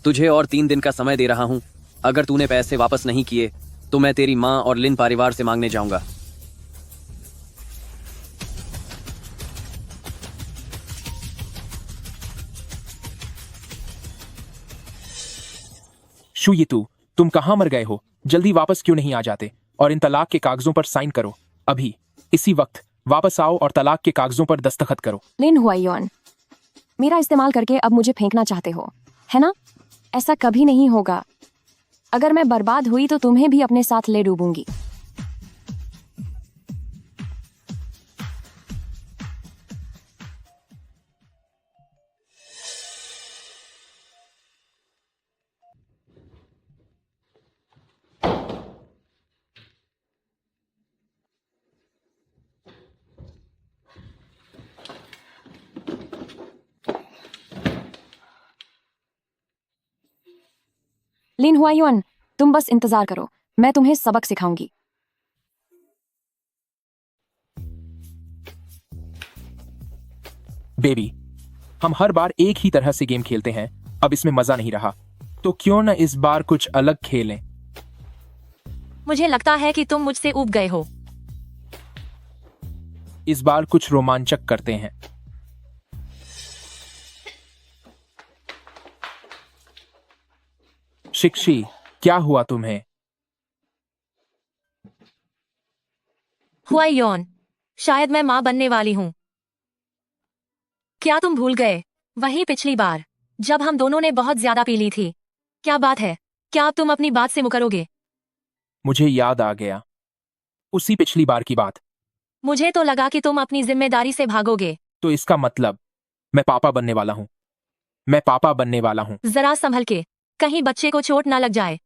तुझे और 3 दिन का समय दे रहा हूँ। अगर तूने पैसे वापस नहीं किए तो मैं तेरी माँ और लिन परिवार से मांगने जाऊंगा। शू ये तुम कहाँ मर गए हो? जल्दी वापस क्यों नहीं आ जाते और इन तलाक के कागजों पर साइन करो। अभी इसी वक्त वापस आओ और तलाक के कागजों पर दस्तखत करो। लिन हुआयुआन, मेरा इस्तेमाल करके अब मुझे फेंकना चाहते हो, है ना? ऐसा कभी नहीं होगा। अगर मैं बर्बाद हुई तो तुम्हें भी अपने साथ ले डूबूंगी। लिन हुआयुआन, तुम बस इंतजार करो, मैं तुम्हें सबक सिखाऊंगी। बेबी, हम हर बार एक ही तरह से गेम खेलते हैं, अब इसमें मजा नहीं रहा, तो क्यों न इस बार कुछ अलग खेलें? मुझे लगता है कि तुम मुझसे ऊब गए हो। इस बार कुछ रोमांचक करते हैं। शिक्षी, क्या हुआ तुम्हें? हुआयुआन, शायद मैं माँ बनने वाली हूँ। क्या तुम भूल गए वही पिछली बार जब हम दोनों ने बहुत ज्यादा पी ली थी? क्या बात है? क्या अब तुम अपनी बात से मुकरोगे? मुझे याद आ गया, उसी पिछली बार की बात। मुझे तो लगा कि तुम अपनी जिम्मेदारी से भागोगे। तो इसका मतलब मैं पापा बनने वाला हूँ। मैं पापा बनने वाला हूँ। जरा संभल के, कहीं बच्चे को चोट ना लग जाए।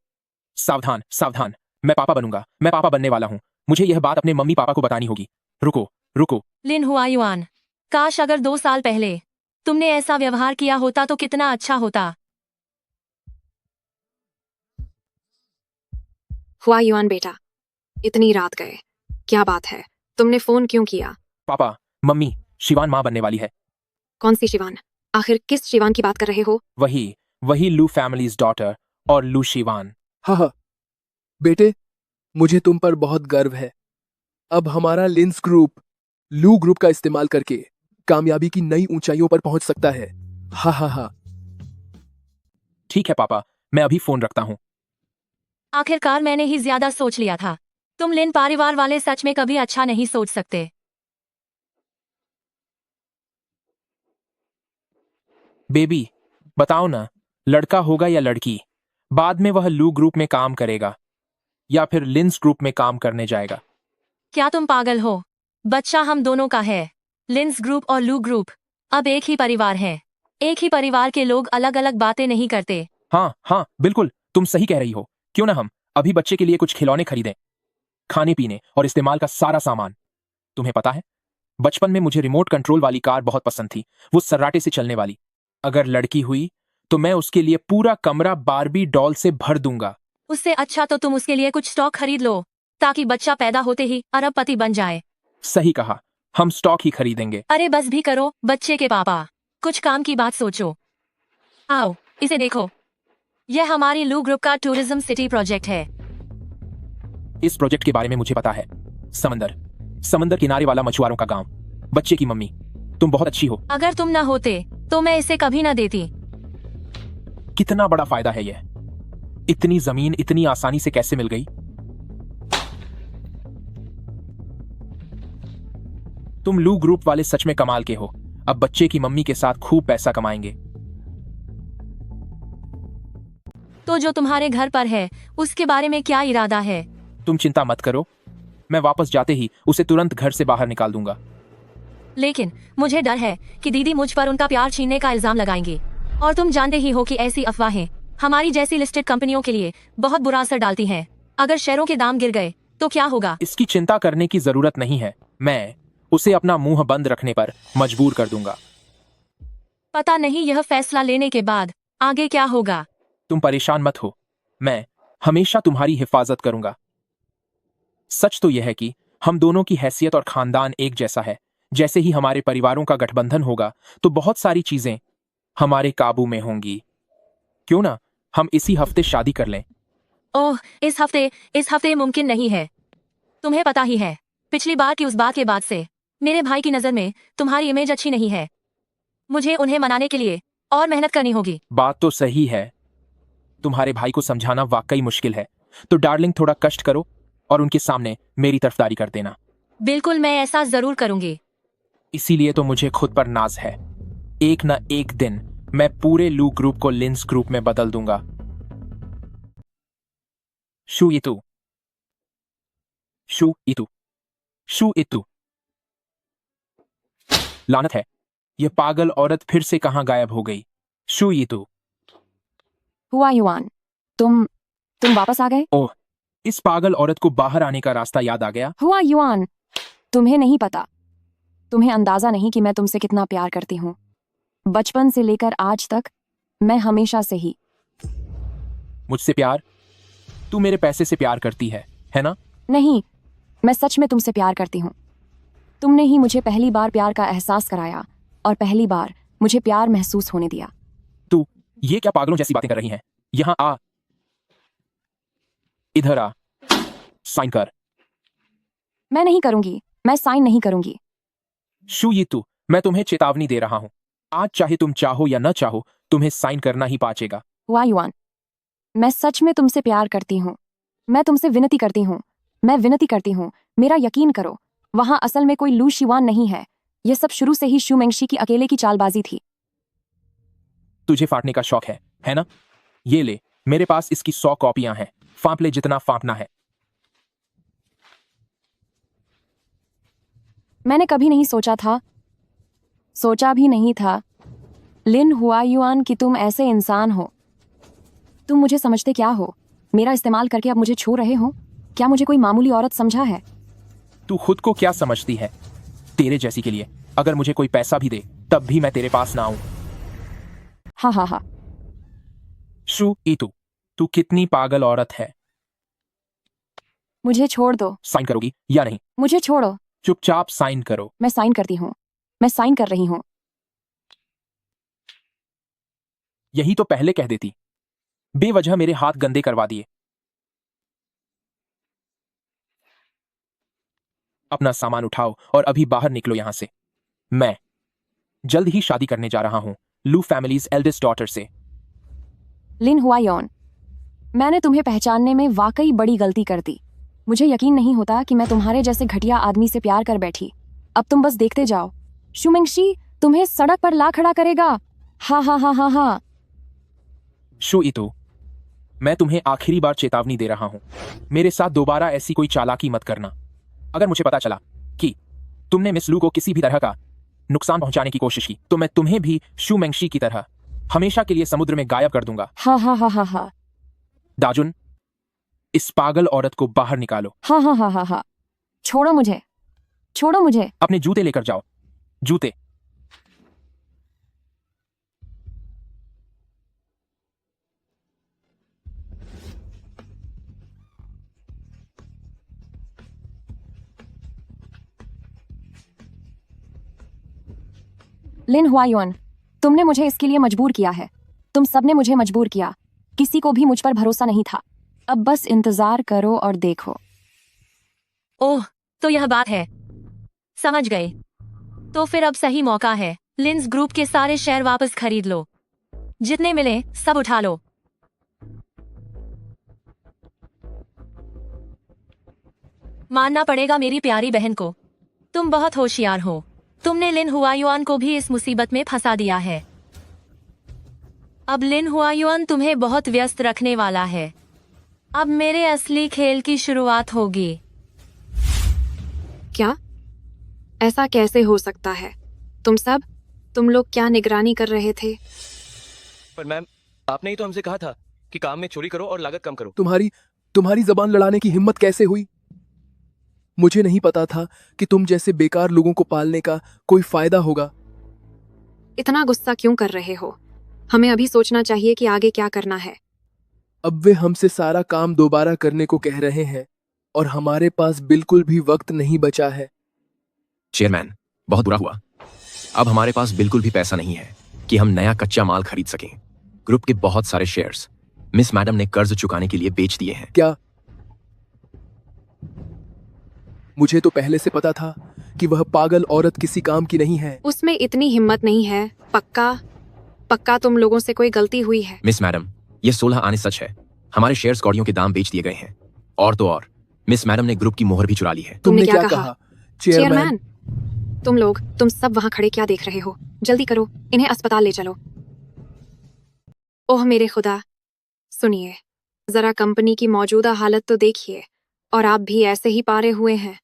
सावधान सावधान, मैं पापा बनूंगा, मैं पापा बनने वाला हूँ। मुझे यह बात अपने मम्मी पापा को बतानी होगी। रुको रुको। लिन हुआयुआन, काश अगर 2 साल पहले तुमने ऐसा व्यवहार किया होता तो कितना अच्छा होता। हुआयुआन बेटा, इतनी रात गए, क्या बात है? तुमने फोन क्यों किया? पापा, मम्मी, शिवान माँ बनने वाली है। कौन सी शिवान? आखिर किस शिवान की बात कर रहे हो? वही लू फैमिलीज डॉटर और लू शिवान। हाँ, बेटे, मुझे तुम पर बहुत गर्व है। अब हमारा लिंस ग्रुप लू ग्रुप का इस्तेमाल करके कामयाबी की नई ऊंचाइयों पर पहुंच सकता है। हा हा हा। ठीक है पापा, मैं अभी फोन रखता हूँ। आखिरकार मैंने ही ज्यादा सोच लिया था। तुम लिन परिवार वाले सच में कभी अच्छा नहीं सोच सकते। बेबी, बताओ ना, लड़का होगा या लड़की, बाद में वह लू ग्रुप में काम करेगा या फिर लिंस ग्रुप में काम करने जाएगा। क्या तुम पागल हो? बच्चा हम दोनों का है। लिंस ग्रुप और लू ग्रुप अब एक ही परिवार है। एक ही परिवार के लोग अलग अलग बातें नहीं करते। हाँ हाँ बिल्कुल, तुम सही कह रही हो। क्यों ना हम अभी बच्चे के लिए कुछ खिलौने खरीदें, खाने पीने और इस्तेमाल का सारा सामान। तुम्हें पता है, बचपन में मुझे रिमोट कंट्रोल वाली कार बहुत पसंद थी, वो सर्राटे से चलने वाली। अगर लड़की हुई तो मैं उसके लिए पूरा कमरा बारबी डॉल से भर दूंगा। उससे अच्छा तो तुम उसके लिए कुछ स्टॉक खरीद लो, ताकि बच्चा पैदा होते ही अरबपति बन जाए। सही कहा, हम स्टॉक ही खरीदेंगे। अरे बस भी करो बच्चे के पापा, कुछ काम की बात सोचो। आओ इसे देखो, यह हमारी लू ग्रुप का टूरिज्म सिटी प्रोजेक्ट है। इस प्रोजेक्ट के बारे में मुझे पता है। समंदर किनारे वाला मछुआरों का गांव। बच्चे की मम्मी, तुम बहुत अच्छी हो। अगर तुम ना होते तो मैं इसे कभी ना देती। कितना बड़ा फायदा है यह। इतनी जमीन इतनी आसानी से कैसे मिल गई? तुम लू ग्रुप वाले सच में कमाल के हो। अब बच्चे की मम्मी के साथ खूब पैसा कमाएंगे। तो जो तुम्हारे घर पर है उसके बारे में क्या इरादा है? तुम चिंता मत करो, मैं वापस जाते ही उसे तुरंत घर से बाहर निकाल दूंगा। लेकिन मुझे डर है कि दीदी मुझ पर उनका प्यार छीनने का इल्जाम लगाएंगी, और तुम जानते ही हो कि ऐसी अफवाहें हमारी जैसी लिस्टेड कंपनियों के लिए बहुत बुरा असर डालती हैं। अगर शेयरों के दाम गिर गए तो क्या होगा? इसकी चिंता करने की जरूरत नहीं है, मैं उसे अपना मुंह बंद रखने पर मजबूर कर दूंगा। पता नहीं यह फैसला लेने के बाद आगे क्या होगा। तुम परेशान मत हो, मैं हमेशा तुम्हारी हिफाजत करूंगा। सच तो यह है कि हम दोनों की हैसियत और खानदान एक जैसा है। जैसे ही हमारे परिवारों का गठबंधन होगा तो बहुत सारी चीजें हमारे काबू में होंगी। क्यों ना हम इसी हफ्ते शादी कर लें? ओह, इस हफ्ते मुमकिन नहीं है। तुम्हें पता ही है, पिछली बार की उस बात के बाद से मेरे भाई की नजर में तुम्हारी इमेज अच्छी नहीं है। मुझे उन्हें मनाने के लिए और मेहनत करनी होगी। बात तो सही है, तुम्हारे भाई को समझाना वाकई मुश्किल है। तो डार्लिंग, थोड़ा कष्ट करो और उनके सामने मेरी तरफदारी कर देना। बिल्कुल, मैं ऐसा जरूर करूंगी। इसीलिए तो मुझे खुद पर नाज है। एक न एक दिन मैं पूरे लू ग्रुप को लिंस ग्रुप में बदल दूंगा। शू इतू, शू इतू, शू इतू। लानत है, यह पागल औरत फिर से कहां गायब हो गई? शू इतू। हुआ युआन, तुम वापस आ गए? ओह, इस पागल औरत को बाहर आने का रास्ता याद आ गया। हुआ युआन, तुम्हें नहीं पता, तुम्हें अंदाजा नहीं कि मैं तुमसे कितना प्यार करती हूँ। बचपन से लेकर आज तक मैं हमेशा से ही। मुझसे प्यार? तू मेरे पैसे से प्यार करती है ना? नहीं, मैं सच में तुमसे प्यार करती हूँ। तुमने ही मुझे पहली बार प्यार का एहसास कराया और पहली बार मुझे प्यार महसूस होने दिया। तू ये क्या पागलों जैसी बातें कर रही हैं? यहां आ, इधर आ, साइन कर। मैं नहीं करूंगी, मैं साइन नहीं करूंगी। शू ये तू, मैं तुम्हें चेतावनी दे रहा हूं। आज चाहे तुम चाहो या न चाहो, तुम्हें साइन करना ही पाचेगा। हुआ युआन, मैं सच में तुमसे प्यार करती हूँ। मैं तुमसे विनती करती हूँ, मैं विनती करती हूँ, मेरा यकीन करो। वहां असल में कोई लू शिवान नहीं है। यह सब शुरू से ही शू मेंगशी की अकेले की चालबाजी थी। तुझे फाटने का शौक है ना? ये ले, मेरे पास इसकी 100 कॉपियां हैं। फाँप ले जितना फाँपना है। मैंने कभी नहीं सोचा भी नहीं था लिन हुआयुआन कि तुम ऐसे इंसान हो। तुम मुझे समझते क्या हो? मेरा इस्तेमाल करके अब मुझे छोड़ रहे हो? क्या मुझे कोई मामूली औरत समझा है? तू खुद को क्या समझती है? तेरे जैसी के लिए अगर मुझे कोई पैसा भी दे तब भी मैं तेरे पास ना आऊं। हा हा हा। शू ईतू, तू कितनी पागल औरत है। मुझे छोड़ दो। साइन करोगी या नहीं? मुझे छोड़ो। चुपचाप साइन करो। मैं साइन करती हूँ, मैं साइन कर रही हूँ। यही तो पहले कह देती, बेवजह मेरे हाथ गंदे करवा दिए। अपना सामान उठाओ और अभी बाहर निकलो यहां से। मैं जल्द ही शादी करने जा रहा हूं लू फैमिलीज एल्डेस्ट डॉटर से। लिन हुआयोन, मैंने तुम्हें पहचानने में वाकई बड़ी गलती कर दी। मुझे यकीन नहीं होता कि मैं तुम्हारे जैसे घटिया आदमी से प्यार कर बैठी। अब तुम बस देखते जाओ, शुमेंगशी तुम्हें सड़क पर ला खड़ा करेगा। हा हा हा हा हा। शू इतू, मैं तुम्हें आखिरी बार चेतावनी दे रहा हूं, मेरे साथ दोबारा ऐसी कोई चालाकी मत करना। अगर मुझे पता चला कि तुमने मिस लू को किसी भी तरह का नुकसान पहुंचाने की कोशिश की तो मैं तुम्हें भी शू मेंगशी की तरह हमेशा के लिए समुद्र में गायब कर दूंगा। हाँ हाँ हाँ हाँ हाँ दाजुन, इस पागल औरत को बाहर निकालो। हाँ हाँ हाँ हाँ हाँ छोड़ो मुझे, छोड़ो मुझे। अपने जूते लेकर जाओ, जूते। लिन हुआयुन, तुमने मुझे इसके लिए मजबूर किया है। तुम सबने मुझे मजबूर किया। किसी को भी मुझ पर भरोसा नहीं था। अब बस इंतजार करो और देखो। ओह, तो यह बात है। समझ गए। तो फिर अब सही मौका है। लिंस ग्रुप के सारे शेयर वापस खरीद लो। जितने मिले सब उठा लो। मानना पड़ेगा मेरी प्यारी बहन को, तुम बहुत होशियार हो। तुमने लिन हुआयुआन को भी इस मुसीबत में फंसा दिया है। अब लिन हुआयुआन तुम्हें बहुत व्यस्त रखने वाला है। अब मेरे असली खेल की शुरुआत होगी। क्या? ऐसा कैसे हो सकता है? तुम लोग क्या निगरानी कर रहे थे? पर मैम, आपने ही तो हमसे कहा था कि काम में चोरी करो और लागत कम करो। तुम्हारी जबान लड़ाने की हिम्मत कैसे हुई? मुझे नहीं पता था कि तुम जैसे बेकार लोगों को पालने का कोई फायदा होगा। इतना गुस्सा क्यों कर रहे हो? हमें अभी सोचना चाहिए कि आगे क्या करना है। अब वे हमसे सारा काम दोबारा करने को कह रहे हैं और हमारे पास बिल्कुल भी वक्त नहीं बचा है। चेयरमैन, बहुत बुरा हुआ। अब हमारे पास बिल्कुल भी पैसा नहीं है कि हम नया कच्चा माल खरीद सकें। ग्रुप के बहुत सारे शेयर्स मिस मैडम ने कर्ज चुकाने के लिए बेच दिए हैं। क्या? मुझे तो पहले से पता था कि वह पागल औरत किसी काम की नहीं है। उसमें इतनी हिम्मत नहीं है। पक्का तुम लोगों से कोई गलती हुई है। मिस मैडम, ये 16 आने सच है। हमारे शेयर्स कौड़ियों के दाम बेच दिए गए हैं। और तो और मिस मैडम ने ग्रुप की मोहर भी चुरा ली है। तुमने क्या कहा? चेयरमैन, तुम सब वहाँ खड़े क्या देख रहे हो? जल्दी करो, इन्हें अस्पताल ले चलो। ओह मेरे खुदा, सुनिए, जरा कंपनी की मौजूदा हालत तो देखिए। और आप भी ऐसे ही पारे हुए हैं।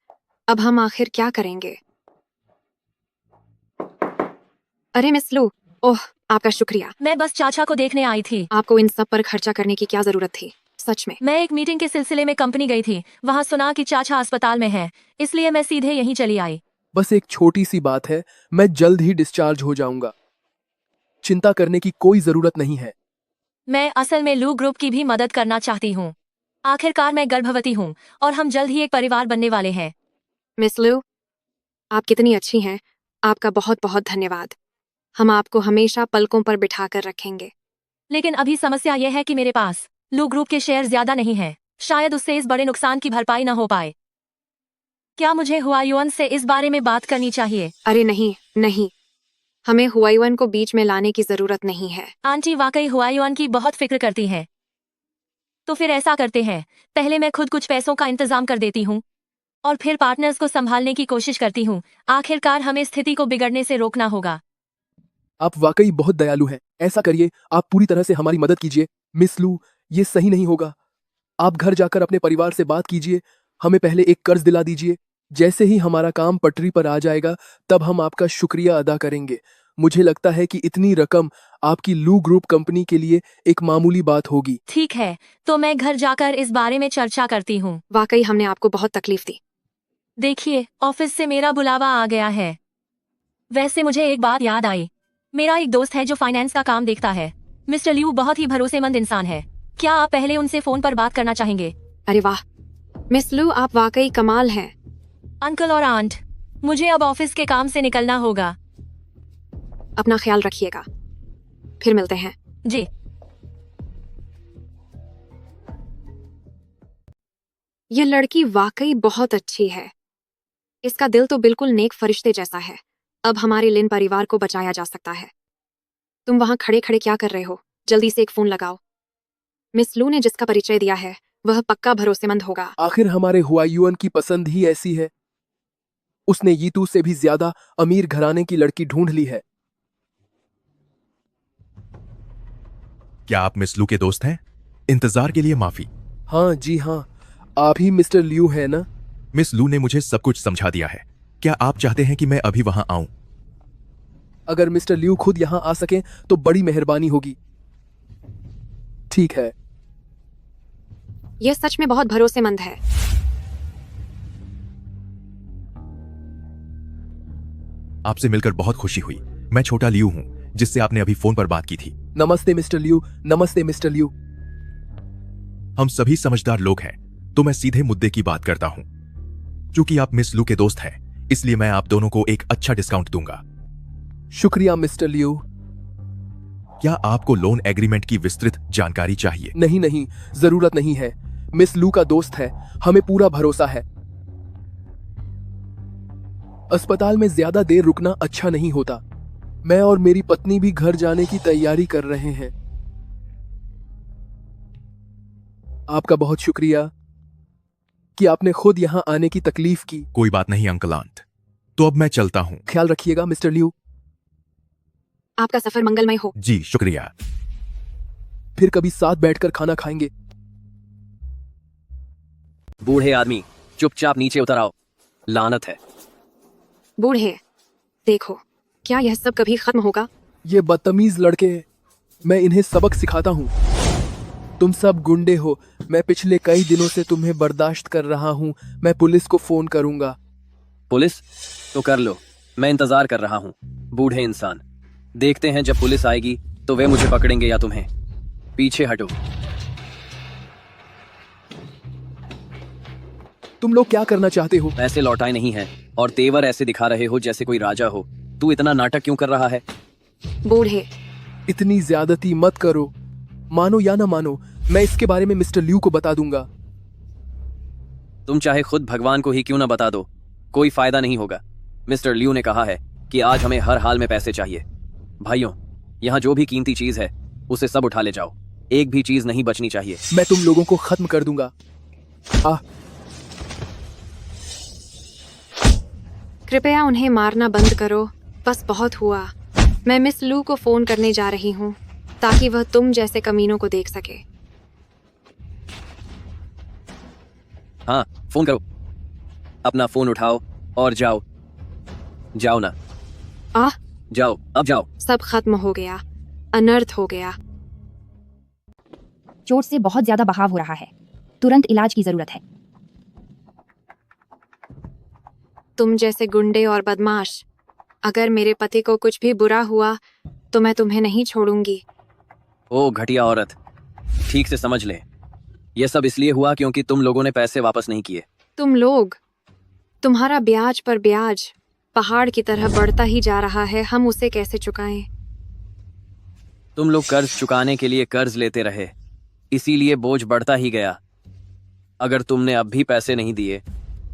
अब हम आखिर क्या करेंगे? अरे मिस लू, ओह आपका शुक्रिया। मैं बस चाचा को देखने आई थी। आपको इन सब पर खर्चा करने की क्या जरूरत थी? सच में। मैं एक मीटिंग के सिलसिले में कंपनी गई थी। वहाँ सुना कि चाचा अस्पताल में है, इसलिए मैं सीधे यहीं चली आई। बस एक छोटी सी बात है, मैं जल्द ही डिस्चार्ज हो जाऊंगा। चिंता करने की कोई जरूरत नहीं है। मैं असल में लू ग्रुप की भी मदद करना चाहती हूँ। आखिरकार मैं गर्भवती हूँ और हम जल्द ही एक परिवार बनने वाले हैं। मिस लू, आप कितनी अच्छी हैं। आपका बहुत बहुत धन्यवाद। हम आपको हमेशा पलकों पर बिठा कर रखेंगे। लेकिन अभी समस्या यह है कि मेरे पास लू ग्रुप के शेयर ज्यादा नहीं हैं। शायद उससे इस बड़े नुकसान की भरपाई न हो पाए। क्या मुझे हुआयुआन से इस बारे में बात करनी चाहिए? अरे नहीं, हमें हुआयुआन को बीच में लाने की जरूरत नहीं है। आंटी वाकई हुआयुआन की बहुत फिक्र करती है। तो फिर ऐसा करते हैं, पहले मैं खुद कुछ पैसों का इंतजाम कर देती हूँ और फिर पार्टनर्स को संभालने की कोशिश करती हूँ। आखिरकार हमें स्थिति को बिगड़ने से रोकना होगा। आप वाकई बहुत दयालु हैं। ऐसा करिए, आप पूरी तरह से हमारी मदद कीजिए। मिस लू, ये सही नहीं होगा। आप घर जाकर अपने परिवार से बात कीजिए। हमें पहले एक कर्ज दिला दीजिए। जैसे ही हमारा काम पटरी पर आ जाएगा तब हम आपका शुक्रिया अदा करेंगे। मुझे लगता है कि इतनी रकम आपकी लू ग्रुप कंपनी के लिए एक मामूली बात होगी। ठीक है, तो मैं घर जाकर इस बारे में चर्चा करती हूँ। वाकई हमने आपको बहुत तकलीफ दी। देखिए, ऑफिस से मेरा बुलावा आ गया है। वैसे मुझे एक बात याद आई। मेरा एक दोस्त है जो फाइनेंस का काम देखता है। मिस्टर लियू बहुत ही भरोसेमंद इंसान है। क्या आप पहले उनसे फोन पर बात करना चाहेंगे? अरे वाह मिस लू, आप वाकई कमाल हैं। अंकल और आंट, मुझे अब ऑफिस के काम से निकलना होगा। अपना ख्याल रखिएगा, फिर मिलते हैं। जी। यह लड़की वाकई बहुत अच्छी है। इसका दिल तो बिल्कुल नेक फरिश्ते जैसा है। अब हमारे लिन परिवार को बचाया जा सकता है। तुम वहां खड़े खड़े क्या कर रहे हो? जल्दी से एक फोन लगाओ। मिस लू ने जिसका परिचय दिया है वह पक्का भरोसेमंद होगा। आखिर हमारे हुआयुआन की पसंद ही ऐसी है। उसने यीतू से भी ज्यादा अमीर घराने की लड़की ढूंढ ली है। क्या आप मिस लू के दोस्त हैं? इंतजार के लिए माफी। हाँ जी हाँ, आप ही मिस्टर लियू हैं ना? मिस लू ने मुझे सब कुछ समझा दिया है। क्या आप चाहते हैं कि मैं अभी वहां आऊं? अगर मिस्टर लियू खुद यहां आ सकें तो बड़ी मेहरबानी होगी। ठीक है। यह सच में बहुत भरोसेमंद है। आपसे मिलकर बहुत खुशी हुई। मैं छोटा लियू हूं, जिससे आपने अभी फोन पर बात की थी। नमस्ते मिस्टर लियू। नमस्ते मिस्टर लियू। हम सभी समझदार लोग हैं, तो मैं सीधे मुद्दे की बात करता हूं। क्योंकि आप मिस लू के दोस्त हैं, इसलिए मैं आप दोनों को एक अच्छा डिस्काउंट दूंगा। शुक्रिया मिस्टर लियू। क्या आपको लोन एग्रीमेंट की विस्तृत जानकारी चाहिए? नहीं नहीं, जरूरत नहीं है। मिस लू का दोस्त है, हमें पूरा भरोसा है। अस्पताल में ज्यादा देर रुकना अच्छा नहीं होता। मैं और मेरी पत्नी भी घर जाने की तैयारी कर रहे हैं। आपका बहुत शुक्रिया कि आपने खुद यहां आने की तकलीफ की। कोई बात नहीं अंकल आंट। तो अब मैं चलता हूं। ख्याल रखिएगा मिस्टर लियू। आपका सफर मंगलमय हो। जी शुक्रिया। फिर कभी साथ बैठकर खाना खाएंगे। बूढ़े आदमी, चुपचाप नीचे उतर आओ। लानत है। बूढ़े, देखो, क्या यह सब कभी खत्म होगा? ये बदतमीज लड़के, मैं इन्हें सबक सिखाता हूँ। तुम सब गुंडे हो। मैं पिछले कई दिनों से तुम्हें बर्दाश्त कर रहा हूँ। मैं पुलिस को फोन करूंगा। पुलिस? तो कर लो, मैं इंतजार कर रहा हूँ। बूढ़े इंसान, देखते हैं जब पुलिस आएगी तो वे मुझे पकड़ेंगे या तुम्हें। पीछे हटो। तुम लोग क्या करना चाहते हो? पैसे लौटाए नहीं हैं और तेवर ऐसे दिखा रहे हो जैसे कोई राजा हो। तू इतना नाटक क्यों कर रहा है? बूढ़े, इतनी ज्यादती मत करो। मानो या ना मानो, मैं इसके बारे में मिस्टर लियू को बता दूंगा। तुम चाहे खुद भगवान को ही क्यों ना बता दो, कोई फायदा नहीं होगा। मिस्टर लियू ने कहा है कि आज हमें हर हाल में पैसे चाहिए। भाइयों, यहाँ जो भी कीमती चीज है उसे सब उठा ले जाओ। एक भी चीज नहीं बचनी चाहिए। मैं तुम लोगों को खत्म कर दूंगा। कृपया उन्हें मारना बंद करो। बस बहुत हुआ। मैं मिस लू को फोन करने जा रही हूँ ताकि वह तुम जैसे कमीनों को देख सके। हाँ, फोन करो। अपना फोन उठाओ और जाओ। जाओ ना। जाओ, अब जाओ। सब खत्म हो गया। अनर्थ हो गया। चोट से बहुत ज्यादा बहाव हो रहा है। तुरंत इलाज की जरूरत है। तुम जैसे गुंडे और बदमाश, अगर मेरे पति को कुछ भी बुरा हुआ तो मैं तुम्हें नहीं छोड़ूंगी। ओ घटिया औरत, ठीक से समझ ले, यह सब इसलिए हुआ क्योंकि तुम लोगों ने पैसे वापस नहीं किए। तुम लोग, तुम्हारा ब्याज पर ब्याज पहाड़ की तरह बढ़ता ही जा रहा है। हम उसे कैसे चुकाएं? तुम लोग कर्ज चुकाने के लिए कर्ज लेते रहे, इसीलिए बोझ बढ़ता ही गया। अगर तुमने अब भी पैसे नहीं दिए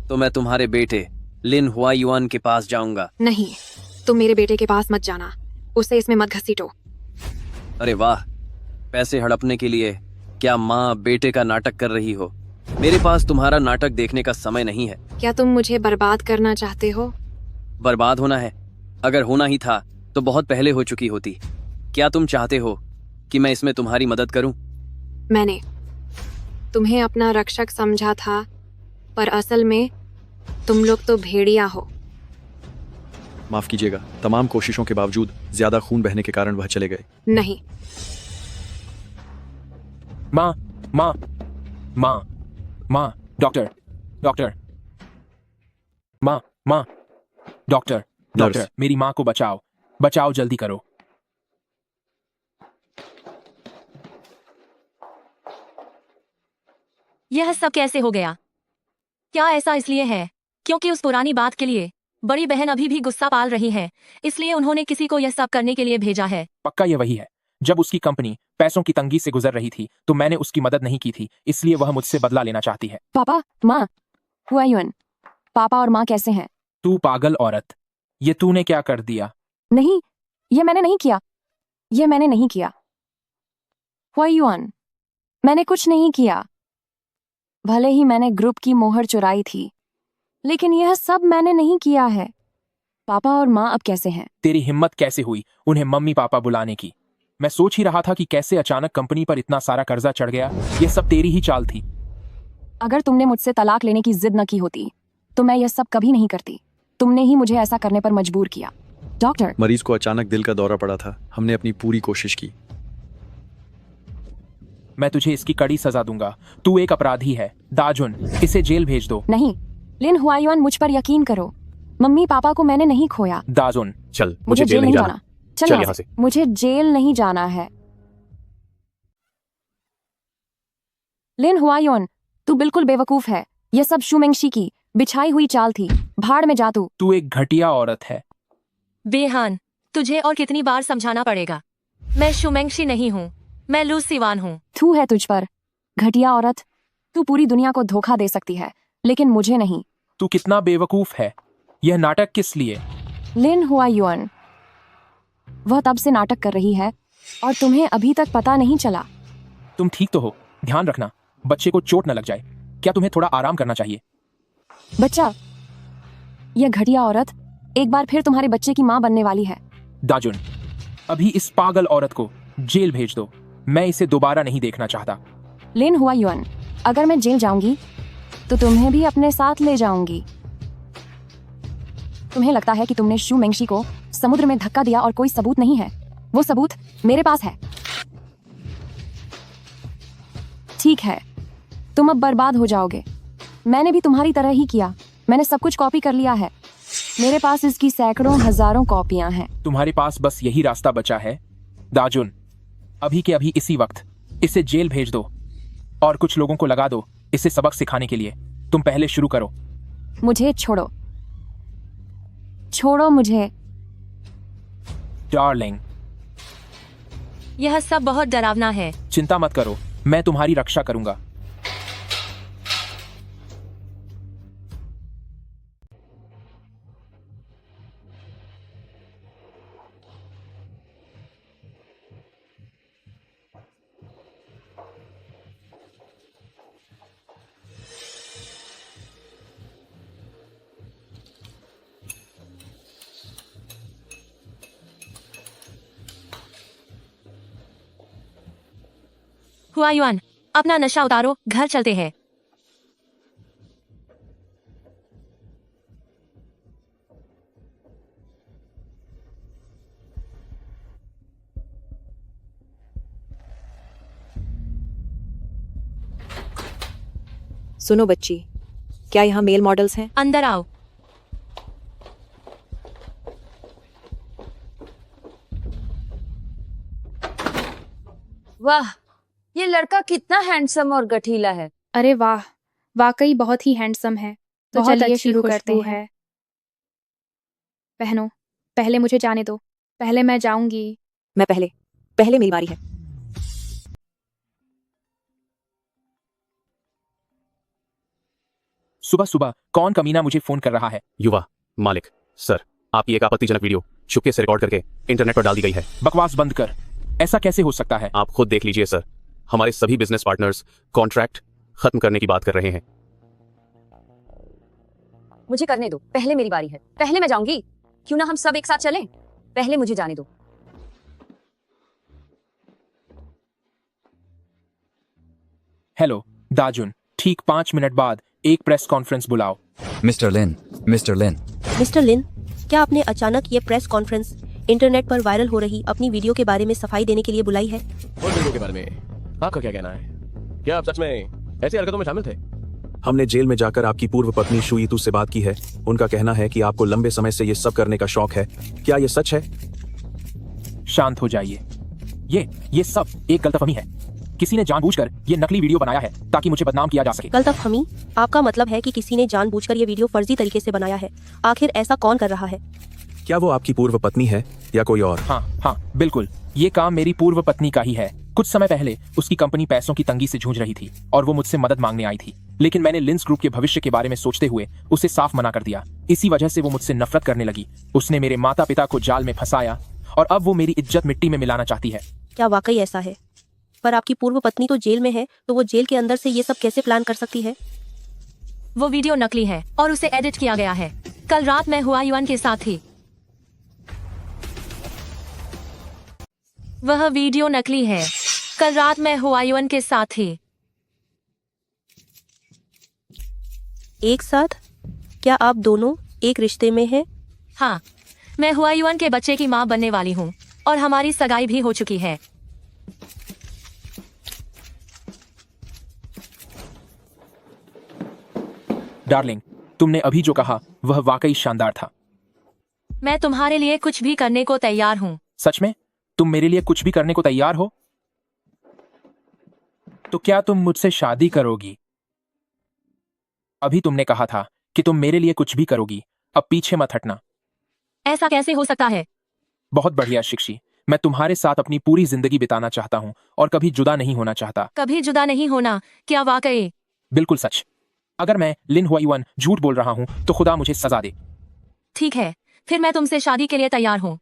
तो मैं तुम्हारे बेटे लिन हुआयुआन के पास जाऊंगा। नहीं, तुम मेरे बेटे के पास मत जाना। उसे इसमें मत घसीटो। अरे वाह, पैसे हड़पने के लिए क्या माँ बेटे का नाटक कर रही हो? मेरे पास तुम्हारा नाटक देखने का समय नहीं है। क्या तुम मुझे बर्बाद करना चाहते हो? बर्बाद होना है? अगर होना ही था तो बहुत पहले हो चुकी होती। क्या तुम चाहते हो कि मैं इसमें तुम्हारी मदद करूं? मैंने तुम्हें अपना रक्षक समझा था, पर असल में तुम लोग तो भेड़िया हो। माफ कीजिएगा, तमाम कोशिशों के बावजूद ज्यादा खून बहने के कारण वह चले गए। नहीं। माँ, माँ, माँ, माँ, डॉक्टर, डॉक्टर, माँ, माँ, डॉक्टर, डॉक्टर, मेरी माँ को बचाओ, बचाओ, जल्दी करो। यह सब कैसे हो गया? क्या ऐसा इसलिए है क्योंकि उस पुरानी बात के लिए बड़ी बहन अभी भी गुस्सा पाल रही है, इसलिए उन्होंने किसी को यह सब करने के लिए भेजा है? पक्का ये वही है। जब उसकी कंपनी पैसों की तंगी से गुजर रही थी तो मैंने उसकी मदद नहीं की थी, इसलिए वह मुझसे बदला लेना चाहती है। पापा, माँ, हुआयुआन, पापा और माँ कैसे हैं? तू पागल औरत, ये तूने क्या कर दिया? नहीं, ये मैंने नहीं किया। ये मैंने नहीं किया। हुआयुआन, मैंने कुछ नहीं किया। भले ही मैंने ग्रुप की मोहर चुराई थी, लेकिन यह सब मैंने नहीं किया है। पापा और माँ अब कैसे हैं? तेरी हिम्मत कैसे हुई उन्हें मम्मी पापा बुलाने की? मैं सोच ही रहा था कि कैसे अचानक कंपनी पर इतना सारा कर्जा चढ़ गया। ये सब तेरी ही चाल थी। अगर तुमने मुझसे तलाक लेने की जिद न की होती तो मैं यह सब कभी नहीं करती। तुमने ही मुझे ऐसा करने पर मजबूर किया। डॉक्टर, मरीज को अचानक दिल का दौरा पड़ा था। हमने अपनी पूरी कोशिश की। मैं तुझे इसकी कड़ी सजा दूंगा। तू एक अपराधी है। दाजुन, इसे जेल भेज दो। नहीं, लिन हुआयुआन, मुझ पर यकीन करो। मम्मी पापा को मैंने नहीं खोया। दाजुन, चल, मुझे जेल नहीं जाना। चल यहाँ से। मुझे जेल नहीं जाना है। लिन हुआयुआन, तू बिल्कुल बेवकूफ है। यह सब शुमेंगशी की बिछाई हुई चाल थी। भाड़ में जा तू। तू एक घटिया औरत है। बेहान, तुझे और कितनी बार समझाना पड़ेगा? मैं शुमेंगशी नहीं हूँ, मैं लू सिवान हूँ। थू है तुझ पर, घटिया औरत। तू पूरी दुनिया को धोखा दे सकती है, लेकिन मुझे नहीं। तू कितना बेवकूफ है। यह नाटक किस लिए? लिन हुआयुआन, वह तब से नाटक कर रही है और तुम्हें अभी तक पता नहीं चला। तुम ठीक तो हो? ध्यान रखना, बच्चे को चोट न लग जाए। क्या तुम्हें थोड़ा आराम करना चाहिए? बच्चा, यह घटिया औरत एक बार फिर तुम्हारे बच्चे की माँ बनने वाली है। दाजुन, अभी इस पागल औरत को जेल भेज दो। मैं इसे दोबारा नहीं देखना चाहता। लिन हुआयुआन, अगर मैं जेल जाऊंगी तो तुम्हें भी अपने साथ ले जाऊंगी। तुम्हें लगता है कि तुमने शू मेंगशी को समुद्र में धक्का दिया और कोई सबूत नहीं है? वो सबूत मेरे पास है। ठीक है, तुम अब बर्बाद हो जाओगे। मैंने भी तुम्हारी तरह ही किया। मैंने सब कुछ कॉपी कर लिया है। मेरे पास इसकी सैकड़ों हजारों कॉपियां हैं। तुम्हारे पास बस यही रास्ता बचा है। दाजुन, अभी के अभी इसी वक्त इसे जेल भेज दो और कुछ लोगों को लगा दो इसे सबक सिखाने के लिए। तुम पहले शुरू करो। मुझे छोड़ो, छोड़ो मुझे। डार्लिंग, यह सब बहुत डरावना है। चिंता मत करो, मैं तुम्हारी रक्षा करूंगा। हुआयुआन, अपना नशा उतारो, घर चलते हैं। सुनो बच्ची, क्या यहाँ मेल मॉडल्स हैं? अंदर आओ। वाह, ये लड़का कितना हैंडसम और गठीला है। अरे वाह, वाकई बहुत ही हैंडसम है। तो बहुत चलिए अच्छी शुरू करते खुशबू हैं। बहनों, पहले मुझे जाने दो। पहले मैं जाऊंगी। मैं पहले पहले मेरी बारी है। सुबह सुबह कौन कमीना मुझे फोन कर रहा है? युवा मालिक सर, आपकी एक आपत्तिजनक वीडियो चुपके से रिकॉर्ड करके इंटरनेट पर डाल दी गई है। बकवास बंद कर। ऐसा कैसे हो सकता है? आप खुद देख लीजिए सर। हमारे सभी बिजनेस पार्टनर्स कॉन्ट्रैक्ट खत्म करने की बात कर रहे हैं। मुझे करने दो, पहले मेरी बारी है। पहले मैं जाऊंगी। क्यों ना हम सब एक साथ चलें? पहले मुझे जाने दो। हेलो दाजुन, ठीक 5 मिनट बाद एक प्रेस कॉन्फ्रेंस बुलाओ। मिस्टर लिन, मिस्टर लिन। मिस्टर लिन, क्या आपने अचानक ये प्रेस कॉन्फ्रेंस इंटरनेट पर वायरल हो रही अपनी वीडियो के बारे में सफाई देने के लिए बुलाई है? उस वीडियो के बारे में आपका क्या कहना है? क्या आप सच में ऐसी हरकतों में शामिल थे? हमने जेल में जाकर आपकी पूर्व पत्नी शू यीतू से बात की है। उनका कहना है कि आपको लंबे समय से ये सब करने का शौक है। क्या ये सच है? शांत हो जाइए। ये सब एक गलतफहमी है। किसी ने जानबूझकर ये नकली वीडियो बनाया है ताकि मुझे बदनाम किया जा सके। गलतफहमी? आपका मतलब है कि किसी ने जानबूझकर ये वीडियो फर्जी तरीके से बनाया है। आखिर ऐसा कौन कर रहा है? क्या वो आपकी पूर्व पत्नी है या कोई और? हाँ, बिल्कुल। ये काम मेरी पूर्व पत्नी का ही है। कुछ समय पहले उसकी कंपनी पैसों की तंगी से जूझ रही थी और वो मुझसे मदद मांगने आई थी, लेकिन मैंने लिंस ग्रुप के भविष्य के बारे में सोचते हुए उसे साफ मना कर दिया। इसी वजह से वो मुझसे नफरत करने लगी। उसने मेरे माता पिता को जाल में फंसाया और अब वो मेरी इज्जत मिट्टी में मिलाना चाहती है। क्या वाकई ऐसा है? पर आपकी पूर्व पत्नी तो जेल में है, तो वो जेल के अंदर से ये सब कैसे प्लान कर सकती है? वो वीडियो नकली है और उसे एडिट किया गया है। कल रात मैं हुआयुआन के साथ थी। वह वीडियो नकली है। कल रात मैं हुआयुन के साथ थी। एक साथ? क्या आप दोनों एक रिश्ते में हैं? हाँ, मैं हुआयुन के बच्चे की माँ बनने वाली हूँ और हमारी सगाई भी हो चुकी है। डार्लिंग, तुमने अभी जो कहा वह वाकई शानदार था। मैं तुम्हारे लिए कुछ भी करने को तैयार हूँ। सच में? तुम मेरे लिए कुछ भी करने को तैयार हो? तो क्या तुम मुझसे शादी करोगी? अभी तुमने कहा था कि तुम मेरे लिए कुछ भी करोगी। अब पीछे मत हटना। ऐसा कैसे हो सकता है? बहुत बढ़िया शिक्षी, मैं तुम्हारे साथ अपनी पूरी जिंदगी बिताना चाहता हूँ और कभी जुदा नहीं होना चाहता। कभी जुदा नहीं होना? क्या वाकई? बिल्कुल सच। अगर मैं लिन हुआयुन झूठ बोल रहा हूँ तो खुदा मुझे सजा दे। ठीक है, फिर मैं तुमसे शादी के लिए तैयार हूँ।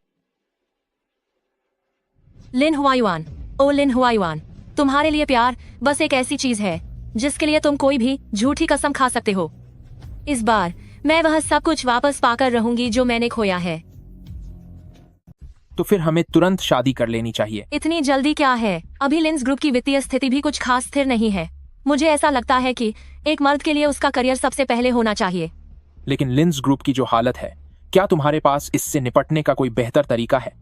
लिन हुआयुन, ओ लिन हुआयुन, तुम्हारे लिए प्यार बस एक ऐसी चीज है जिसके लिए तुम कोई भी झूठी कसम खा सकते हो। इस बार मैं वह सब कुछ वापस पाकर रहूंगी जो मैंने खोया है। तो फिर हमें तुरंत शादी कर लेनी चाहिए। इतनी जल्दी क्या है? अभी लिंस ग्रुप की वित्तीय स्थिति भी कुछ खास स्थिर नहीं है। मुझे ऐसा लगता है कि एक मर्द के लिए उसका करियर सबसे पहले होना चाहिए। लेकिन लिंस ग्रुप की जो हालत है, क्या तुम्हारे पास इससे निपटने का कोई बेहतर तरीका है?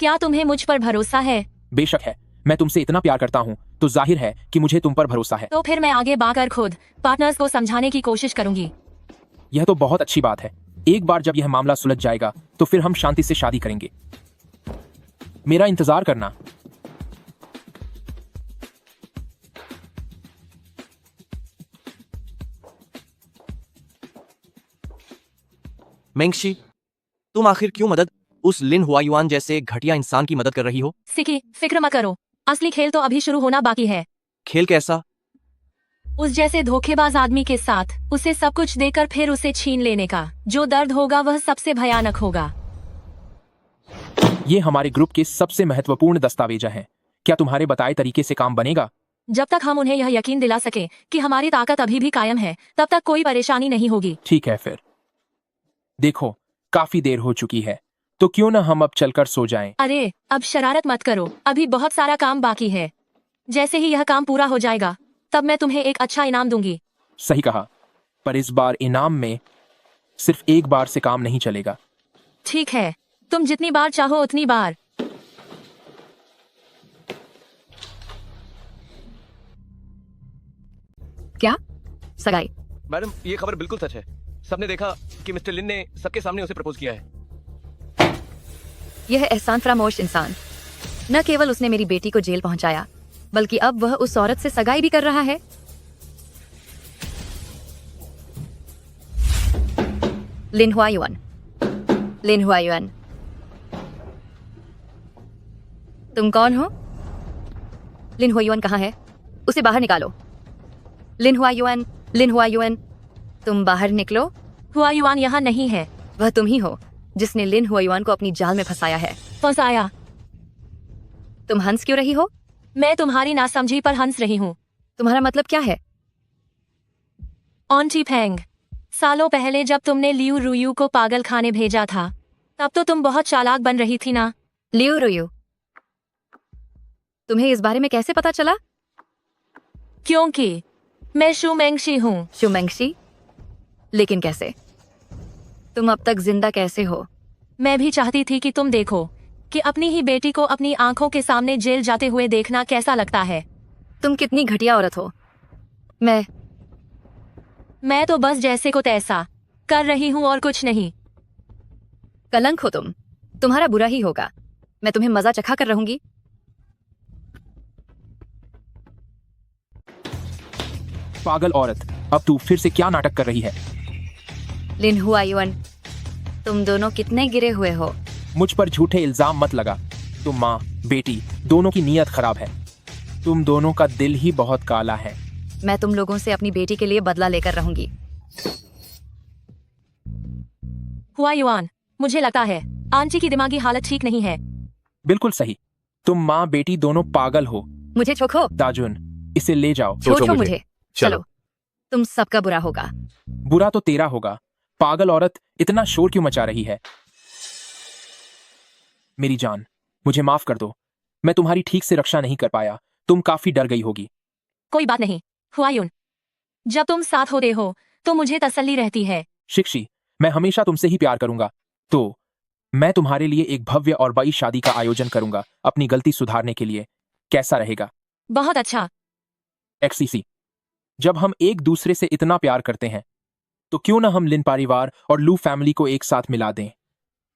क्या तुम्हें मुझ पर भरोसा है? बेशक है। मैं तुमसे इतना प्यार करता हूँ तो जाहिर है कि मुझे तुम पर भरोसा है। तो फिर मैं आगे बढ़कर खुद पार्टनर्स को समझाने की कोशिश करूंगी। यह तो बहुत अच्छी बात है। एक बार जब यह मामला सुलझ जाएगा तो फिर हम शांति से शादी करेंगे। मेरा इंतजार करना। मेंगशी, तुम आखिर क्यों उस लिन हुआयुआन जैसे घटिया इंसान की मदद कर रही हो? सिकी, फिक्र मत करो। असली खेल तो अभी शुरू होना बाकी है। खेल कैसा? उस जैसे धोखेबाज आदमी के साथ उसे सब कुछ देकर फिर उसे छीन लेने का। जो दर्द होगा वह सबसे भयानक होगा। ये हमारे ग्रुप के सबसे महत्वपूर्ण दस्तावेज हैं। क्या तुम्हारे बताए तरीके से काम बनेगा? जब तक हम उन्हें यह यकीन दिला सके कि हमारी ताकत अभी भी कायम है, तब तक कोई परेशानी नहीं होगी। ठीक है फिर। देखो, काफी देर हो चुकी है, तो क्यों ना हम अब चलकर सो जाएं? अरे, अब शरारत मत करो। अभी बहुत सारा काम बाकी है। जैसे ही यह काम पूरा हो जाएगा, तब मैं तुम्हें एक अच्छा इनाम दूंगी। सही कहा, पर इस बार इनाम में सिर्फ एक बार से काम नहीं चलेगा। ठीक है, तुम जितनी बार चाहो उतनी बार। क्या? सगाई? मैडम, ये खबर बिल्कुल सच है। सबने देखा कि मिस्टर लिन ने सबके सामने उसे प्रपोज किया है। यह एहसान फरामोश इंसान न केवल उसने मेरी बेटी को जेल पहुंचाया, बल्कि अब वह उस औरत से सगाई भी कर रहा है। लिन हुआयुआन, लिन हुआयुआन, तुम कौन हो? लिन हुआयुआन कहाँ है? उसे बाहर निकालो। लिन हुआयुआन, लिन हुआयुआन, तुम बाहर निकलो। हुआयुआन यहाँ नहीं है। वह तुम ही हो जिसने लिन हुआयुआन को अपनी जाल में फंसाया है। फंसाया? तुम हंस क्यों रही हो? मैं तुम्हारी नासमझी पर हंस रही हूँ। तुम्हारा मतलब क्या है? ऑन्टी फेंग, सालों पहले जब तुमने लियू रुयू को पागल खाने भेजा था, तब तो तुम बहुत चालाक बन रही थी ना? लियू रुयू? तुम्हें इस बारे में कैसे पता चला? क्योंकि मैं शू मेंगशी हूँ। शू मेंगशी? लेकिन कैसे? तुम अब तक जिंदा कैसे हो? मैं भी चाहती थी कि तुम देखो कि अपनी ही बेटी को अपनी आंखों के सामने जेल जाते हुए देखना कैसा लगता है। तुम कितनी घटिया औरत हो। मैं तो बस जैसे को तैसा कर रही हूँ और कुछ नहीं। कलंक हो तुम। तुम्हारा बुरा ही होगा। मैं तुम्हें मजा चखा कर रहूंगी। पागल औरत, अब तू फिर से क्या नाटक कर रही है? लिन हुआयुआन, तुम दोनों कितने गिरे हुए हो। मुझ पर झूठे इल्जाम मत लगा। तुम माँ बेटी दोनों की नीयत खराब है। तुम दोनों का दिल ही बहुत काला है। मैं तुम लोगों से अपनी बेटी के लिए बदला लेकर रहूंगी। हुआयुआन, मुझे लगता है आंटी की दिमागी हालत ठीक नहीं है। बिल्कुल सही। तुम माँ बेटी दोनों पागल हो। मुझे छोड़ो। ताजुन, इसे ले जाओ। छोड़ो मुझे। चलो। तुम सबका बुरा होगा। बुरा तो तेरा होगा। पागल औरत, इतना शोर क्यों मचा रही है? मेरी जान, मुझे माफ कर दो। मैं तुम्हारी ठीक से रक्षा नहीं कर पाया। तुम काफी डर गई होगी। कोई बात नहीं हुआयुन, जब तुम साथ होते हो तो मुझे तसल्ली रहती है। शिक्षी, मैं हमेशा तुमसे ही प्यार करूंगा। तो मैं तुम्हारे लिए एक भव्य और बड़ी शादी का आयोजन करूंगा अपनी गलती सुधारने के लिए। कैसा रहेगा? बहुत अच्छा। एक्सीसी, जब हम एक दूसरे से इतना प्यार करते हैं तो क्यों ना हम लिन परिवार और लू फैमिली को एक साथ मिला दें।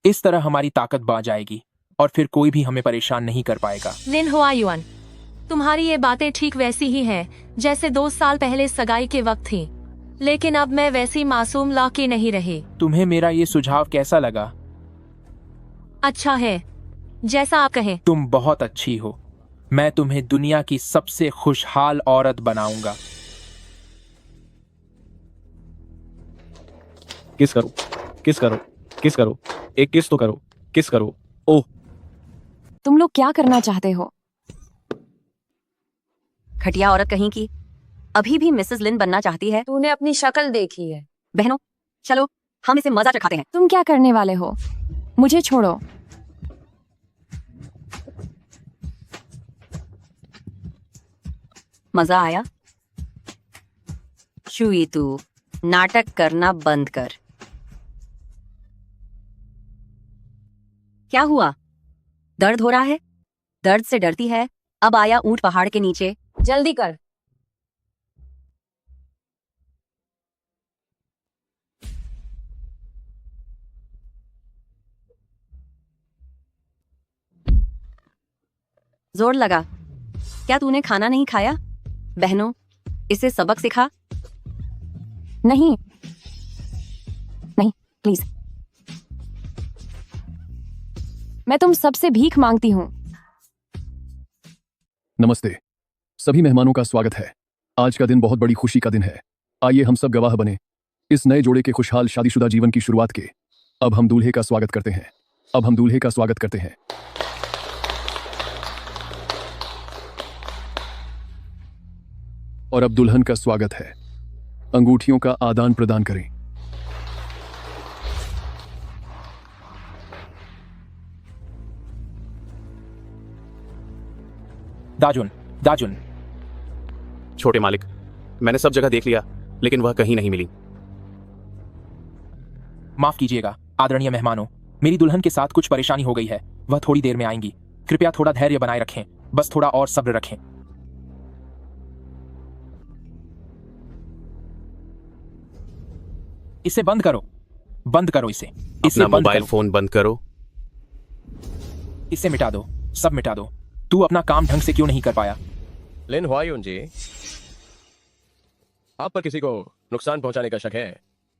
इस तरह हमारी ताकत बढ़ जाएगी और फिर कोई भी हमें परेशान नहीं कर पाएगा। लिन हुआयुन, तुम्हारी ये बातें ठीक वैसी ही है जैसे 2 साल पहले सगाई के वक्त थी, लेकिन अब मैं वैसी मासूम लाकी नहीं रही। तुम्हें मेरा ये सुझाव कैसा लगा? अच्छा है, जैसा आप कहें। तुम बहुत अच्छी हो। मैं तुम्हें दुनिया की सबसे खुशहाल औरत बनाऊंगा। किस करो, किस करो, किस करो, एक किस तो करो, किस करो। ओह, तुम लोग क्या करना चाहते हो? घटिया औरत कहीं की अभी भी मिसेस लिन बनना चाहती है। तूने अपनी शक्ल देखी है। बहनों, चलो हम इसे मजा चखाते हैं। तुम क्या करने वाले हो? मुझे छोड़ो। मजा आया? शुई, तू नाटक करना बंद कर। क्या हुआ? दर्द हो रहा है? दर्द से डरती है? अब आया ऊंट पहाड़ के नीचे। जल्दी कर। जोर लगा। क्या तूने खाना नहीं खाया? बहनों, इसे सबक सिखा। नहीं नहीं, प्लीज। मैं तुम सबसे भीख मांगती हूँ। नमस्ते, सभी मेहमानों का स्वागत है। आज का दिन बहुत बड़ी खुशी का दिन है। आइए हम सब गवाह बने इस नए जोड़े के खुशहाल शादीशुदा जीवन की शुरुआत के। अब हम दूल्हे का स्वागत करते हैं। अब हम दूल्हे का स्वागत करते हैं। और अब दुल्हन का स्वागत है। अंगूठियों का आदान प्रदान करें। दाजुन, दाजुन। छोटे मालिक, मैंने सब जगह देख लिया लेकिन वह कहीं नहीं मिली। माफ कीजिएगा आदरणीय मेहमानों, मेरी दुल्हन के साथ कुछ परेशानी हो गई है। वह थोड़ी देर में आएंगी। कृपया थोड़ा धैर्य बनाए रखें, बस थोड़ा और सब्र रखें। इसे बंद करो, बंद करो इसे। अपना मोबाइल फोन बंद करो। इसे मिटा दो, सब मिटा दो। तू अपना काम ढंग से क्यों नहीं कर पाया? लिन हुआयुन जी, आप पर किसी को नुकसान पहुंचाने का शक है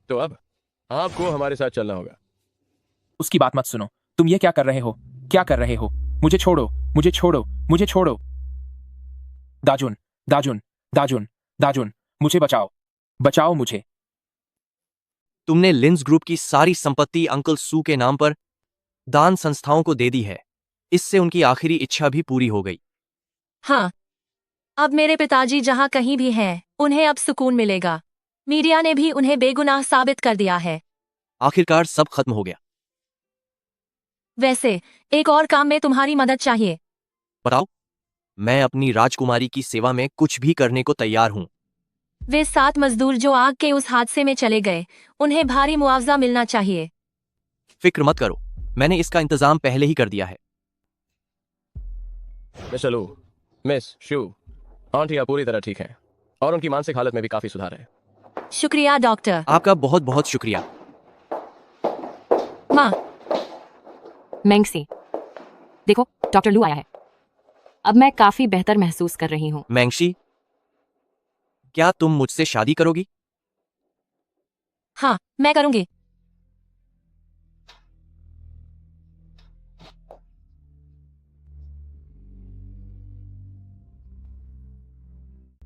तो अब आपको हमारे साथ चलना होगा। उसकी बात मत सुनो। तुम ये क्या कर रहे हो? क्या कर रहे हो? मुझे छोड़ो, मुझे छोड़ो, मुझे छोड़ो। दाजुन, दाजुन, दाजुन, दाजुन, मुझे बचाओ, बचाओ मुझे। तुमने लिंस ग्रुप की सारी संपत्ति अंकल सू के नाम पर दान संस्थाओं को दे दी है। इससे उनकी आखिरी इच्छा भी पूरी हो गई। हाँ, अब मेरे पिताजी जहाँ कहीं भी हैं, उन्हें अब सुकून मिलेगा। मीडिया ने भी उन्हें बेगुनाह साबित कर दिया है। आखिरकार सब खत्म हो गया। वैसे एक और काम में तुम्हारी मदद चाहिए। बताओ। मैं अपनी राजकुमारी की सेवा में कुछ भी करने को तैयार हूं। वे 7 मजदूर जो आग के उस हादसे में चले गए, उन्हें भारी मुआवजा मिलना चाहिए। फिक्र मत करो, मैंने इसका इंतजाम पहले ही कर दिया है। मिस्टर लू, मिस शू, आंटी आप पूरी तरह ठीक हैं और उनकी मानसिक हालत में भी काफी सुधार है। शुक्रिया डॉक्टर। आपका बहुत बहुत शुक्रिया। माँ। मैंगसी, देखो डॉक्टर लू आया है। अब मैं काफी बेहतर महसूस कर रही हूँ। मैंगशी, क्या तुम मुझसे शादी करोगी? हाँ, मैं करूंगी।